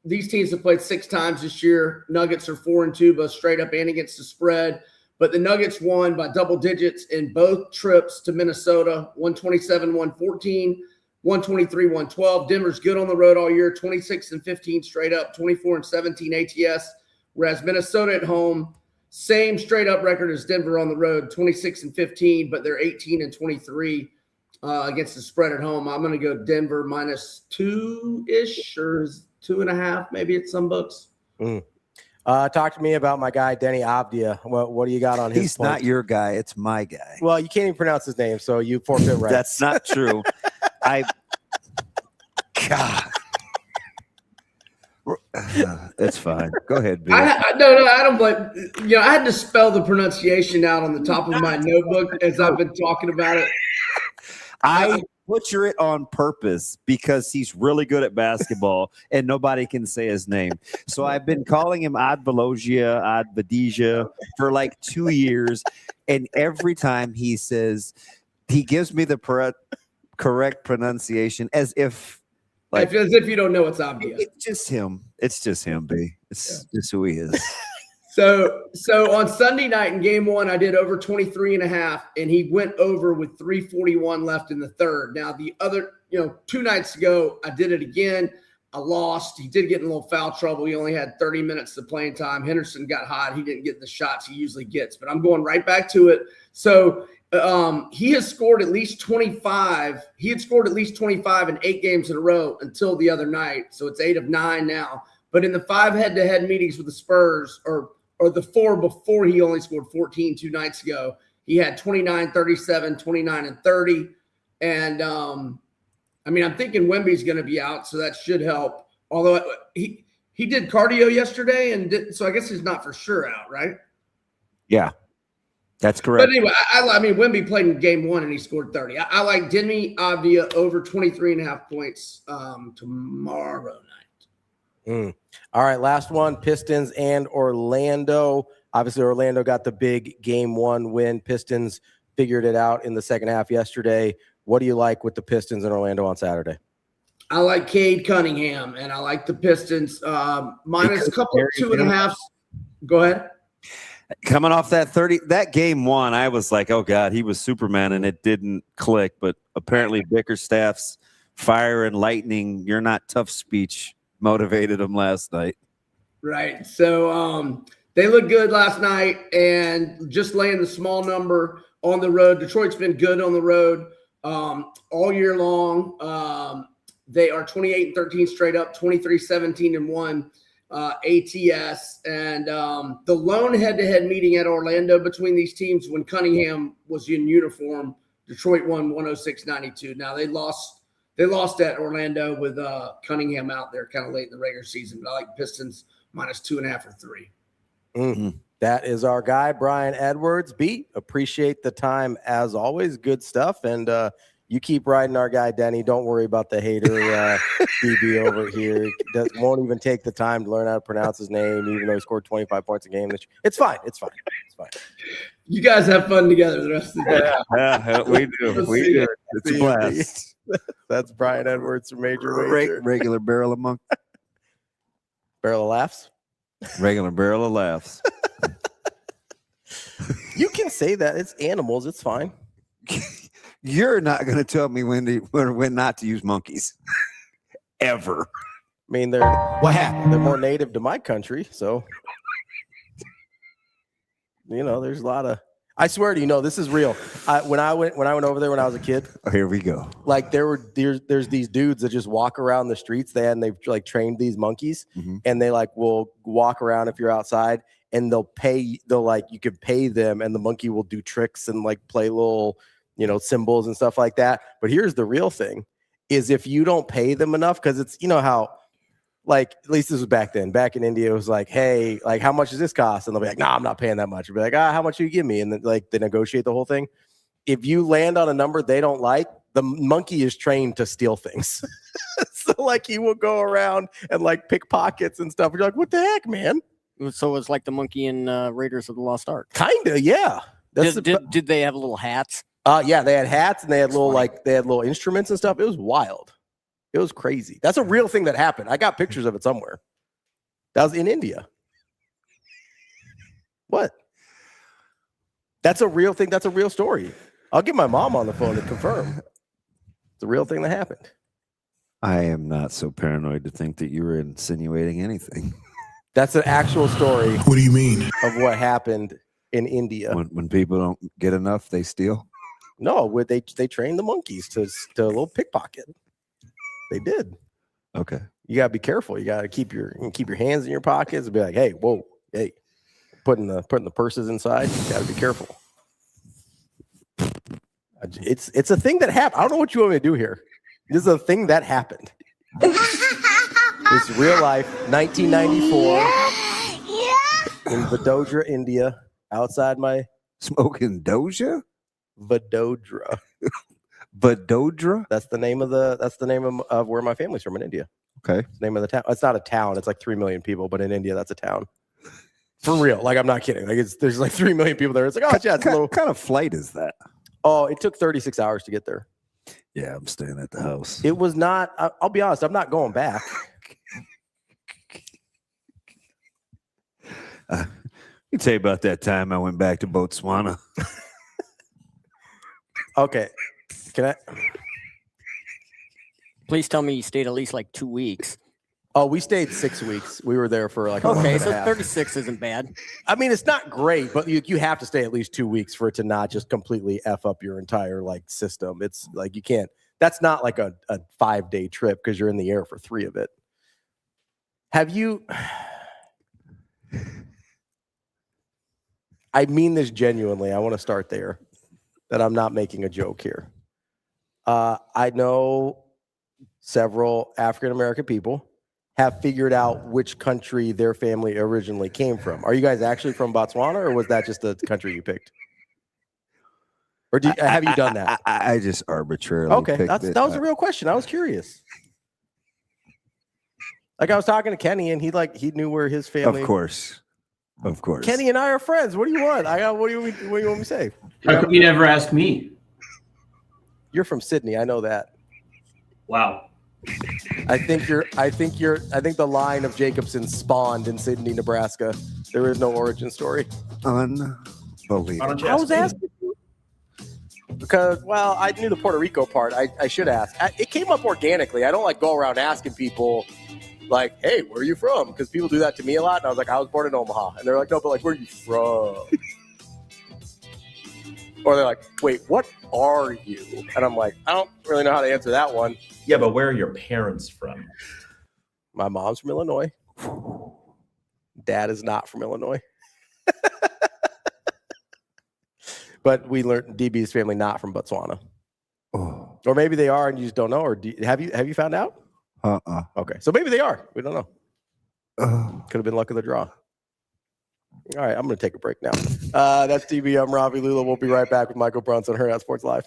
these teams have played 6 times this year. Nuggets are 4-2, both straight up and against the spread. But the Nuggets won by double digits in both trips to Minnesota, 127-114. 123-112. Denver's good on the road all year, 26-15 straight up, 24-17 ATS. Whereas Minnesota at home, same straight up record as Denver on the road, 26-15, but they're 18-23 against the spread at home. I'm going to go Denver minus 2-ish or 2.5, maybe at some books. Talk to me about my guy Denny Avdia. What do you got on his? He's not your guy; it's my guy. Well, you can't even pronounce his name, so you forfeit right. That's not true. God. It's fine. Go ahead, Bill. No, Adam, but I had to spell the pronunciation out on the top of my notebook as I've been talking about it. I butcher it on purpose because he's really good at basketball and nobody can say his name. So I've been calling him Advadija for like 2 years. And every time he gives me the correct pronunciation as if you don't know it's obvious. It's just him. It's just him, B. It's just who he is. So on Sunday night in game 1, I did over 23.5, and he went over with 3:41 left in the third. Now the other, 2 nights ago, I did it again. I lost. He did get in a little foul trouble. He only had 30 minutes of playing time. Henderson got hot. He didn't get the shots he usually gets, but I'm going right back to it. So he has scored at least 25. He had scored at least 25 in 8 games in a row until the other night. So it's 8 of 9 now. But in the 5 head-to-head meetings with the Spurs, or the 4 before he only scored 14 2 nights ago, he had 29, 37, 29, and 30. And, I'm thinking Wemby's going to be out, so that should help. Although he did cardio yesterday, so I guess he's not for sure out, right? Yeah. That's correct. But anyway, Wemby played in game 1 and he scored 30. I like Demi Avdija over 23.5 points tomorrow night. All right, last one, Pistons and Orlando. Obviously, Orlando got the big game 1 win. Pistons figured it out in the second half yesterday. What do you like with the Pistons in Orlando on Saturday? I like Cade Cunningham, and I like the Pistons minus a couple of 2.5. Go ahead. Coming off that game 1, I was like, oh God, he was Superman, and it didn't click. But apparently Bickerstaff's fire and lightning, you're not tough speech motivated him last night. Right. So they looked good last night, and just laying the small number on the road. Detroit's been good on the road all year long. They are 28-13 straight up, 23-17-1. ATS, and the lone head-to-head meeting at Orlando between these teams when Cunningham was in uniform, Detroit won 106-92. Now they lost at Orlando with Cunningham out there kind of late in the regular season, but I like Pistons minus 2.5 or 3. Mm-hmm. That is our guy, Brian Edwards. B, appreciate the time as always. Good stuff, and you keep riding our guy, Denny. Don't worry about the hater DB over here. Won't even take the time to learn how to pronounce his name, even though he scored 25 points a game. It's fine. It's fine. You guys have fun together the rest of the day. Yeah, we do. We do. It's a blast. That's Brian Edwards from Major Wager. Regular barrel of monk. Barrel of laughs? Regular barrel of laughs. You can say that. It's animals. It's fine. You're not going to tell me when not to use monkeys, ever. I mean, they're more native to my country, so there's a lot of. I swear to you, this is real. When I went over there when I was a kid. Oh, here we go. Like there's these dudes that just walk around the streets. They've like trained these monkeys, and they like will walk around if you're outside, and you can pay them, and the monkey will do tricks and like play little. Symbols and stuff like that. But here's the real thing is if you don't pay them enough, because it's, how, like, at least this was back then. Back in India, it was like, hey, like, how much does this cost? And they'll be like, nah, I'm not paying that much. You'll be like, how much do you give me? And then, like, they negotiate the whole thing. If you land on a number they don't like, the monkey is trained to steal things. So, like, he will go around and, like, pick pockets and stuff. You're like, what the heck, man? So it's like the monkey in Raiders of the Lost Ark. Kinda, yeah. Did they have little hats? Yeah, they had hats and they had little instruments and stuff. It was wild. It was crazy. That's a real thing that happened. I got pictures of it somewhere. That was in India. What? That's a real thing. That's a real story. I'll get my mom on the phone to confirm. It's a real thing that happened. I am not so paranoid to think that you were insinuating anything. That's an actual story. What do you mean? Of what happened in India. When people don't get enough, they steal? No, they trained the monkeys to a little pickpocket. They did. Okay. You gotta be careful. You gotta keep your hands in your pockets and be like, hey, whoa, hey, putting the purses inside. You gotta be careful. It's a thing that happened. I don't know what you want me to do here. This is a thing that happened. This is real life, 1994 in Vadodara, India, outside my smoking Doja. Vadodara. Vadodara. That's the name of where my family's from in India. Okay. It's the name of the town. It's not a town. It's like 3 million people, but in India, that's a town. For real. Like, I'm not kidding. Like, there's like 3 million people there. It's like, oh, yeah, it's a little. What kind of flight is that? Oh, it took 36 hours to get there. Yeah, I'm staying at the house. It was not. I'll be honest. I'm not going back. Let me tell you about that time I went back to Botswana. Okay. Can I? Please tell me you stayed at least like 2 weeks. Oh, we stayed 6 weeks. We were there for like a month Okay, and so a half. 36 isn't bad. I mean, it's not great, but you have to stay at least 2 weeks for it to not just completely F up your entire like system. It's like you can't. That's not like a 5-day trip because you're in the air for 3 of it. Have you? I mean this genuinely. I want to start there. That I'm not making a joke here. I know several African American people have figured out which country their family originally came from. Are you guys actually from Botswana, or was that just the country you picked? Or have you done that? I just arbitrarily picked it. That was a real question. I was curious. Like I was talking to Kenny, and he knew where his family. Of course. Kenny and I are friends. What do you want? What do you want me to say? How come you never asked me? You're from Sydney. I know that. Wow. I think the line of Jacobson spawned in Sydney, Nebraska. There is no origin story. Unbelievable. I was asking you because, well, I knew the Puerto Rico part. I should ask. It came up organically. I don't like go around asking people like, hey, where are you from? Because people do that to me a lot. And I was like, I was born in Omaha. And they're like, no, but like, where are you from? Or they're like, wait, what are you? And I'm like, I don't really know how to answer that one. Yeah, but where are your parents from? My mom's from Illinois. Dad is not from Illinois. But we learned DB's family not from Botswana. Oh. Or maybe they are and you just don't know. Or have you found out? Okay, so maybe they are. We don't know. Could have been luck of the draw. All right, I'm going to take a break now. That's DB. I'm Ravi. Lulla. We'll be right back with Michael Bruntz on Hurrdat Sports Live.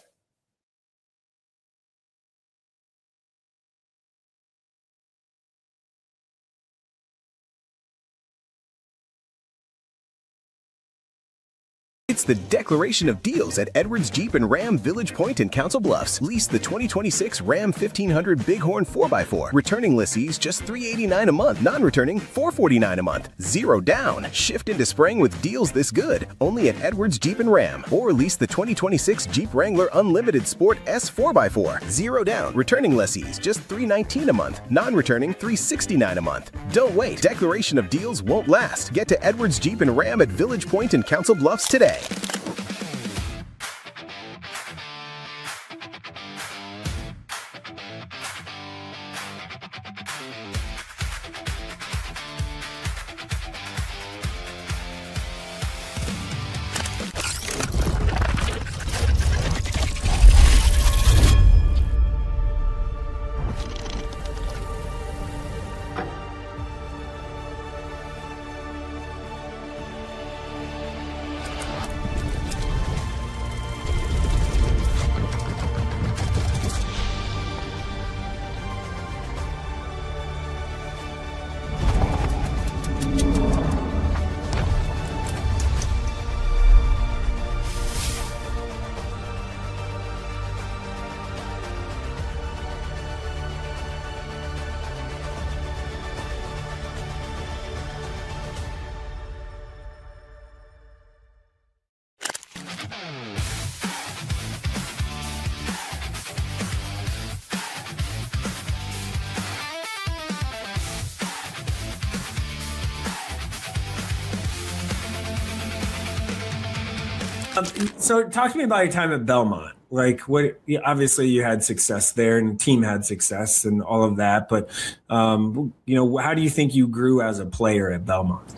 It's the declaration of deals at Edwards Jeep and Ram Village Point in Council Bluffs. Lease the 2026 Ram 1500 Bighorn 4x4. Returning lessees just $389 a month. Non-returning $449 a month. 0 down. Shift into spraying with deals this good. Only at Edwards Jeep and Ram. Or lease the 2026 Jeep Wrangler Unlimited Sport S 4x4. 0 down. Returning lessees just $319 a month. Non-returning $369 a month. Don't wait. Declaration of deals won't last. Get to Edwards Jeep and Ram at Village Point in Council Bluffs today. So talk to me about your time at Belmont. Like obviously you had success there and the team had success and all of that, but how do you think you grew as a player at Belmont?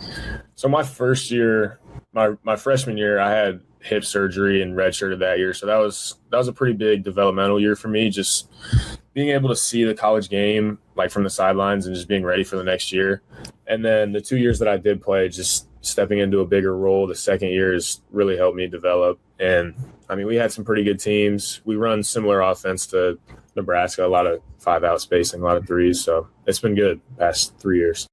So my first year, my freshman year, I had hip surgery and redshirted that year. So that was a pretty big developmental year for me, just being able to see the college game like from the sidelines and just being ready for the next year. And then the 2 years that I did play, just stepping into a bigger role the second year has really helped me develop. And I mean, we had some pretty good teams. We run similar offense to Nebraska, a lot of 5-out spacing, a lot of threes. So it's been good past 3 years.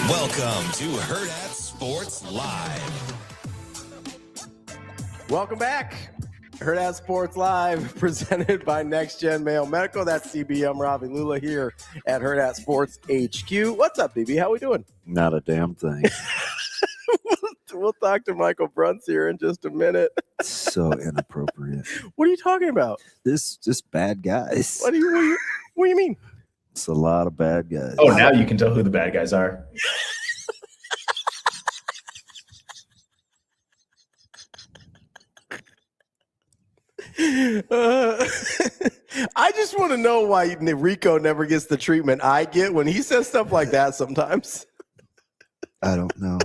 Welcome to Hurrdat Sports Live. Welcome back. Hurrdat Sports Live, presented by Next Gen Mayo Medical. That's CB. I'm Ravi. Lulla here at Hurrdat Sports HQ. What's up, BB? How we doing? Not a damn thing. We'll talk to Michael Bruntz here in just a minute. So inappropriate. What are you talking about? This just bad guys. What do you mean? It's a lot of bad guys. Oh, now you can tell who the bad guys are. I just want to know why Rico never gets the treatment I get when he says stuff like that sometimes. I don't know.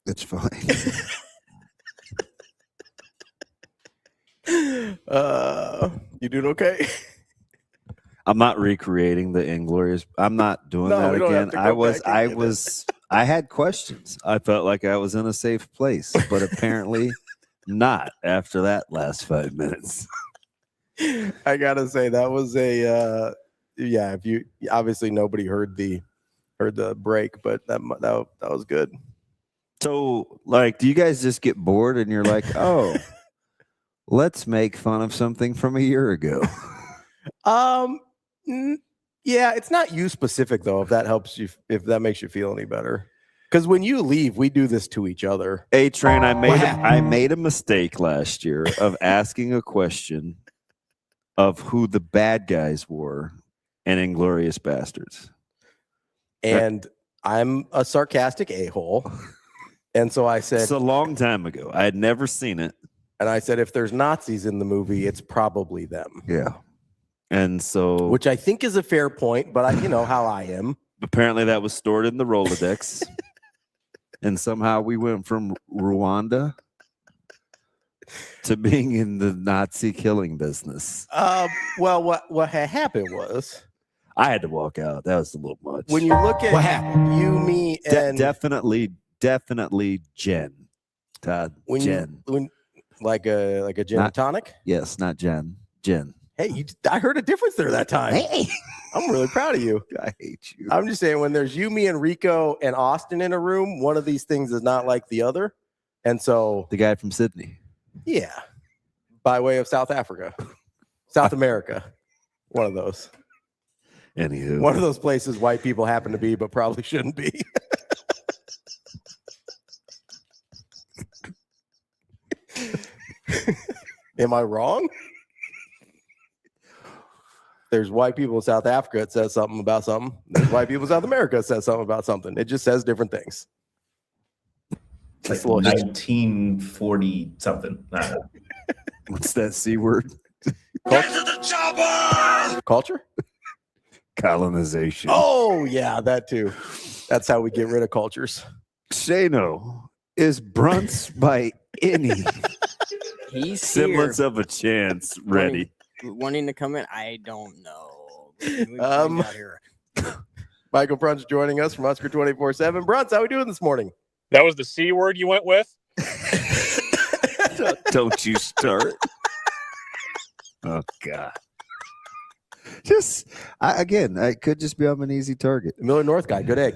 It's fine. You doing okay? I'm not recreating the Inglorious. I'm not doing No, that we don't have again. to go I had questions. I felt like I was in a safe place, but apparently not after that last 5 minutes. I gotta say that was a if you obviously nobody heard the break, but that was good. So, like, do you guys just get bored and you're like, oh, let's make fun of something from a year ago? Yeah, it's not you specific though. If that helps you, if that makes you feel any better, because when you leave, we do this to each other. A-Train, I made a mistake last year of asking a question of who the bad guys were in Inglorious Bastards. And I'm a sarcastic a-hole. And so I said, it's a long time ago. I had never seen it. And I said, if there's Nazis in the movie, it's probably them. Yeah. And so, which I think is a fair point, but you know how I am. Apparently that was stored in the Rolodex. And somehow we went from Rwanda to being in the Nazi killing business. Well, what had happened was I had to walk out. That was a little much. When you look at you, me, and definitely Jen. Todd. Jen. Like a gin and tonic? Yes, not Jen. Jen. Hey, I heard a difference there that time. Hey, I'm really proud of you. I hate you. I'm just saying, when there's you, me, and Rico and Austin in a room, one of these things is not like the other. And so the guy from Sydney. Yeah. By way of South Africa. South America. One of those. Anywho. One of those places white people happen to be, but probably shouldn't be. Am I wrong? There's white people in South Africa that says something about something. There's white people in South America that says something about something. It just says different things. Like 1940 something. What's that C word? Get to the chopper! Culture? Colonization. Oh, yeah, that too. That's how we get rid of cultures. Shano, is Bruntz by any He's semblance of a chance ready? wanting to come in? I don't know. We find out here. Michael Bruntz joining us from Husker 24/7. Bruntz, how we doing this morning? That was the C word you went with? Don't you start. Oh, God. I could just be on an easy target. Miller North guy, good egg.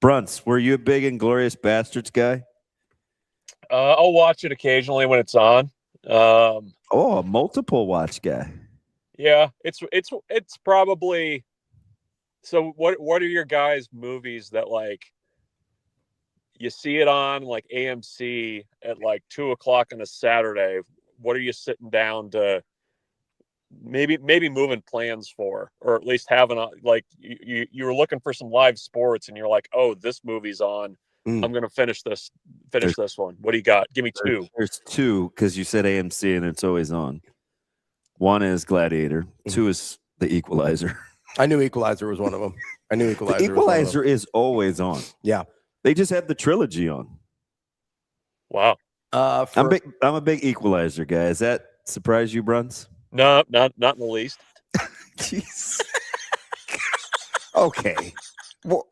Bruntz, were you a big Inglorious Bastards guy? I'll watch it occasionally when it's on. A multiple watch guy. Yeah, it's probably. So what are your guys' movies that like you see it on like AMC at like 2:00 on a Saturday? What are you sitting down to maybe moving plans for, or at least having a like you were looking for some live sports and you're like, oh, this movie's on. I'm gonna finish this one. What do you got? Give me two. There's two because you said AMC and it's always on. One is Gladiator. Two is The Equalizer. I knew Equalizer was one of them. The Equalizer is always on. Yeah. They just had the trilogy on. Wow. I'm a big Equalizer guy. Does that surprise you, Bruntz? No, not in the least. Jeez. Okay. Well,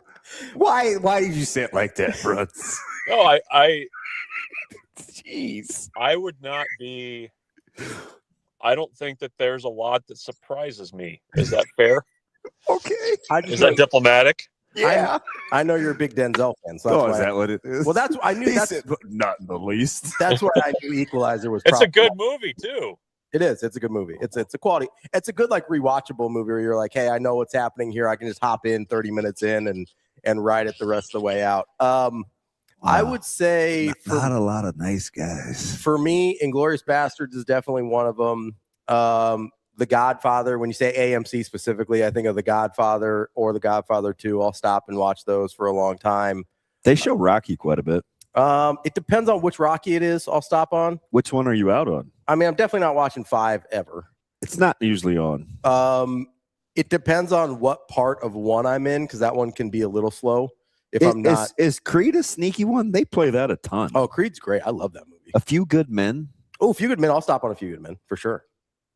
why did you say it like that, Bruntz? No, I Jeez. I would not be. I don't think that there's a lot that surprises me. Is that fair? Okay. Is that diplomatic? Yeah. I know you're a big Denzel fan. So that's is that what it is? Well, that's I knew He that's said, not in the least. that's why I knew Equalizer was. It's a good movie too. It is. It's a good movie. It's a quality. It's a good like rewatchable movie where you're like, hey, I know what's happening here. I can just hop in 30 minutes in and ride it the rest of the way out. I would say not a lot of nice guys. For me, Inglourious Bastards is definitely one of them. The Godfather, when you say AMC specifically, I think of The Godfather or The Godfather 2. I'll stop and watch those for a long time. They show Rocky quite a bit. It depends on which Rocky it is. I'll stop on. Which one are you out on? I mean, I'm definitely not watching 5 ever. It's not usually on. It depends on what part of 1 I'm in, because that one can be a little slow. I'm not. Is Creed a sneaky one? They play that a ton. Oh, Creed's great. I love that movie. A Few Good Men. Oh, A Few Good Men. I'll stop on A Few Good Men for sure.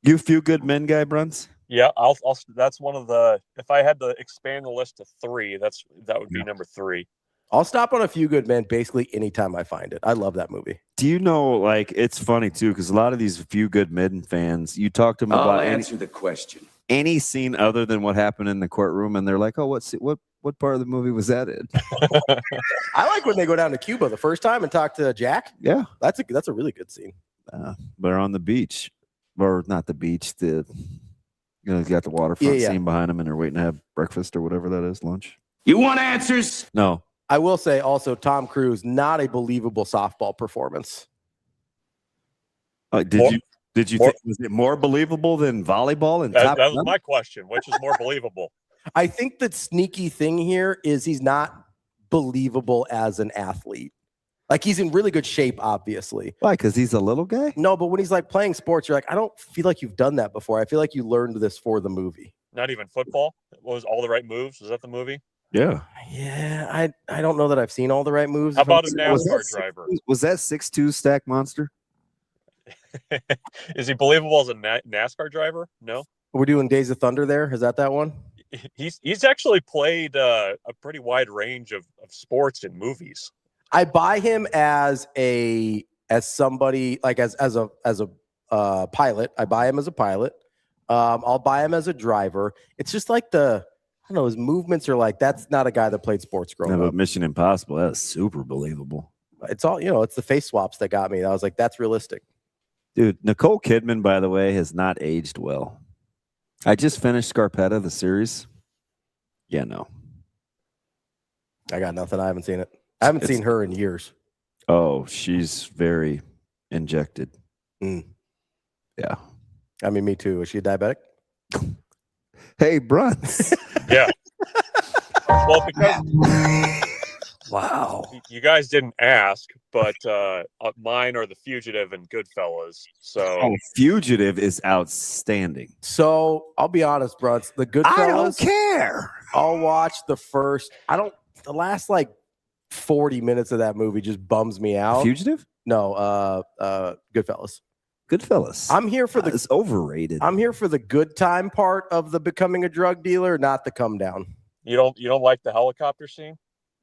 You a Few Good Men guy, Bruntz? Yeah, I'll. That's one of the. If I had to expand the list to 3, that would be number 3. I'll stop on A Few Good Men basically anytime I find it. I love that movie. Do you know, like, it's funny too, because a lot of these Few Good Men fans, you talk to them about answer the question. Any scene other than what happened in the courtroom, and they're like, "Oh, what part of the movie was that in?" I like when they go down to Cuba the first time and talk to Jack. Yeah, that's a really good scene. They're on the beach, or not the beach. You got the waterfront scene behind them, and they're waiting to have breakfast or whatever that is, lunch. You want answers? No. I will say also Tom Cruise, not a believable softball performance. Did you think was it more believable than volleyball and that was my question. Which is more believable? I think the sneaky thing here is he's not believable as an athlete. Like he's in really good shape, obviously. Why? Because he's a little guy? No, but when he's like playing sports, you're like, I don't feel like you've done that before. I feel like you learned this for the movie. Not even football? What was All the Right Moves? Was that the movie? Yeah. Yeah, I don't know that I've seen All the Right Moves. How about a NASCAR driver? Was that 6'2" stack monster? Is he believable as a NASCAR driver? No. We're doing Days of Thunder there. Is that one? He's actually played a pretty wide range of sports and movies. I buy him as somebody like as a pilot. I buy him as a pilot. I'll buy him as a driver. It's just like I don't know, his movements are like, that's not a guy that played sports growing up. Mission Impossible, that's super believable. It's all, it's the face swaps that got me. I was like, that's realistic. Dude, Nicole Kidman, by the way, has not aged well. I just finished Scarpetta, the series. Yeah, no. I got nothing. I haven't seen it. I haven't seen her in years. Oh, she's very injected. Yeah. I mean, me too. Is she a diabetic? Hey, Bruntz. Yeah. Well, because wow, you guys didn't ask, but mine are The Fugitive and Goodfellas. So Fugitive is outstanding. So I'll be honest, Bruntz. The Goodfellas. I don't care. I'll watch the last like 40 minutes of that movie just bums me out. Fugitive? No, Goodfellas. Goodfellas. I'm here for the it's overrated. I'm here for the good time part of the becoming a drug dealer, not the come down. You don't like the helicopter scene?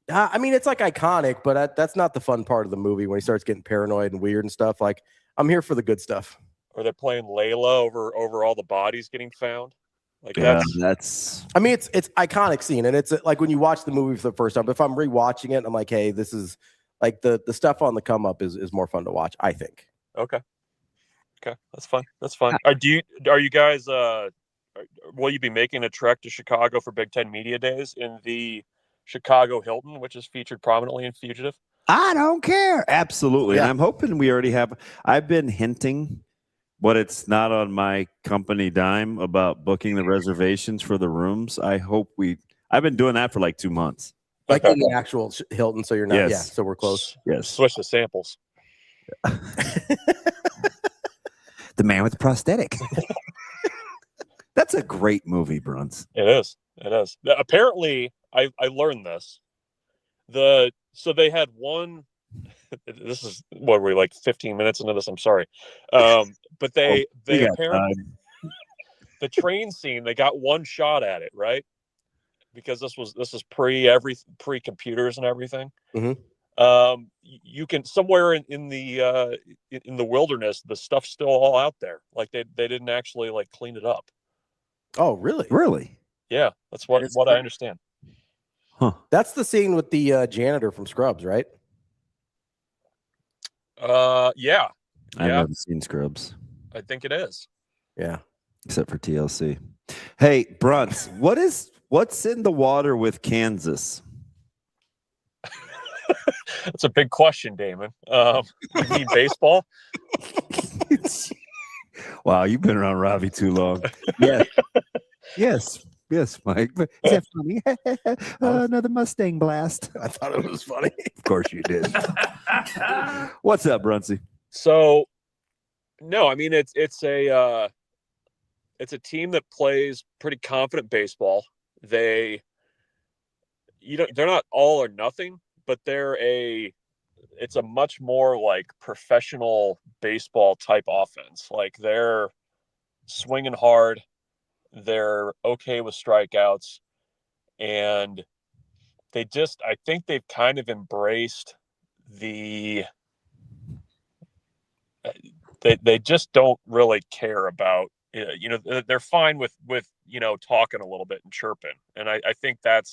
I mean, it's like iconic, but that's not the fun part of the movie when he starts getting paranoid and weird and stuff. Like, I'm here for the good stuff. Or they're playing Layla over all the bodies getting found. Like that's. I mean, it's iconic scene, and it's like when you watch the movie for the first time. But if I'm rewatching it, I'm like, hey, this is like the stuff on the come up is more fun to watch, I think. Okay, that's fun. That's fun. Are you guys? Will you be making a trek to Chicago for Big Ten Media Days in the Chicago Hilton, which is featured prominently in Fugitive? I don't care. Absolutely. Yeah. And I'm hoping we already have. I've been hinting, but it's not on my company dime about booking the reservations for the rooms. I've been doing that for like 2 months. Like in the actual Hilton, so you're not. Yes. Yeah, so we're close. Yes. Switch the samples. The Man with the Prosthetic. That's a great movie, Bruntz. It is. Apparently, I learned this. So they had one. This is what we're like 15 minutes into this. I'm sorry, but they apparently the train scene. They got one shot at it, right? Because this was pre computers and everything. Mm-hmm. You can somewhere in the wilderness, the stuff's still all out there. Like they didn't actually like clean it up. Oh, really? Really? Yeah, that's what I understand. Huh. That's the scene with the janitor from Scrubs, right? Yeah. I've never seen Scrubs. I think it is. Yeah. Except for TLC. Hey, Bruntz, what's in the water with Kansas? That's a big question, Damon. You mean baseball? Wow, you've been around Ravi too long. Yes, Mike. Is that funny? Another Mustang blast. I thought it was funny. Of course you did. What's up, Bruntzy? So, no, I mean it's a team that plays pretty confident baseball. They're not all or nothing, but it's a much more like professional baseball type offense. Like they're swinging hard. They're okay with strikeouts, and I think they've kind of embraced they just don't really care about, they're fine with talking a little bit and chirping. And I think that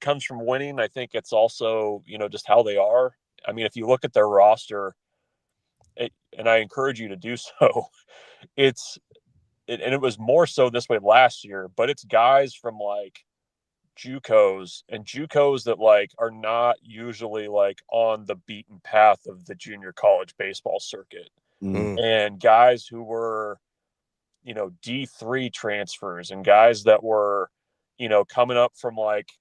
comes from winning. I think it's also, just how they are. I mean, if you look at their roster, and I encourage you to do so, and it was more so this way last year, but it's guys from like JUCOs that like are not usually like on the beaten path of the junior college baseball circuit. Mm. And guys who were, D3 transfers, and guys that were, coming up from like,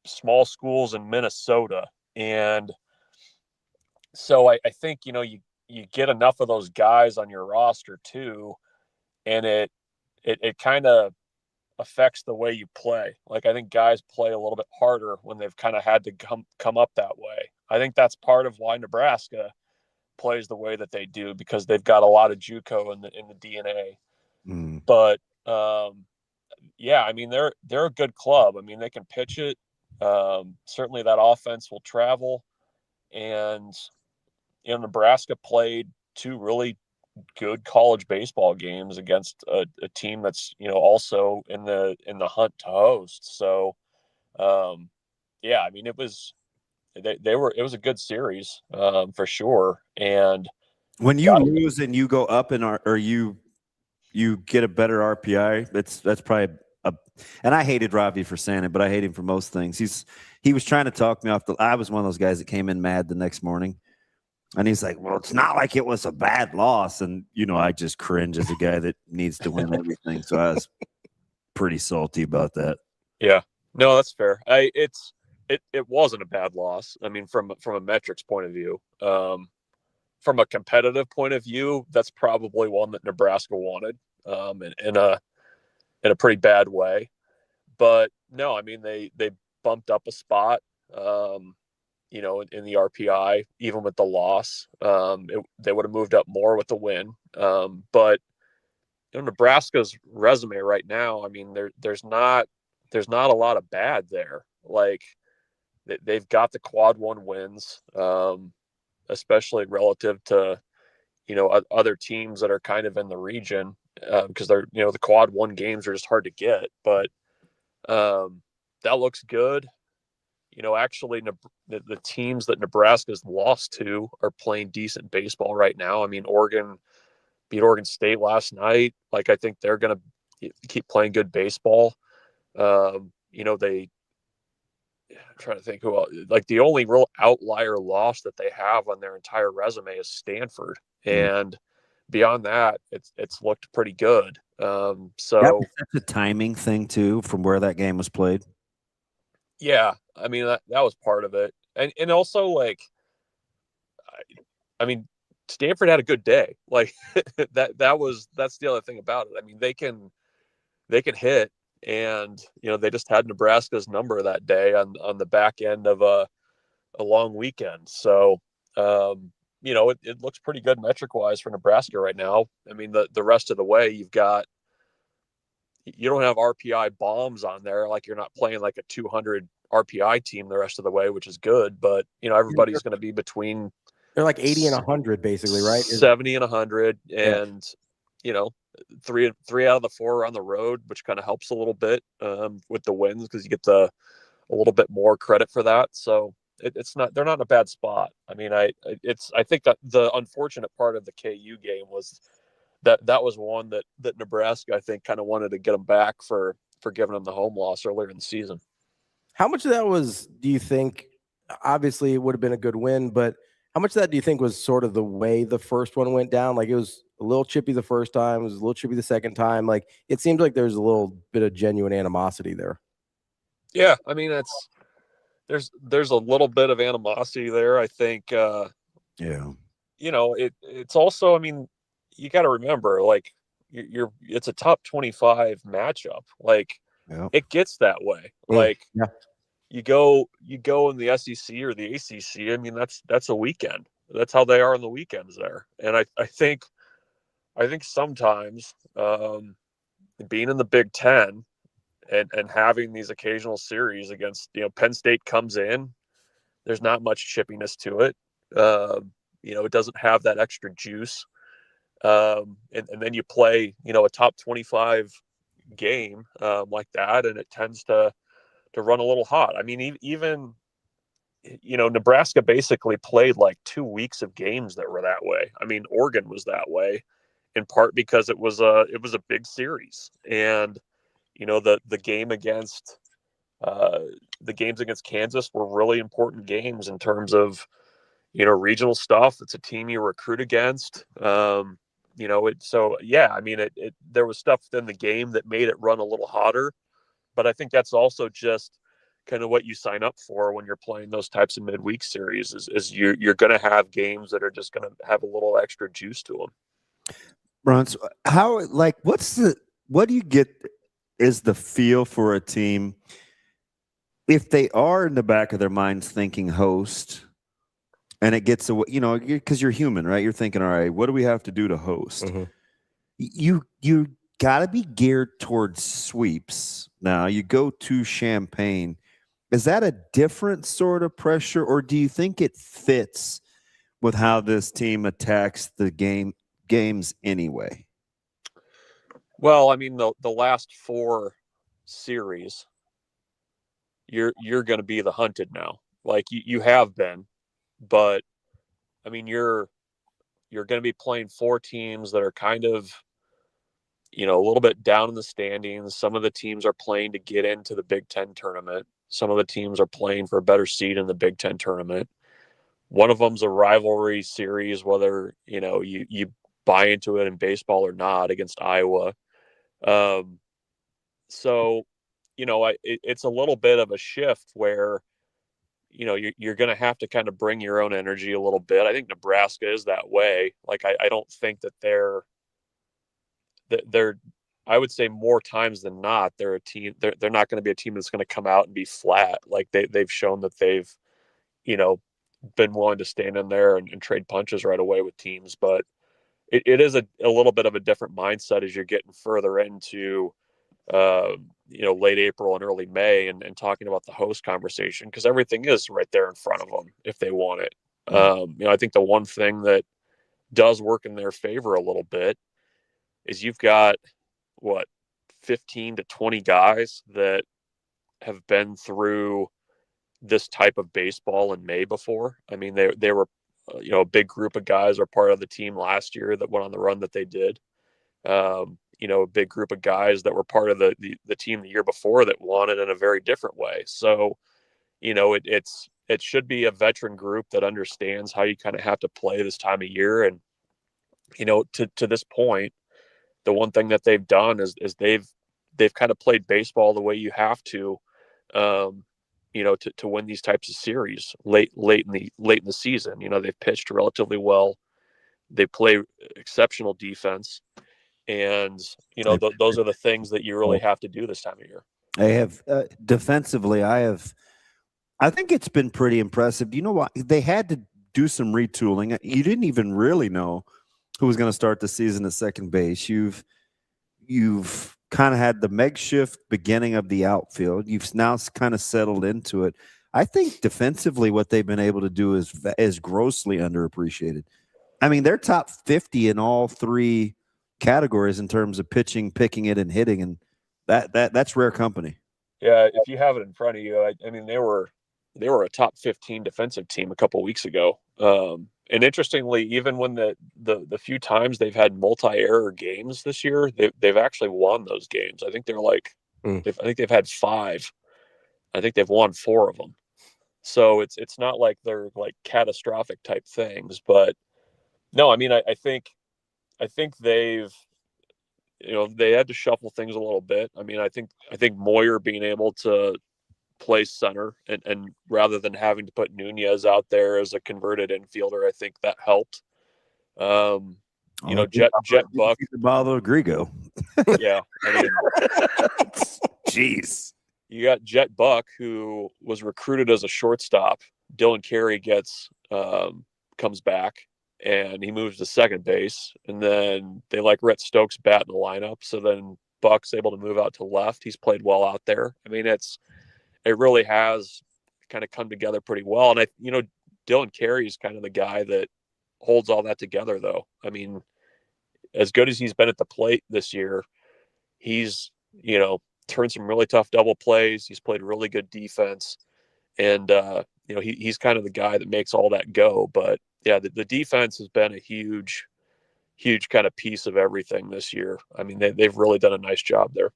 small schools in Minnesota. And so I think, you get enough of those guys on your roster too, and it kind of affects the way you play. Like I think guys play a little bit harder when they've kind of had to come up that way. I think that's part of why Nebraska plays the way that they do, because they've got a lot of JUCO in the DNA. Mm. But yeah, I mean they're a good club. I mean they can pitch it. Certainly that offense will travel, and Nebraska played two really good college baseball games against a team that's also in the hunt to host. So yeah, I mean it was a good series for sure. And when you lose and you go up or you get a better RPI, that's probably and I hated Ravi for saying it, but I hate him for most things. He was trying to talk me off I was one of those guys that came in mad the next morning. And he's like, well, it's not like it was a bad loss. And, I just cringe as a guy that needs to win everything. So I was pretty salty about that. Yeah, no, that's fair. It wasn't a bad loss. I mean, from a metrics point of view, from a competitive point of view, that's probably one that Nebraska wanted in a pretty bad way. But no, I mean, they bumped up a spot. in the RPI, even with the loss. They would have moved up more with the win. But Nebraska's resume right now, I mean, there's not a lot of bad there. Like they've got the quad one wins, especially relative to, other teams that are kind of in the region, because they're, the quad one games are just hard to get, but that looks good. Actually, the teams that Nebraska's lost to are playing decent baseball right now. I mean, Oregon beat Oregon State last night. Like, I think they're going to keep playing good baseball. I'm trying to think who else. Like, the only real outlier loss that they have on their entire resume is Stanford. And beyond that, it's looked pretty good. So that's a timing thing too, from where that game was played. Yeah, I mean that was part of it, and also like, I mean, Stanford had a good day. Like that's the other thing about it. I mean, they can hit, and they just had Nebraska's number that day on the back end of a long weekend. So it looks pretty good metric wise for Nebraska right now. I mean, the rest of the way you don't have RPI bombs on there. Like, you're not playing like a 200 RPI team the rest of the way, which is good. But, everybody's going to be between. They're like 80 and 100 basically, right? 70 and 100. And, three out of the 4 are on the road, which kind of helps a little bit with the wins, because you get a little bit more credit for that. So they're not in a bad spot. I mean, I think that the unfortunate part of the KU game was that was one that Nebraska, I think, kind of wanted to get them back for giving them the home loss earlier in the season. How much of that was, do you think, obviously it would have been a good win, but how much of that do you think was sort of the way the first one went down? Like, it was a little chippy the first time, it was a little chippy the second time. Like, it seemed like there's a little bit of genuine animosity there. Yeah, I mean, there's a little bit of animosity there. I think, it's also, I mean, you got to remember, like, it's a top 25 matchup. Like, it gets that way. Like, you go in the SEC or the ACC. I mean, that's a weekend. That's how they are on the weekends there. And I think sometimes being in the Big Ten and having these occasional series against, Penn State comes in, there's not much chippiness to it. It doesn't have that extra juice. And then you play, a top 25 game like that, and it tends to run a little hot. I mean, even Nebraska basically played like 2 weeks of games that were that way. I mean, Oregon was that way, in part because it was a big series, and the game against the games against Kansas were really important games in terms of regional stuff. It's a team you recruit against. So yeah, I mean, there was stuff within the game that made it run a little hotter, but I think that's also just kind of what you sign up for when you're playing those types of midweek series is you're going to have games that are just going to have a little extra juice to them. Bruntz, what do you get is the feel for a team if they are in the back of their minds thinking host, and it gets away, because you're human, right? You're thinking, all right, what do we have to do to host? Mm-hmm. You got to be geared towards sweeps. Now you go to Champaign. Is that a different sort of pressure, or do you think it fits with how this team attacks the games anyway? Well, I mean, the last 4 series, you're going to be the hunted now. Like you have been, but I mean, you're going to be playing 4 teams that are kind of, a little bit down in the standings. Some of the teams are playing to get into the Big Ten tournament. Some of the teams are playing for a better seed in the Big Ten tournament. One of them's a rivalry series, whether, you buy into it in baseball or not, against Iowa. So, it's a little bit of a shift where, you're going to have to kind of bring your own energy a little bit. I think Nebraska is that way. Like, I don't think that they're, I would say more times than not, they're a team. They're not going to be a team that's going to come out and be flat. Like they've shown that they've, been willing to stand in there and trade punches right away with teams. But it is a little bit of a different mindset as you're getting further into, late April and early May and talking about the host conversation, because everything is right there in front of them if they want it. I think the one thing that does work in their favor a little bit is you've got 15 to 20 guys that have been through this type of baseball in May before. I mean, they were, a big group of guys are part of the team last year that went on the run that they did. A big group of guys that were part of the team the year before that won it in a very different way. So, it should be a veteran group that understands how you kind of have to play this time of year. And, to this point, the one thing that they've done is they've kind of played baseball the way you have to win these types of series late in the season. They've pitched relatively well. They play exceptional defense. And, those are the things that you really have to do this time of year. I have defensively, I think it's been pretty impressive. You know what? They had to do some retooling. You didn't even really know who was going to start the season at second base. You've kind of had the makeshift beginning of the outfield. You've now kind of settled into it. I think defensively what they've been able to do is grossly underappreciated. I mean, they're top 50 in all three categories in terms of pitching, picking it, and hitting, and that's rare company. Yeah, if you have it in front of you, I mean, they were a top 15 defensive team a couple of weeks ago. And interestingly, even when the few times they've had multi-error games this year, they've actually won those games. I think they're I think they've had 5. I think they've won 4 of them. So it's not like they're like catastrophic type things, but no, I mean, I think they've, they had to shuffle things a little bit. I mean, I think Moyer being able to play center and rather than having to put Nunez out there as a converted infielder, I think that helped. Jet Buck, Pablo Grigo. Yeah, I mean, jeez. You got Jet Buck, who was recruited as a shortstop. Dylan Carey comes back and he moves to second base, and then they like Rhett Stokes' bat in the lineup. So then Buck's able to move out to left. He's played well out there. I mean, it really has kind of come together pretty well. And Dylan Carey is kind of the guy that holds all that together, though. I mean, as good as he's been at the plate this year, he's, turned some really tough double plays. He's played really good defense. And, he's kind of the guy that makes all that go. But yeah, the defense has been a huge kind of piece of everything this year. I mean, they've really done a nice job there.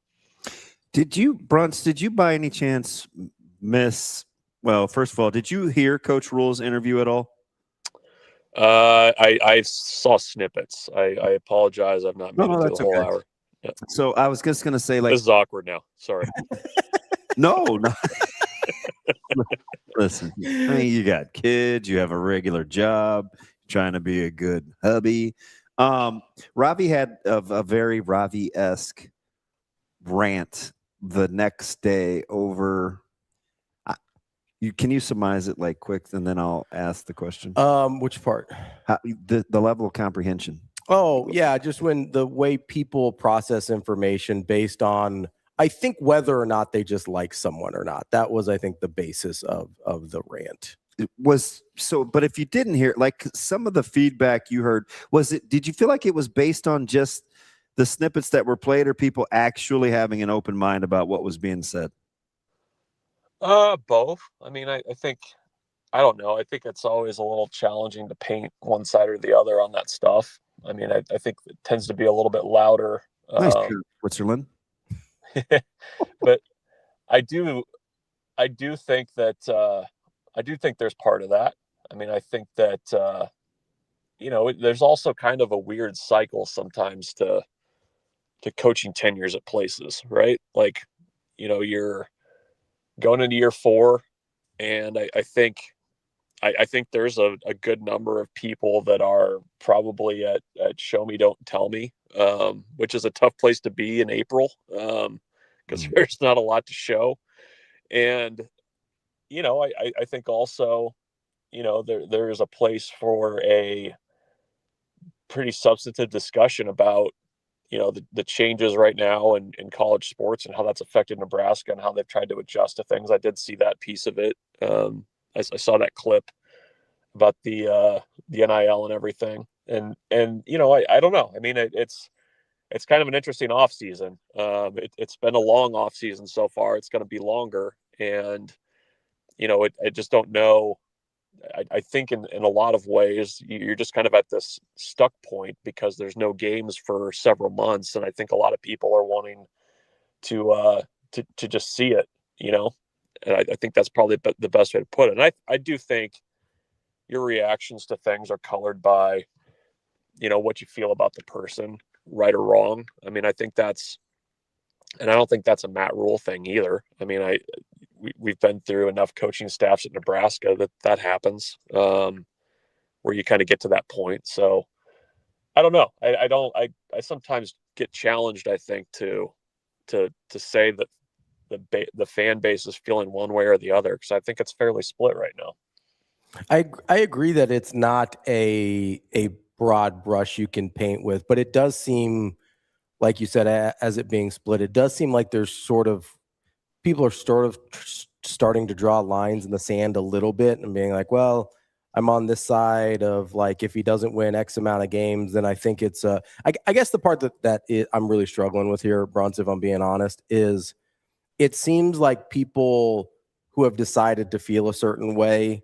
Bruntz, did you by any chance first of all, did you hear Coach Rhule's interview at all? I saw snippets. I apologize. I've not made it through the whole hour. Yeah. So I was just going to say, this is awkward now. Sorry. No. Listen, I mean, you got kids, you have a regular job, trying to be a good hubby. Ravi had a very Ravi-esque rant the next day over. Can you surmise it like quick, and then I'll ask the question? Which part? The level of comprehension. Oh yeah, just when the way people process information based on, I think, whether or not they just like someone or not. That was, I think, the basis of the rant. It was so, but if you didn't hear, like some of the feedback you heard, did you feel like it was based on just the snippets that were played, or people actually having an open mind about what was being said? Both. I mean, I think, I don't know. I think it's always a little challenging to paint one side or the other on that stuff. I mean, I think it tends to be a little bit louder. Nice, Switzerland. But I do think that I do think there's part of that. I mean, I think that there's also kind of a weird cycle sometimes to coaching tenures at places, right? Like, you're going into year 4, and I think there's a good number of people that are probably at show me, don't tell me, which is a tough place to be in April, because there's not a lot to show. And, I think also there is a place for a pretty substantive discussion about, the changes right now in college sports and how that's affected Nebraska and how they've tried to adjust to things. I did see that piece of it. I saw that clip about the NIL and everything. And I don't know. I mean, it's kind of an interesting off season. It's been a long off season so far. It's going to be longer. And, I just don't know. I think in a lot of ways, you're just kind of at this stuck point because there's no games for several months. And I think a lot of people are wanting to just see it, and I think that's probably the best way to put it. And I do think your reactions to things are colored by, what you feel about the person, right or wrong. I mean, I don't think that's a Matt Rhule thing either. I mean, we've been through enough coaching staffs at Nebraska that happens, where you kind of get to that point. So I don't know. I sometimes get challenged, I think, to say that the fan base is feeling one way or the other, because I think it's fairly split right now. I agree that it's not a broad brush you can paint with, but it does seem, like you said, as it being split, it does seem like there's people are starting to draw lines in the sand a little bit and being like, well, I'm on this side of, like, if he doesn't win X amount of games, then I think it's I guess the part I'm really struggling with here, Bruntz, if I'm being honest, is it seems like people who have decided to feel a certain way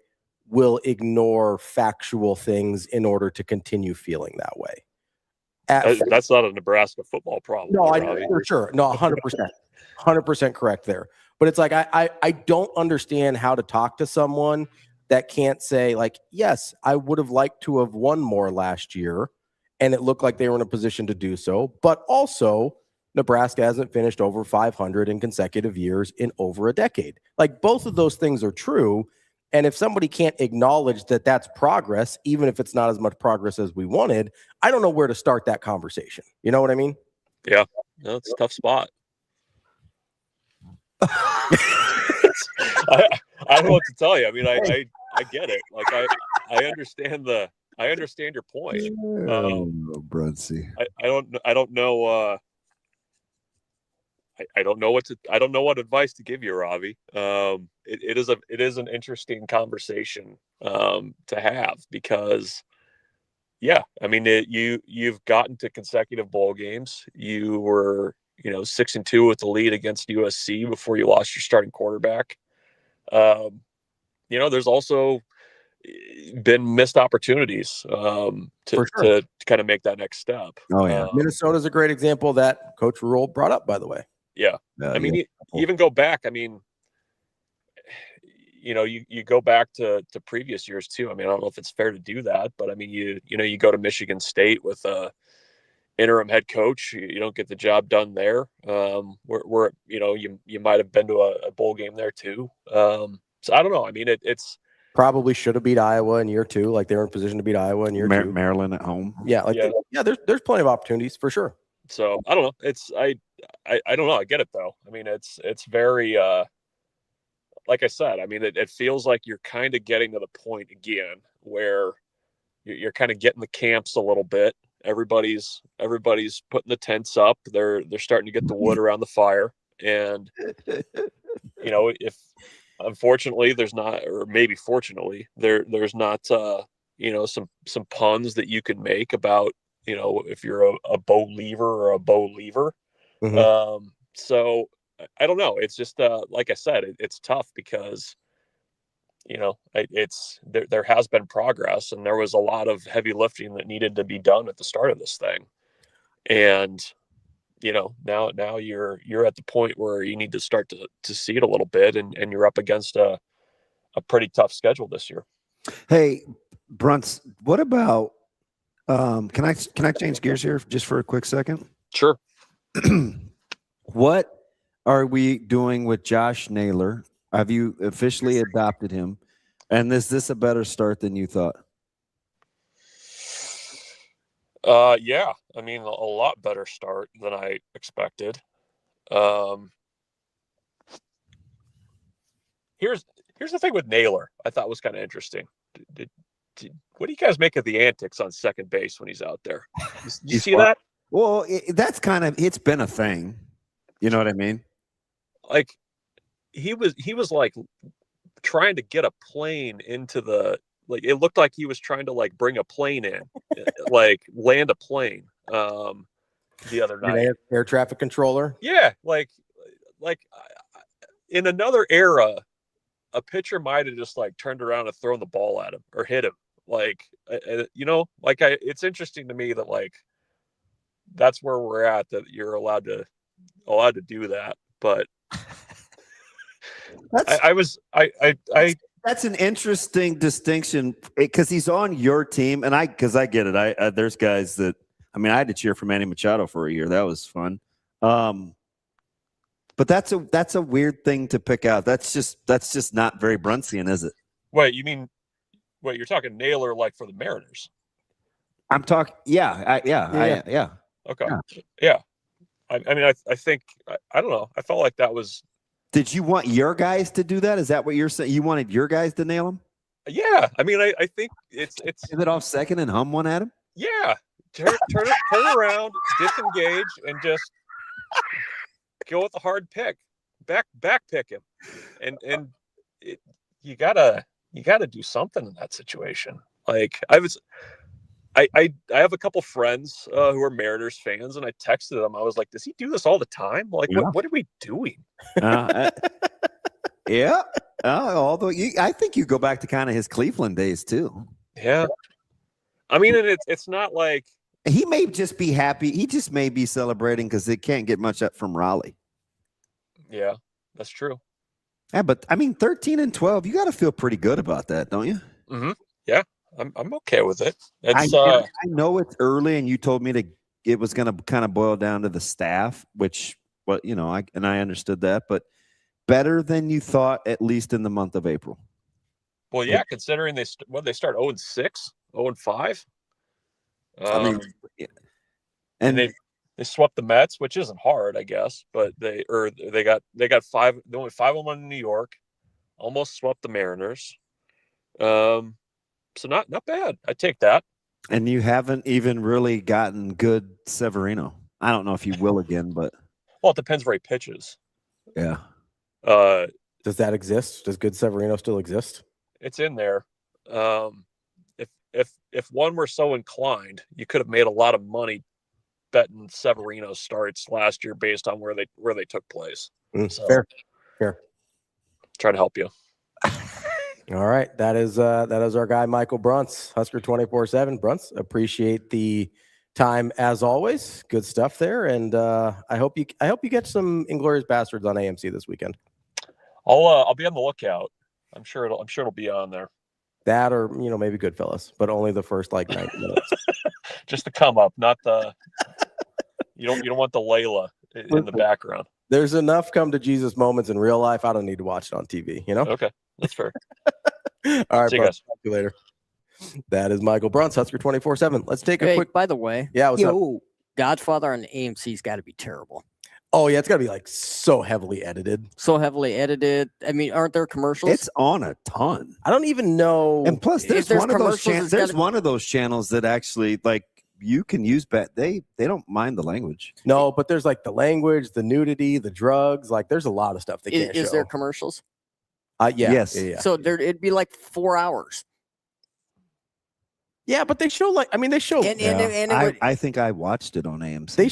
will ignore factual things in order to continue feeling that way. That's not a Nebraska football problem. No, Ravi. for sure. No, 100% correct there. But it's like, I don't understand how to talk to someone that can't say, like, yes, I would have liked to have won more last year, and it looked like they were in a position to do so. But also, Nebraska hasn't finished over 500 in consecutive years in over a decade. Like, both of those things are true. And if somebody can't acknowledge that that's progress, even if it's not as much progress as we wanted, I don't know where to start that conversation. You know what I mean? Yeah, no, it's a tough spot. I don't know what to tell you. I mean, I get it. Like, I understand your point. Bruntsy. I don't know. I don't know what advice to give you, Ravi. It is an interesting conversation to have, because, yeah, I mean, you've gotten to consecutive bowl games. You were 6-2 with the lead against USC before you lost your starting quarterback. There's also been missed opportunities to kind of make that next step. Oh yeah, Minnesota's a great example that Coach Rhule brought up, by the way. Yeah. I mean, you even go back. I mean, you go back to previous years too. I mean, I don't know if it's fair to do that, but I mean, you go to Michigan State with a interim head coach. You don't get the job done there. Where you might have been to a bowl game there too. So I don't know. I mean, it's probably should have beat Iowa in year 2. Like, they were in position to beat Iowa in year 2. Maryland at home. Yeah. There's plenty of opportunities for sure. So I don't know. I don't know. I get it though. I mean, it's very, like I said, I mean, it feels like you're kind of getting to the point again where you're kind of getting the camps a little bit. Everybody's putting the tents up. They're starting to get the wood around the fire. And, if unfortunately there's not, or maybe fortunately there's not, some puns that you can make about, if you're a bow lever or a bow lever. Mm-hmm. So I don't know. It's just, like I said, it's tough because, there has been progress, and there was a lot of heavy lifting that needed to be done at the start of this thing. And, now you're at the point where you need to start to see it a little bit, and you're up against a pretty tough schedule this year. Hey, Bruntz, what about, can I change gears here just for a quick second? Sure. What are we doing with Josh Naylor? Have you officially adopted him? And is this a better start than you thought? Yeah. I mean, a lot better start than I expected. Here's the thing with Naylor I thought was kind of interesting. what do you guys make of the antics on second base when he's out there? You see that? Well, that's kind of, it's been a thing. You know what I mean? Like he was like trying to get a plane into the, like, it looked like he was trying to like bring a plane in, like land a plane the other night. Air traffic controller. Yeah, like in another era, a pitcher might have just like turned around and thrown the ball at him or hit him. Like, you know, like it's interesting to me that like that's where we're at, that you're allowed to do that. But that's an interesting distinction because he's on your team, and because I get it. There's guys that, I mean, I had to cheer for Manny Machado for a year. That was fun. But that's a weird thing to pick out. That's just not very Bruntzian, is it? Wait, you mean you're talking Naylor like for the Mariners? I'm talking, yeah. Okay, yeah. I mean, I think I don't know. I felt like that was. Did you want your guys to do that? Is that what you're saying? You wanted your guys to nail him? Yeah, I mean, I think it's give it off second and hum one at him. Yeah, turn around, disengage, and just go with the hard pick, back pick him, and you gotta do something in that situation. Like I have a couple friends who are Mariners fans, and I texted them. I was like, "Does he do this all the time? Like, what are we doing?" Yeah. Although I think you go back to kind of his Cleveland days too. Yeah. I mean, and it's not like he may just be happy. He just may be celebrating because they can't get much up from Raleigh. Yeah, that's true. Yeah, but I mean, 13-12, you got to feel pretty good about that, don't you? Mm-hmm. Yeah, I'm okay with it. I know it's early, and you told me it was going to kind of boil down to the staff, which, well, you know, I understood that, but better than you thought, at least in the month of April. Well, yeah, considering they start 0-6, 0-5. I mean, yeah. And they swept the Mets, which isn't hard, I guess, but they got 5. They went 5-1 in New York, almost swept the Mariners. So not bad. I take that. And you haven't even really gotten good Severino. I don't know if you will again, but well, it depends where he pitches. Yeah. Does that exist? Does good Severino still exist? It's in there. If one were so inclined, you could have made a lot of money betting Severino starts last year based on where they took place. So, fair. Try to help you. All right, that is our guy Michael Bruntz, Husker 24/7. Bruntz, appreciate the time as always. Good stuff there, and I hope you get some Inglourious Bastards on AMC this weekend. I'll be on the lookout. I'm sure it'll be on there. That, or maybe Goodfellas, but only the first 90 minutes. Just the come up, not the. You don't want the Layla in the background. There's enough come to Jesus moments in real life. I don't need to watch it on TV. Okay, that's fair. All right, see you guys. Talk to you later. That is Michael Bruntz, Husker 24/7. Let's take a quick. By the way, what's up? Godfather on AMC's got to be terrible. Oh yeah, it's got to be like so heavily edited. I mean, aren't there commercials? It's on a ton. I don't even know. And plus, there's one of those channels. There's one of those channels that actually like you can use. They don't mind the language. No, but there's like the language, the nudity, the drugs. Like there's a lot of stuff they can't show. Is there commercials? Yeah. Yes. Yeah. So it'd be like 4 hours. Yeah, but they show I think I watched it on AMC. They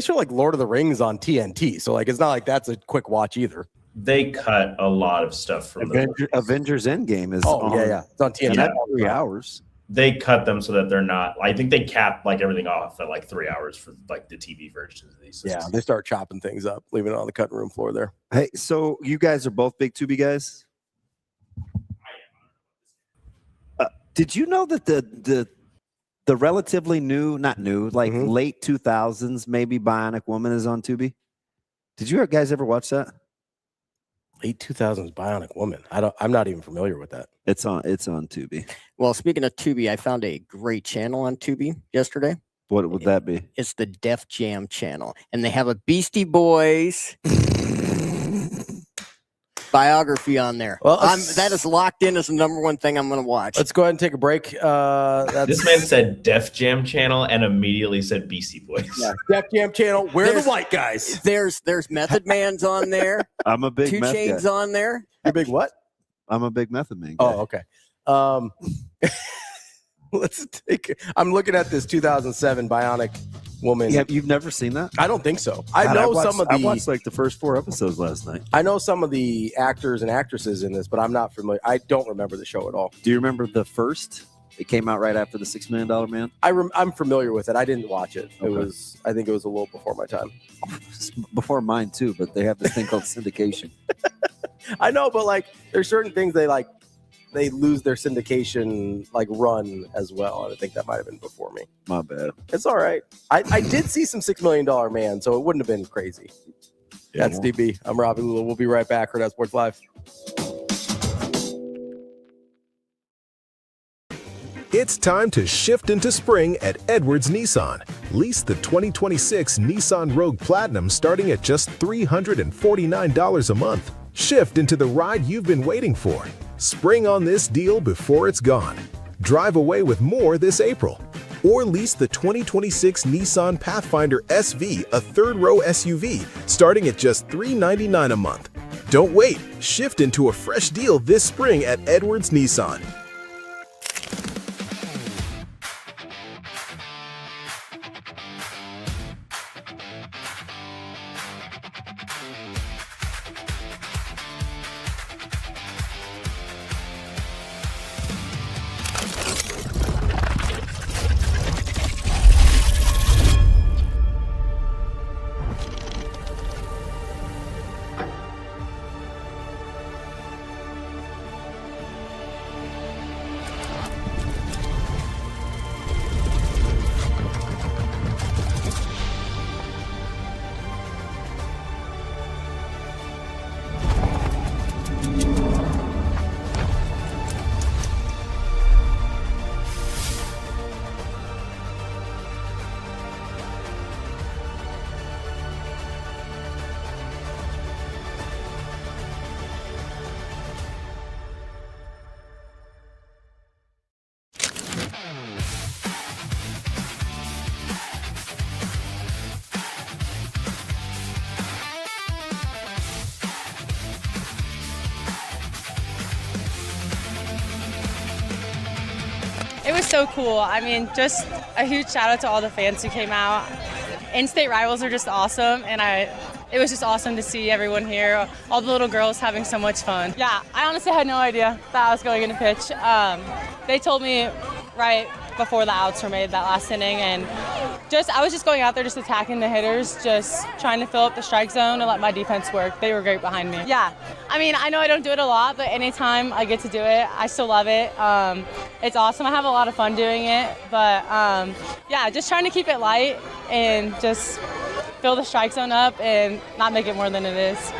show like Lord of the Rings on TNT, so like it's not like that's a quick watch either. They cut a lot of stuff from Avengers Endgame is. It's on TNT. That's 3 hours. They cut them so that they're not. I think they cap like everything off at like 3 hours for like the TV versions of these. Yeah, they start chopping things up, leaving it on the cutting room floor there. Hey, so you guys are both big Tubi guys. Did you know that the relatively new, not new, like late 2000s, maybe Bionic Woman is on Tubi? Did you guys ever watch that? Late 2000s Bionic Woman. I'm not even familiar with that. It's on Tubi. Well, speaking of Tubi, I found a great channel on Tubi yesterday. What would that be? It's the Def Jam channel, and they have a Beastie Boys. biography on there. Well, that is locked in as the number one thing I'm going to watch. Let's go ahead and take a break. This man said Def Jam Channel and immediately said Beastie Boys. Yeah, Def Jam Channel. Where are the white guys? There's Method Man's on there. I'm a big 2 meth Chainz guy. on there. You're big what? I'm a big Method Man guy. Oh, okay. Let's take. I'm looking at this 2007 Bionic Woman. Yeah, you've never seen that? I don't think so. God, I know watched, some of the. I watched like the first 4 episodes last night. I know some of the actors and actresses in this, but I'm not familiar. I don't remember the show at all. Do you remember the first? It came out right after the $6 Million Man. I'm familiar with it. I didn't watch it. It was. I think it was a little before my time. Before mine too, but they have this thing called syndication. I know, but like, there's certain things they lose their syndication run as well. And I think that might have been before me. My bad. It's all right. I did see some $6 Million Man, so it wouldn't have been crazy. Yeah, That's DB. I'm Ravi Lulla. We'll be right back. Hurrdat Sports Live. It's time to shift into spring at Edwards Nissan. Lease the 2026 Nissan Rogue Platinum starting at just $349 a month. Shift into the ride you've been waiting for. Spring on this deal before it's gone. Drive away with more this April. Or lease the 2026 Nissan Pathfinder SV, a third-row SUV, starting at just $399 a month. Don't wait. Shift into a fresh deal this spring at Edwards Nissan. It was so cool. I mean, just a huge shout out to all the fans who came out. In-state rivals are just awesome, and it was just awesome to see everyone here, all the little girls having so much fun. Yeah, I honestly had no idea that I was going in to pitch. They told me right before the outs were made that last inning, and I was just going out there just attacking the hitters, just trying to fill up the strike zone and let my defense work. They were great behind me. Yeah, I mean, I know I don't do it a lot, but anytime I get to do it, I still love it. It's awesome. I have a lot of fun doing it, but yeah, just trying to keep it light and just fill the strike zone up and not make it more than it is.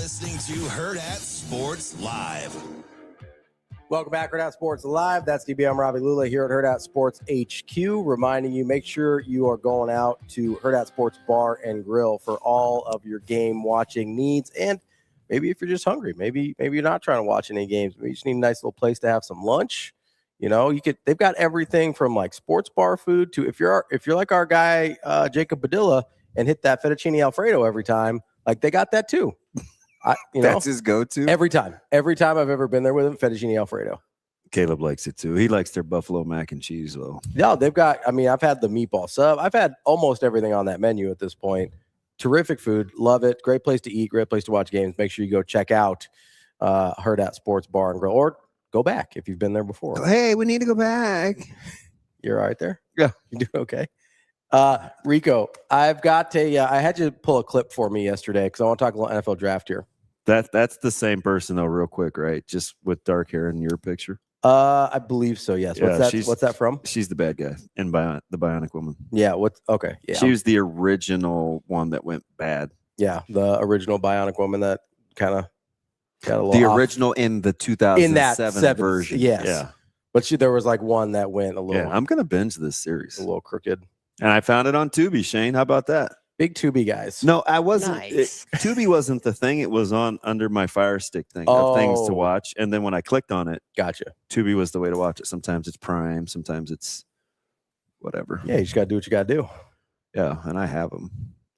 listening to Hurrdat Sports Live. Welcome back, Hurrdat Sports Live. That's DB. I'm Ravi Lulla here at Hurrdat Sports HQ, reminding you, make sure you are going out to Hurrdat Sports Bar and Grill for all of your game watching needs. And maybe if you're just hungry, maybe you're not trying to watch any games, maybe you just need a nice little place to have some lunch. You know, they've got everything from like sports bar food to if you're like our guy Jacob Badilla and hit that fettuccine Alfredo every time, like they got that too. That's his go-to every time. Every time I've ever been there with him, fettuccine Alfredo. Caleb likes it too. He likes their buffalo mac and cheese though. No, they've got. I mean, I've had the meatball sub. I've had almost everything on that menu at this point. Terrific food, love it. Great place to eat. Great place to watch games. Make sure you go check out Hurrdat Sports Bar and Grill, or go back if you've been there before. Hey, we need to go back. You're all right there? Yeah. You doing okay? Rico, I've got I had you pull a clip for me yesterday because I want to talk a little NFL draft here. That's the same person though, real quick, right? Just with dark hair in your picture. I believe so, yes. What's that from? She's the bad guy in the Bionic Woman. Yeah, okay. Yeah. She was the original one that went bad. Yeah, the original Bionic Woman that kind of got a little the off. original in the 2007 version. Yes. Yeah. But there was like one that went a little. Yeah, I'm gonna binge this series. A little crooked. And I found it on Tubi, Shane. How about that? Big Tubi guys. No, I wasn't. Nice. Tubi wasn't the thing. It was on under my Fire Stick thing of things to watch. And then when I clicked on it, gotcha. Tubi was the way to watch it. Sometimes it's Prime. Sometimes it's whatever. Yeah, you just gotta do what you gotta do. Yeah, and I have them.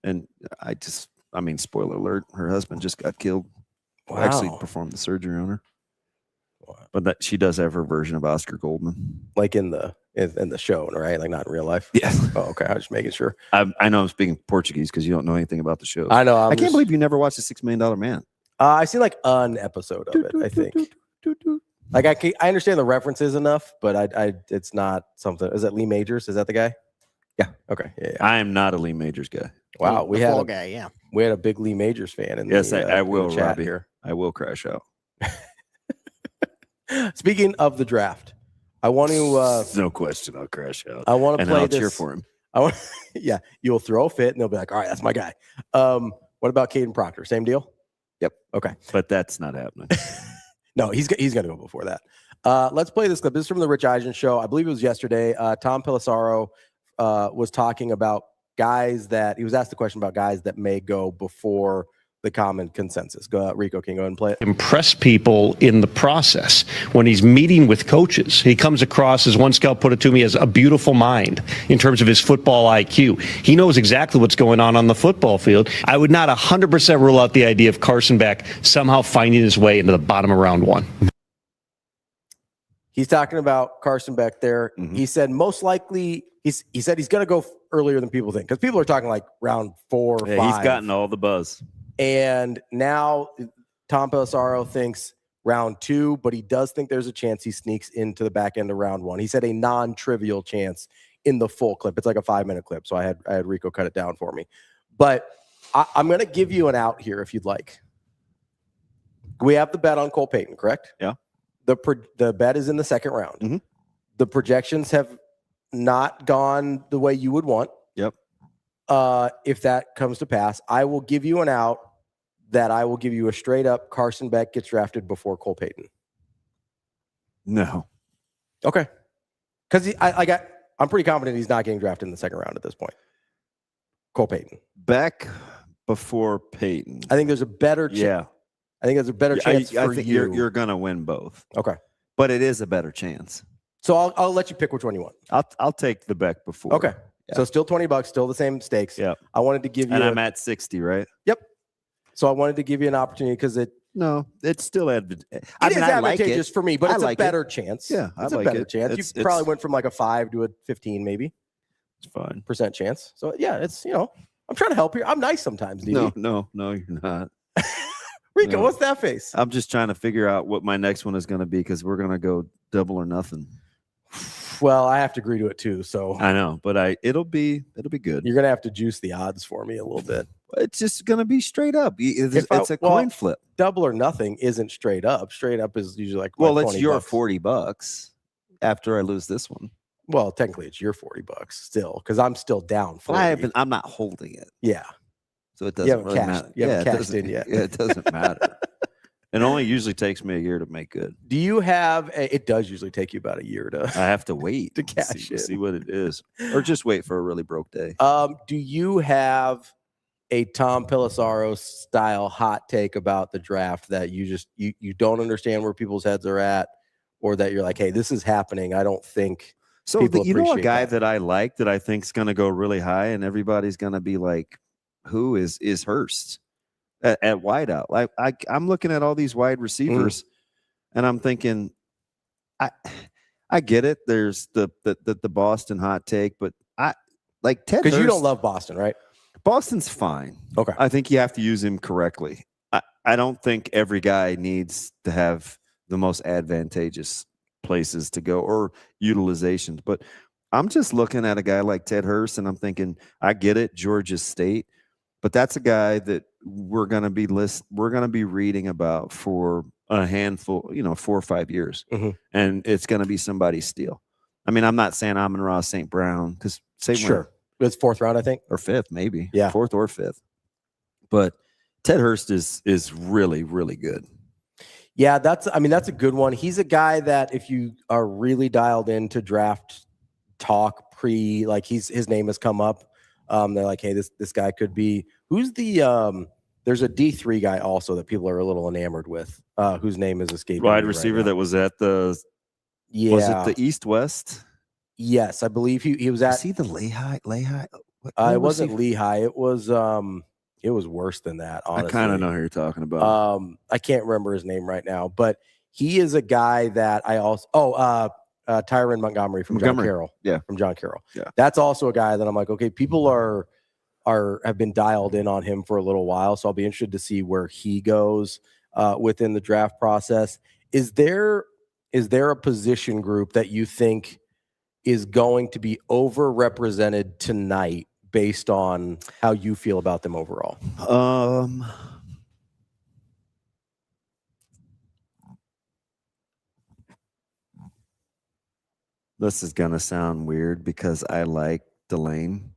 And I mean, spoiler alert: her husband just got killed. Wow. Actually, performed the surgery on her. But that she does have her version of Oscar Goldman, like in the show, right? Like not in real life. Yeah. Oh, okay. I was just making sure. I know I'm speaking Portuguese because you don't know anything about the show. I know. I can't believe you never watched The $6 Million Man. I've seen like an episode of it. I think. Like I understand the references enough, but it's not something. Is that Lee Majors? Is that the guy? Yeah. Okay. Yeah. I am not a Lee Majors guy. Wow. We had we had a big Lee Majors fan in yes, the I will, chat Ravi. here. I will crash out. Speaking of the draft, I want to. No question, I'll crash out. I want to play I'll this. cheer for him. Yeah, you'll throw a fit, and they'll be like, "All right, that's my guy." What about Caden Proctor? Same deal. Yep. Okay. But that's not happening. No, he's going to go before that. Let's play this clip. This is from the Rich Eisen show. I believe it was yesterday. Tom Pelissaro was talking about guys that he was asked the question about guys that may go before the common consensus. Go, Rico, can you go ahead and play it? Impress people in the process. When he's meeting with coaches, he comes across, as one scout put it to me, as a beautiful mind in terms of his football IQ. He knows exactly what's going on the football field. I would not 100% rule out the idea of Carson Beck somehow finding his way into the bottom of round one. He's talking about Carson Beck there. Mm-hmm. He said most likely he said he's going to go earlier than people think because people are talking like round 4 or 5. He's gotten all the buzz. And now Tom Pelissaro thinks round 2, but he does think there's a chance he sneaks into the back end of round 1. He said a non-trivial chance in the full clip. It's like a 5-minute clip, so I had Rico cut it down for me. But I'm going to give you an out here if you'd like. We have the bet on Cole Payton, correct? Yeah. The bet is in the second round. Mm-hmm. The projections have not gone the way you would want. Yep. If that comes to pass, I will give you an out that I will give you a straight up Carson Beck gets drafted before Cole Payton. No. Okay. Because I'm pretty confident he's not getting drafted in the second round at this point. Cole Payton. Beck before Payton. I think there's a better chance. Yeah. I think there's a better chance I for think you. You're going to win both. Okay. But it is a better chance. So I'll let you pick which one you want. I'll take the Beck before. Okay. Yeah. So still $20, still the same stakes. Yeah. I wanted to give you. And I'm at 60, right? Yep. So I wanted to give you an opportunity because it's still advantageous. It is advantageous for me, but it's a better chance. Yeah, it's a better chance. You probably went from like a 5 to a 15, maybe. It's fine. % chance. So yeah, it's I'm trying to help you. I'm nice sometimes, DB. No, you're not. Rico, what's that face? I'm just trying to figure out what my next one is going to be because we're going to go double or nothing. Well, I have to agree to it too. So I know, but it'll be good. You're gonna have to juice the odds for me a little bit. It's just gonna be straight up. It's a coin flip. Double or nothing isn't straight up. Straight up is usually like it's your $40 after I lose this one. Well, technically it's your $40 still because I'm still down. I'm not holding it. Yeah. So it doesn't really matter. You haven't cashed in yet. Yeah, it doesn't matter. It only usually takes me a year to make good. Do you have it does usually take you about a year to I have to wait to cash in. See what it is. Or just wait for a really broke day. Do you have a Tom Pelissaro style hot take about the draft that you don't understand where people's heads are at, or that you're like, hey, this is happening. I don't think so. People You know, a appreciate guy that. that I like that I think is going to go really high, and everybody's going to be like, "Who is Hurst at wideout?" Like I'm looking at all these wide receivers, and I'm thinking, I get it. There's the Boston hot take, but I like Ted Because you don't Hurst. love Boston, right? Boston's fine. Okay. I think you have to use him correctly. I don't think every guy needs to have the most advantageous places to go or utilizations. But I'm just looking at a guy like Ted Hurst, and I'm thinking, I get it, Georgia State, but that's a guy that we're going to be reading about for a handful, 4 or 5 years, and it's going to be somebody's steal. I mean, I'm not saying Amon-Ra St. Brown because Sure. It's 4th round, I think, or 5th, maybe. Yeah, 4th or 5th. But Ted Hurst is really, really good. Yeah, that's a good one. He's a guy that if you are really dialed into draft talk like his name has come up. They're like, hey, this guy could be who's the there's a D3 guy also that people are a little enamored with, whose name is escaping. Wide receiver that was at was it the East West? Yes, I believe he was at. Was he the Lehigh? It wasn't Lehigh. It was worse than that, honestly. I kind of know who you're talking about. I can't remember his name right now, but he is a guy that I also Tyron Montgomery from John Carroll. Yeah. From John Carroll. Yeah. That's also a guy that I'm like, okay, people have been dialed in on him for a little while, so I'll be interested to see where he goes within the draft process. Is there a position group that you think is going to be overrepresented tonight based on how you feel about them overall? This is going to sound weird because I like Delane,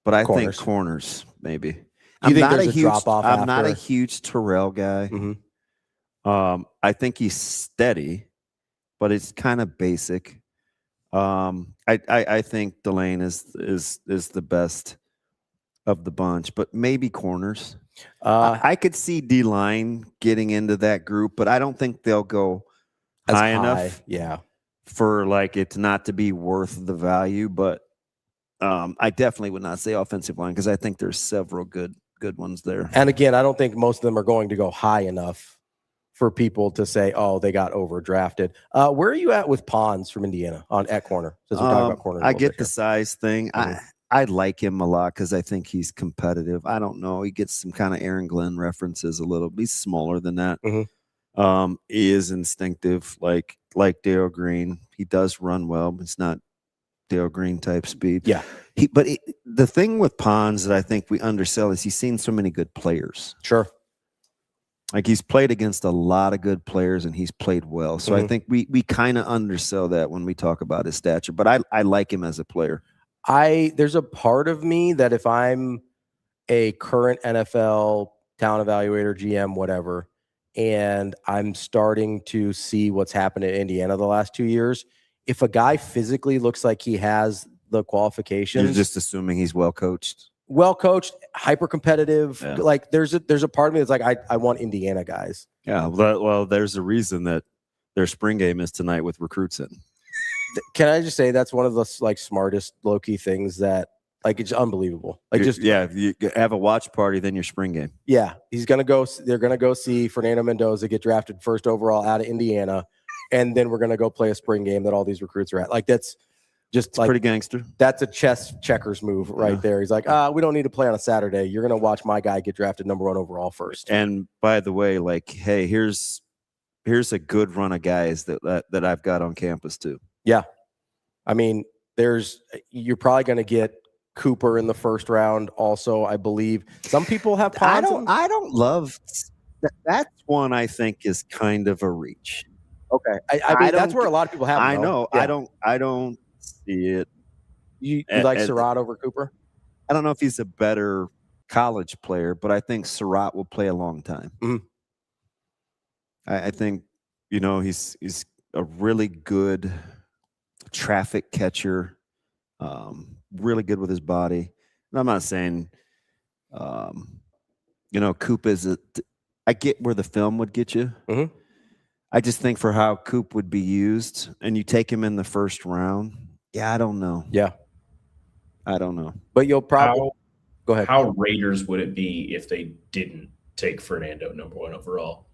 but I think corners maybe. Do you think there's a drop-off I'm not a after? huge Terrell guy. I think he's steady, but it's kind of basic. I think Delane is the best of the bunch, but maybe corners. I could see D-line getting into that group, but I don't think they'll go high enough. Yeah. For like it not to be worth the value, but I definitely would not say offensive line because I think there's several good ones there. And again, I don't think most of them are going to go high enough for people to say, "Oh, they got overdrafted." Where are you at with Pons from Indiana at corner? Since we're talking about corner, I get the size thing. I like him a lot because I think he's competitive. I don't know. He gets some kind of Aaron Glenn references a little. He's smaller than that. He is instinctive, like Dale Green. He does run well, but it's not Dale Green type speed. Yeah. The thing with Pons that I think we undersell is he's seen so many good players. Sure. Like he's played against a lot of good players and he's played well. So I think we kind of undersell that when we talk about his stature. But I like him as a player. There's a part of me that if I'm a current NFL talent evaluator, GM, whatever, and I'm starting to see what's happened in Indiana the last 2 years, if a guy physically looks like he has the qualifications, You're just assuming he's well coached, hyper competitive. Yeah. Like there's a part of me that's like, I want Indiana guys. Yeah. Well, there's a reason that their spring game is tonight with recruits in. Can I just say that's one of the smartest low key things that it's unbelievable. If you have a watch party, then your spring game. Yeah, they're gonna go see Fernando Mendoza get drafted first overall out of Indiana, and then we're gonna go play a spring game that all these recruits are at. Like that's just pretty gangster. That's a chess checkers move right there. He's like, we don't need to play on a Saturday. You're gonna watch my guy get drafted number 1 overall first. And by the way, hey, here's a good run of guys that I've got on campus too. Yeah, I mean, you're probably gonna get Cooper in the first round. Also, I believe some people have. I don't love that's one I think is kind of a reach. Okay, I mean that's where a lot of people have. I know. Yeah. I don't see it. You like Surratt over Cooper? I don't know if he's a better college player, but I think Surratt will play a long time. I think he's a really good traffic catcher. Really good with his body. And I'm not saying, Coop is I get where the film would get you. I just think for how Coop would be used, and you take him in the first round. Yeah, I don't know. Yeah, I don't know. But you'll probably go ahead. How Raiders would it be if they didn't take Fernando #1 overall?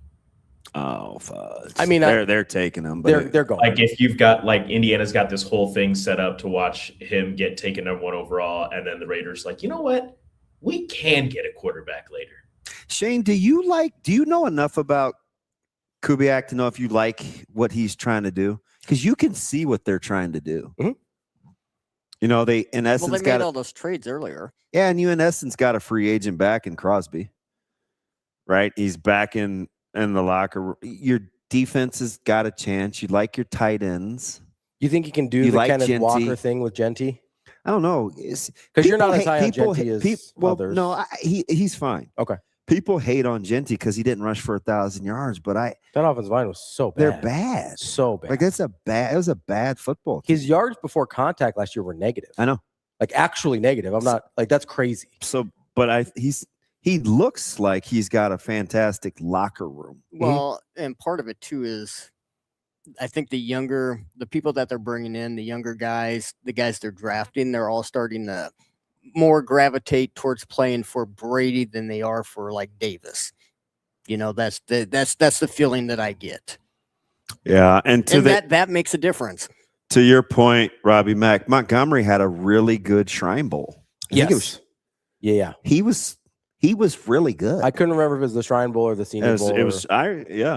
Oh, fudge. I mean, they're taking him, but they're going. Like if you've got like Indiana's got this whole thing set up to watch him get taken #1 overall, and then the Raiders like, you know what? We can get a quarterback later. Shane, do you know enough about Kubiak to know if you like what he's trying to do? Because you can see what they're trying to do. Mm-hmm. You know, they in essence they made all those trades earlier. Yeah, and you in essence got a free agent back in Crosby, right? He's back in the locker room. Your defense has got a chance. You like your tight ends. You think you can do the Kenneth Walker thing with Genty? I don't know. Because you're not as high on Genty as others. No, he's fine. Okay. People hate on Genty because he didn't rush for 1,000 yards, but that offensive line was so bad. They're bad. So bad. Like it was a bad football team. His yards before contact last year were negative. I know. Like actually negative. I'm not like that's crazy. So, but he looks like he's got a fantastic locker room. Well, and part of it too is I think the people that they're bringing in, the younger guys, the guys they're drafting, they're all starting to more gravitate towards playing for Brady than they are for like Davis. You know, that's the feeling that I get. Yeah, and that makes a difference. To your point, Robbie Mack, Montgomery had a really good Shrine Bowl. Yes. Yeah. He was really good. I couldn't remember if it was the Shrine Bowl or the Senior Bowl.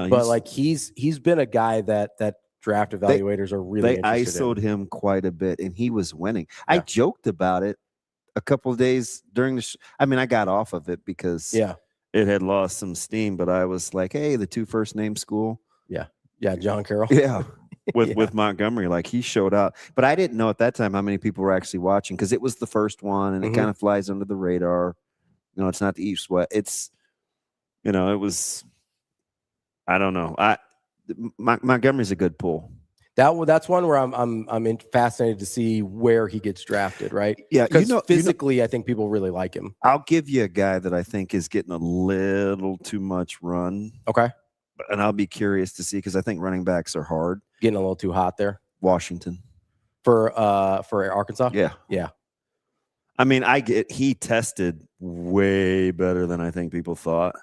But like he's been a guy that draft evaluators are really interested ISO'd him quite a bit, and he was winning. Yeah. I joked about it a couple of days during I got off of it because it had lost some steam, but I was like, hey, the 2 first name school. Yeah. Yeah, John Carroll. Yeah. With Montgomery, like he showed out. But I didn't know at that time how many people were actually watching because it was the first one and it kind of flies under the radar. You know, it's not the East Sweat. It's, you know, it was, I don't know. Montgomery's a good pull. That's one where I'm fascinated to see where he gets drafted, right? Yeah, because physically, I think people really like him. I'll give you a guy that I think is getting a little too much run. Okay. And I'll be curious to see because I think running backs are hard. Getting a little too hot there. Washington. For Arkansas? Yeah. Yeah. I mean, he tested way better than I think people thought.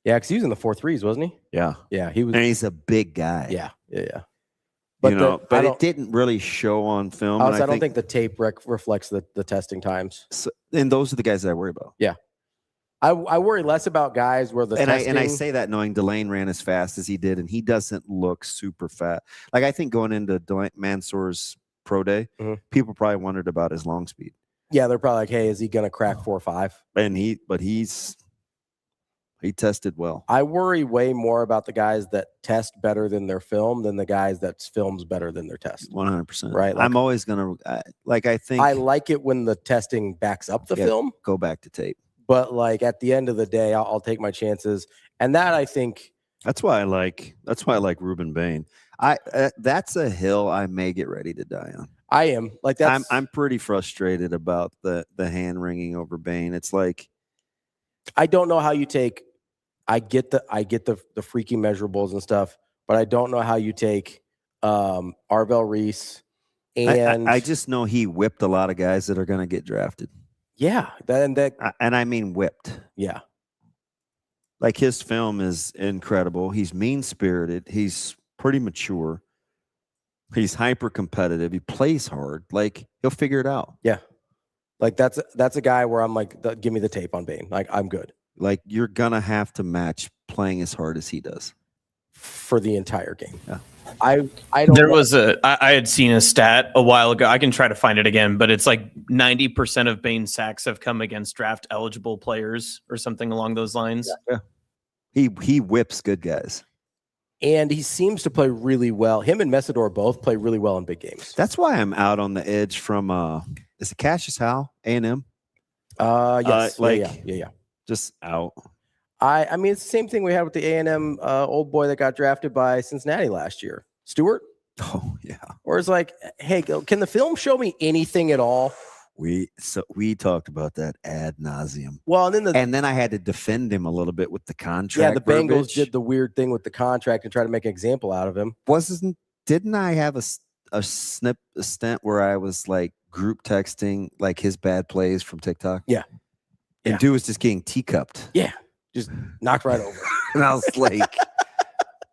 Yeah, because he was in the 4.3s, wasn't he? Yeah. Yeah, he was. And he's a big guy. Yeah. But it didn't really show on film. I don't think the tape reflects the testing times. So, and those are the guys that I worry about. Yeah. I worry less about guys where the testing... I say that knowing Delane ran as fast as he did, and he doesn't look super fat. Like I think going into Mansour's pro day, people probably wondered about his long speed. Yeah, they're probably like, "Hey, is he going to crack 4.5?" And he tested well. I worry way more about the guys that test better than their film than the guys that films better than their test. 100%. Right? Like, I'm always gonna I think I like it when the testing backs up the film. Go back to tape. But like at the end of the day, I'll take my chances, and that I think that's why I like Reuben Bain. That's a hill I may get ready to die on. I am like that. I'm pretty frustrated about the hand wringing over Bain. It's like I don't know how you take. I get the freaky measurables and stuff, but I don't know how you take Arvell Reese and I just know he whipped a lot of guys that are going to get drafted. Yeah, and I mean whipped. Yeah, like his film is incredible. He's mean-spirited. He's pretty mature. He's hyper competitive. He plays hard. Like he'll figure it out. Yeah, like that's a guy where I'm like, give me the tape on Bain. Like I'm good. Like you're gonna have to match playing as hard as he does for the entire game. Yeah. I don't. There was I had seen a stat a while ago. I can try to find it again, but it's like 90% of Bain sacks have come against draft eligible players or something along those lines. Yeah. He whips good guys. And he seems to play really well. Him and Messidor both play really well in big games. That's why I'm out on the edge from is it Cassius Howell, A&M? Yes. Yeah. Just out. I mean, it's the same thing we had with the A&M old boy that got drafted by Cincinnati last year. Stewart? Oh, yeah. Or it's like, hey, can the film show me anything at all? We talked about that ad nauseum. Well, and then I had to defend him a little bit with the contract. Yeah, the Bengals verbiage. did the weird thing with the contract and try to make an example out of him. Didn't I have a stint where I was like group texting like his bad plays from TikTok? Yeah. And dude was just getting teacupped. Yeah. Just knocked right over. And I was like,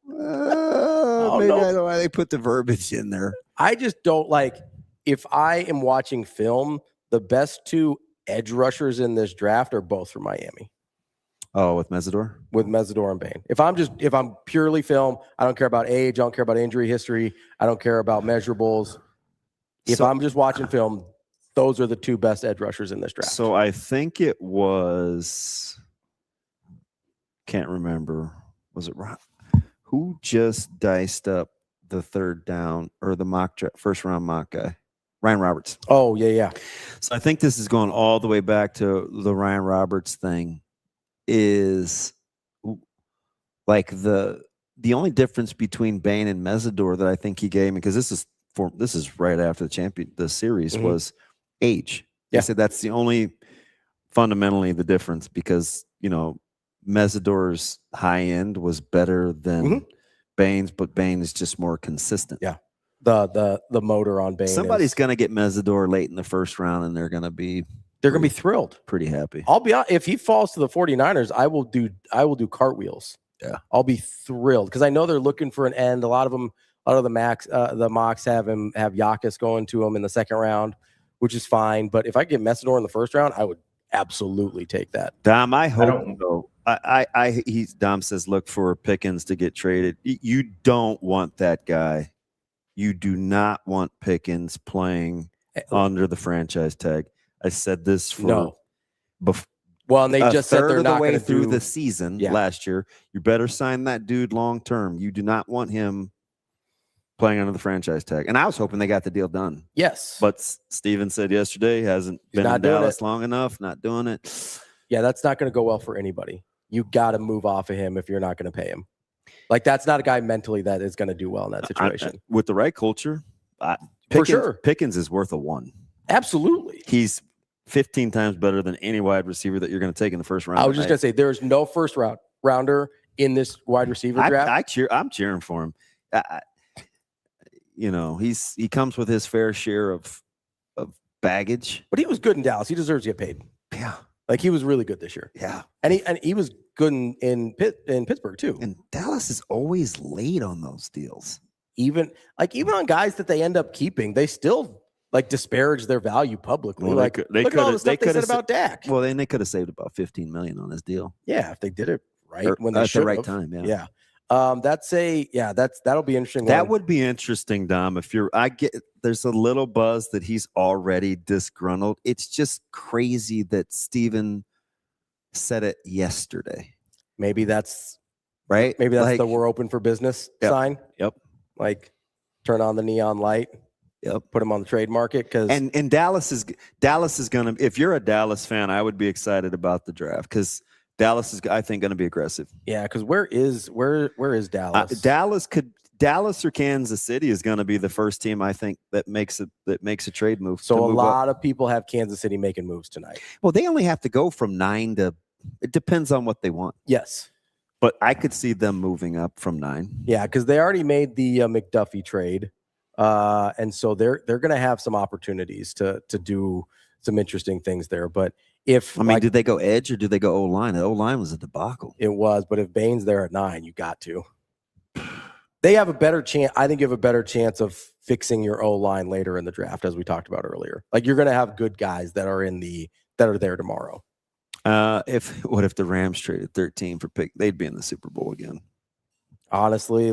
maybe I know why they put the verbiage in there. I just don't like, if I am watching film, the best two edge rushers in this draft are both from Miami. Oh, with Mesidor? With Mesidor and Bain. If I'm purely film, I don't care about age, I don't care about injury history, I don't care about measurables. If I'm just watching film, those are the two best edge rushers in this draft. So I think it was, can't remember, was it Ron? Who just diced up the third down or the mock draft, first round mock guy? Ryan Roberts. Oh, yeah. So I think this is going all the way back to the Ryan Roberts thing. Is like the only difference between Bain and Mesidor that I think he gave me, because this is right after the series, was age. Yeah. I said that's the only fundamentally the difference, because Mesidor's high end was better than Bain's, but Bain is just more consistent. Yeah. The motor on Bain. Somebody's going to get Mesidor late in the first round, and they're going to be thrilled. Pretty happy. I'll be honest, if he falls to the 49ers, I will do cartwheels. Yeah. I'll be thrilled, because I know they're looking for an end. A lot of the mocks have Yakis going to him in the second round, which is fine. But if I get Mesidor in the first round, I would absolutely take that. Dom, I hope though. Dom says look for Pickens to get traded. You don't want that guy. You do not want Pickens playing under the franchise tag. I said this for well, and they just said they're not going to through the season last year. You better sign that dude long term. You do not want him playing under the franchise tag. And I was hoping they got the deal done. Yes, but Steven said yesterday hasn't been in Dallas long enough. Not doing it. Yeah, that's not going to go well for anybody. You got to move off of him if you're not going to pay him. Like, that's not a guy mentally that is going to do well in that situation. With the right culture, for sure, Pickens is worth a one. Absolutely, he's 15 times better than any wide receiver that you're going to take in the first round. I was just going to say, there's no first rounder in this wide receiver draft. I'm cheering for him. He comes with his fair share of baggage, but he was good in Dallas. He deserves to get paid. Yeah, like he was really good this year. Yeah, and he was good in Pittsburgh too. And Dallas is always late on those deals. Even on guys that they end up keeping, they still disparage their value publicly. Well, look at all the stuff they said about Dak. Well, then they could have saved about $15 million on this deal. Yeah, if they did it right when at they should the right time. Yeah. That'll be interesting. That would be interesting, Dom. There's a little buzz that he's already disgruntled. It's just crazy that Steven said it yesterday. Maybe that's right. Maybe that's the we're open for business sign. Yep. Like, turn on the neon light. Yep. Put him on the trade market, because and Dallas is gonna. If you're a Dallas fan, I would be excited about the draft, because Dallas is, I think, going to be aggressive. Yeah, because where is Dallas? Dallas or Kansas City is going to be the first team, I think, that makes a trade move. So a lot of people have Kansas City making moves tonight. Well, they only have to go from 9 to. It depends on what they want. Yes, but I could see them moving up from 9. Yeah, because they already made the McDuffie trade, and so they're going to have some opportunities to do some interesting things there. But did they go edge or did they go O-line? The O-line was a debacle. It was, but if Bain's there at 9, you got to. They have a better chance. I think you have a better chance of fixing your O-line later in the draft, as we talked about earlier. Like, you're going to have good guys that are there tomorrow. What if the Rams traded 13 for pick? They'd be in the Super Bowl again. Honestly,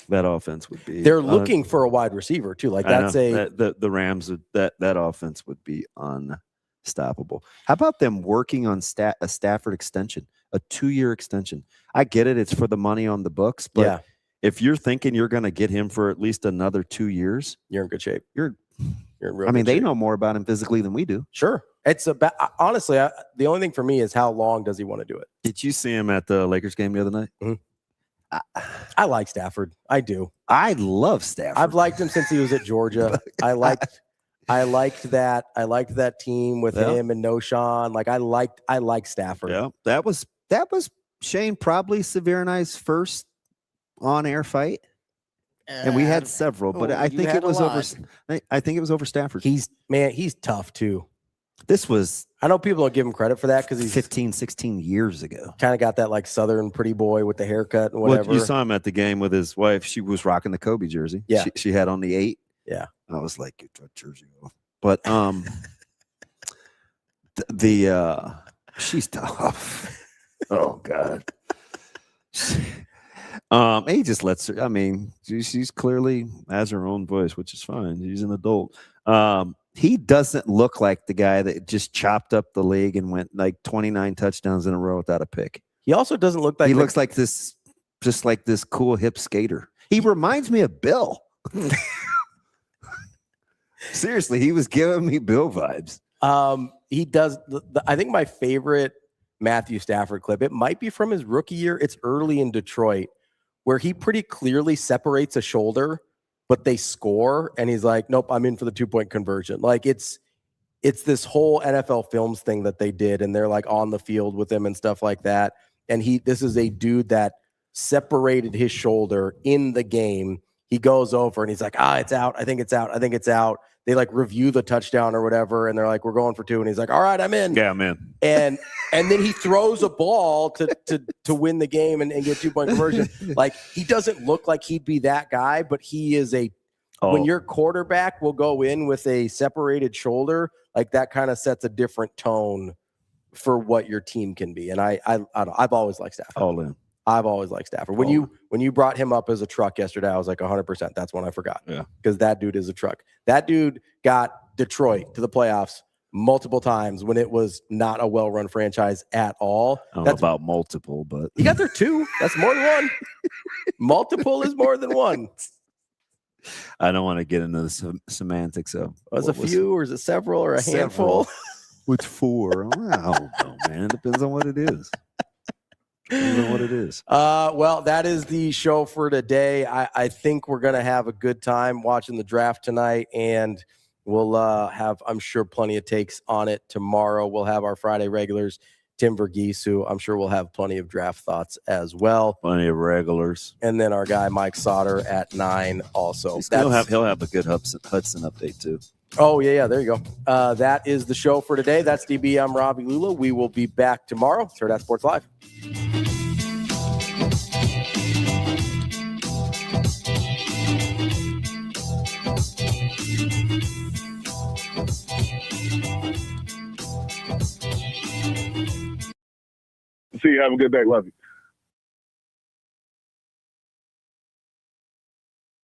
that offense would be. They're looking for a wide receiver too. The Rams that offense would be unstoppable. How about them working on a Stafford extension, a 2-year extension? I get it; it's for the money on the books, but if you're thinking you're going to get him for at least another 2 years, you're in good shape. You're in real. They shape. Know more about him physically than we do. Sure, it's honestly, the only thing for me is how long does he want to do it? Did you see him at the Lakers game the other night? Mm-hmm. I like Stafford. I do. I love Stafford. I've liked him since he was at Georgia. I liked that team with him and Noshawn. Like I liked Stafford. Yeah, that was Shane, probably Severe and I's first on-air fight. And we had several, but I think it was over. I think it was over Stafford. He's tough too. I know people don't give him credit for that because he's 15, 16 years ago. Kind of got that like Southern pretty boy with the haircut and whatever. Well, you saw him at the game with his wife. She was rocking the Kobe jersey. Yeah. She had on the 8. Yeah. I was like, get that jersey off. But she's tough. Oh God. He just lets her. I mean, she's clearly has her own voice, which is fine. She's an adult. He doesn't look like the guy that just chopped up the league and went like 29 touchdowns in a row without a pick. He also doesn't look like he looks like this, just like this cool hip skater. He reminds me of Bill. Seriously, he was giving me Bill vibes. He does. I think my favorite Matthew Stafford clip, it might be from his rookie year. It's early in Detroit, where he pretty clearly separates a shoulder, but they score, and he's like, "Nope, I'm in for the 2-point conversion." Like it's this whole NFL Films thing that they did, and they're like on the field with him and stuff like that. And this is a dude that separated his shoulder in the game. He goes over and he's like, it's out. I think it's out. I think it's out. They like review the touchdown or whatever, and they're like, we're going for 2. And he's like, all right, I'm in. Yeah, I'm in. And then he throws a ball to win the game and get 2-point conversion. Like he doesn't look like he'd be that guy, but he is when your quarterback will go in with a separated shoulder, like that kind of sets a different tone for what your team can be. And I've always liked Stafford. All in. I've always liked Stafford. When you brought him up as a truck yesterday, I was like 100%. That's when I forgot. Yeah. Because that dude is a truck. That dude got Detroit to the playoffs multiple times when it was not a well-run franchise at all. I don't know about multiple, but he got there 2. That's more than 1. Multiple is more than 1. I don't want to get into the semantics of was a few, or is it several, or a handful? What's 4? I don't know, man. It depends on what it is. What it is. Well, that is the show for today. I think we're gonna have a good time watching the draft tonight, and we'll have, I'm sure, plenty of takes on it tomorrow. We'll have our Friday regulars, Tim Verghese, who I'm sure will have plenty of draft thoughts as well. Plenty of regulars, and then our guy Mike Sauter at 9 also. He'll have a good Hudson update too. Oh, yeah, there you go. That is the show for today. That's DB. I'm Ravi Lulla. We will be back tomorrow. It's Hurrdat Sports Live. See you. Have a good day. Love you.